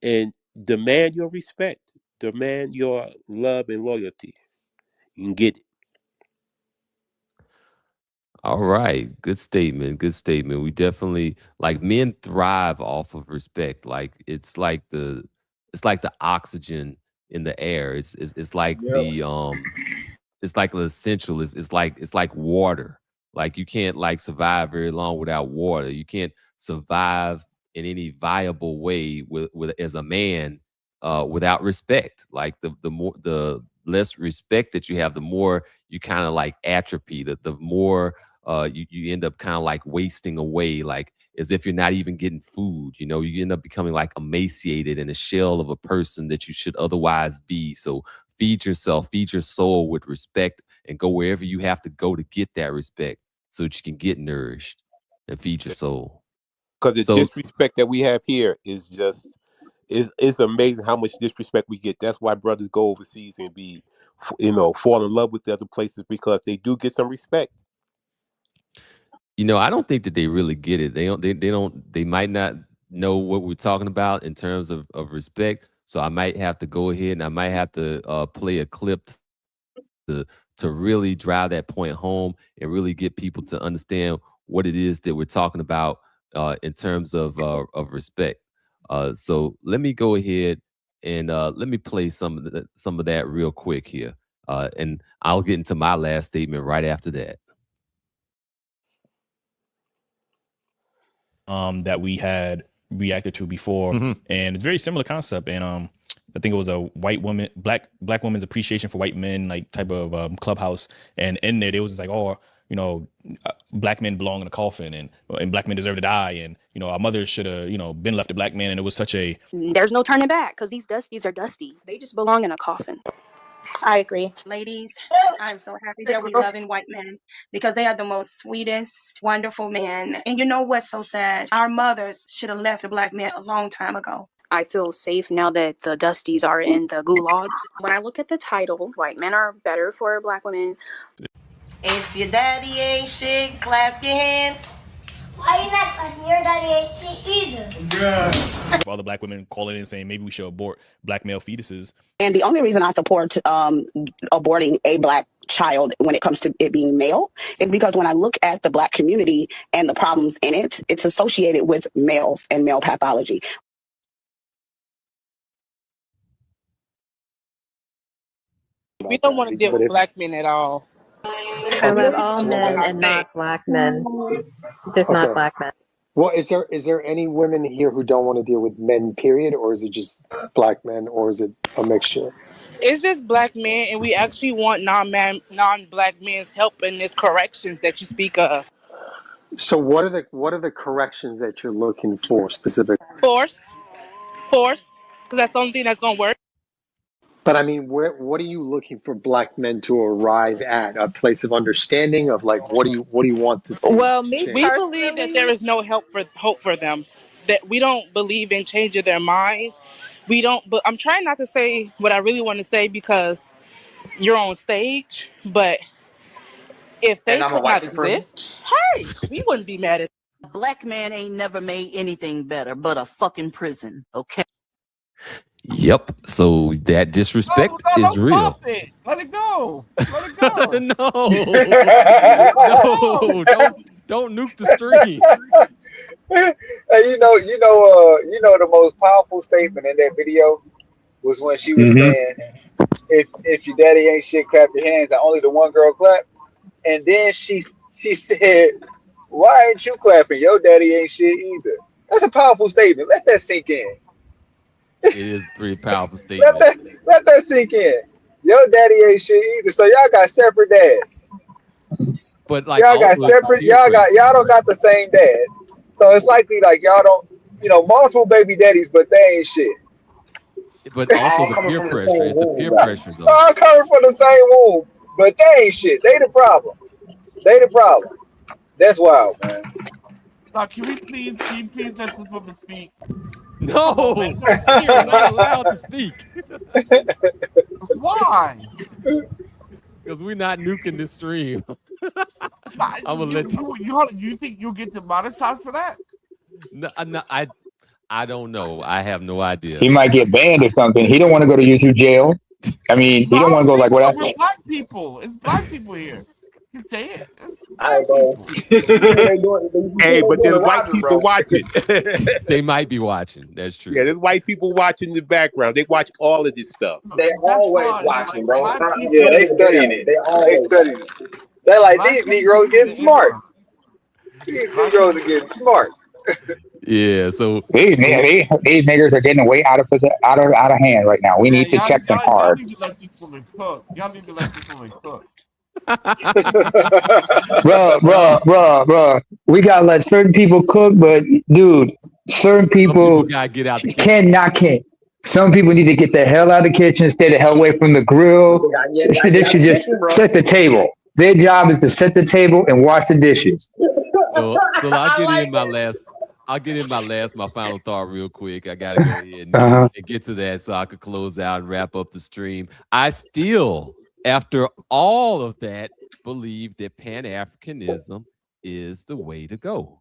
S22: and demand your respect, demand your love and loyalty. You can get it.
S2: All right. Good statement. Good statement. We definitely like men thrive off of respect. Like it's like the oxygen in the air. It's like
S8: Yep.
S2: the it's like the essential. It's like water. Like you can't like survive very long without water. You can't survive in any viable way with as a man without respect. Like the less respect that you have, the more you kind of like atrophy. The more you end up kind of like wasting away, like as if you're not even getting food. You know, you end up becoming like emaciated in a shell of a person that you should otherwise be. So feed yourself, feed your soul with respect, and go wherever you have to go to get that respect so that you can get nourished and feed your soul.
S22: Because the
S2: So
S22: disrespect that we have here is just it's amazing how much disrespect we get. That's why brothers go overseas and be, fall in love with the other places, because they do get some respect.
S2: you know, I don't think that they really get it. They might not know what we're talking about in terms of respect. So I might have to go ahead and I might have to play a clip to really drive that point home and really get people to understand what it is that we're talking about in terms of respect. So let me go ahead and let me play some of that real quick here, and I'll get into my last statement right after that.
S17: That we had reacted to before, and it's very similar concept. And I think it was a white woman, black woman's appreciation for white men, like type of clubhouse. And in there, it was just like, oh, you know, black men belong in a coffin, and black men deserve to die, and you know, our mothers should have, you know, been left a black man. And it was such a
S18: There's no turning back because these dusties are dusty. They just belong in a coffin. I agree.
S19: Ladies, I'm so happy that we loving white men because they are the most sweetest, wonderful men. And you know what's so sad? Our mothers should have left the black men a long time ago.
S18: I feel safe now that the dusties are in the gulags. When I look at the title, white men are better for black women.
S20: If your daddy ain't shit, clap your hands.
S21: Why you not clapping? Your daddy ain't shit either.
S17: for other black women calling in saying maybe we should abort black male fetuses.
S20: And the only reason I support aborting a black child when it comes to it being male is because when I look at the black community and the problems in it, it's associated with males and male pathology.
S21: We don't want to deal with black men at all.
S23: I love all men and not black men. Just not black men.
S24: Well, is there any women here who don't want to deal with men, period, or is it just black men, or is it a mixture?
S21: It's just black men, and we actually want non-black men's help in this corrections that you speak of.
S24: So what are the corrections that you're looking for specifically?
S21: Force, because that's the only thing that's gonna work.
S24: But I mean, what are you looking for black men to arrive at? A place of understanding of like what do you want to see?
S21: Well,
S24: we
S21: we believe that there is no hope for them. That we don't believe in changing their minds. We don't. But I'm trying not to say what I really want to say because you're on stage. But if they could not exist, hey, we wouldn't be mad at.
S25: A black man ain't never made anything better but a fucking prison. Okay.
S2: Yep. So that disrespect is real.
S15: Let it go. Let it go.
S2: No, don't nuke the stream.
S14: Hey, you know, the most powerful statement in that video was when she was saying, "If your daddy ain't shit, clap your hands." And only the one girl clapped, and then she said, "Why ain't you clapping? Your daddy ain't shit either." That's a powerful statement. Let that sink in.
S2: It is a pretty powerful statement.
S14: Let that sink in. Your daddy ain't shit either. So y'all got separate dads.
S2: But like
S14: y'all got separate. Y'all don't got the same dad. So it's likely like y'all don't, multiple baby daddies, but they ain't shit.
S2: But also the peer pressure. It's the peer pressure though.
S14: All coming from the same womb, but they ain't shit. They the problem. That's wild, man.
S15: Now, can you please let this woman speak?
S2: No, you're not allowed to speak.
S15: Why?
S2: Because we're not nuking this stream. I'm gonna let
S15: you think you'll get demonetized for that?
S2: No, I don't know. I have no idea.
S7: He might get banned or something. He don't want to go to YouTube jail. I mean, he don't want to go like what?
S15: We're black people. It's black people here. You say it. It's
S8: All
S15: black
S8: right,
S15: people.
S22: Hey, but there's white people watching.
S2: They might be watching. That's true.
S22: Yeah, there's white people watching in the background. They watch all of this stuff.
S8: They always watching, bro.
S14: Yeah, they studying it. They studying it. They like these Negroes getting smart. These Negroes are getting smart.
S2: Yeah, so
S7: These niggers are getting way out of hand right now. We need to check them hard.
S15: Y'all need to let these women cook. Y'all need to let these women cook.
S7: Bruh. We gotta let certain people cook, but dude, certain people
S2: gotta get out the
S7: kitchen. Some people need to get the hell out of the kitchen, stay the hell away from the grill. They should just set the table. Their job is to set the table and wash the dishes.
S2: So I'll get in my final thought real quick. I gotta go ahead and get to that so I could close out and wrap up the stream. I still, after all of that, believe that Pan-Africanism is the way to go.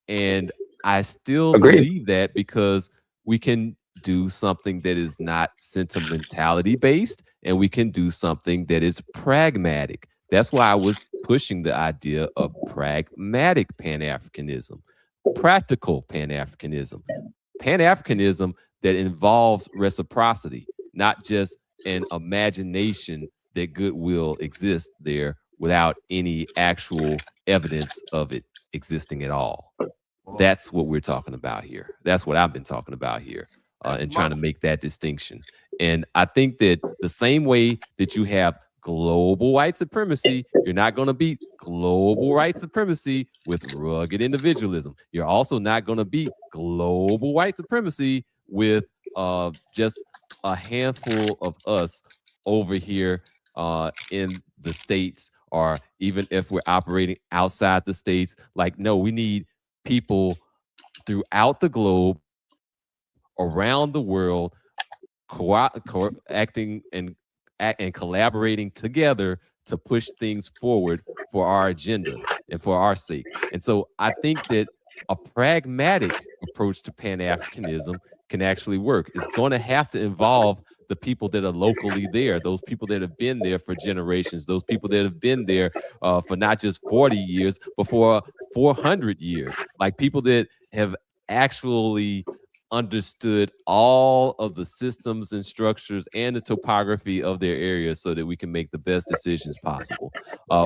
S2: And I still believe that because we can do something that is not sentimentality based, and we can do something that is pragmatic. That's why I was pushing the idea of pragmatic Pan-Africanism, practical Pan-Africanism, Pan-Africanism that involves reciprocity, not just an imagination that goodwill exists there without any actual evidence of it existing at all. That's what we're talking about here. That's what I've been talking about here, and trying to make that distinction. And I think that the same way that you have global white supremacy, you're not going to beat global white supremacy with rugged individualism. You're also not going to beat global white supremacy with just a handful of us over here in the States, or even if we're operating outside the States. Like, no, we need people throughout the globe, around the world, acting and collaborating together to push things forward for our agenda and for our sake. And so I think that a pragmatic approach to Pan-Africanism can actually work. It's going to have to involve the people that are locally there, those people that have been there for generations, those people that have been there for not just 40 years, but for 400 years, like people that have actually understood all of the systems and structures and the topography of their area so that we can make the best decisions possible.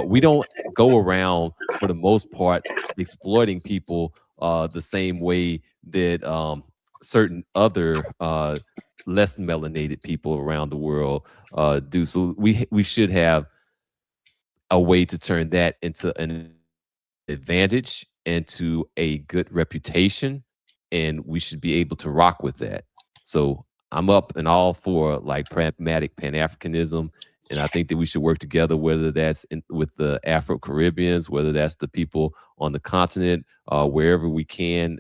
S2: We don't go around, for the most part, exploiting people the same way that certain other less melanated people around the world do. So we should have a way to turn that into an advantage and to a good reputation, and we should be able to rock with that. So I'm up and all for like pragmatic Pan-Africanism, and I think that we should work together, whether that's with the Afro-Caribbeans, whether that's the people on the continent, wherever we can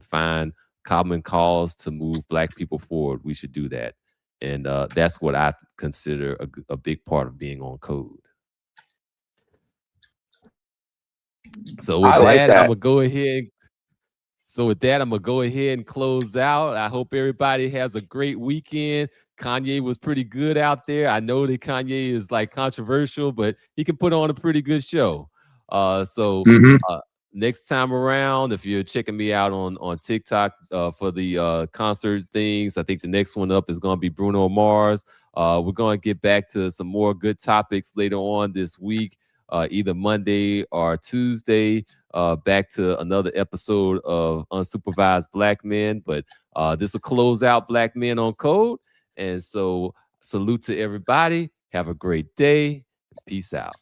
S2: find common cause to move Black people forward. We should do that, and that's what I consider a big part of being on code. So with that, I'm gonna go ahead. So with that, I'm gonna go ahead and close out. I hope everybody has a great weekend. Kanye was pretty good out there. I know that Kanye is like controversial, but he can put on a pretty good show. Next time around, if you're checking me out on TikTok for the concert things, I think the next one up is gonna be Bruno Mars. We're gonna get back to some more good topics later on this week. Either Monday or Tuesday, back to another episode of Unsupervised Black Men. But this will close out Black Men on Code. And so salute to everybody. Have a great day. Peace out.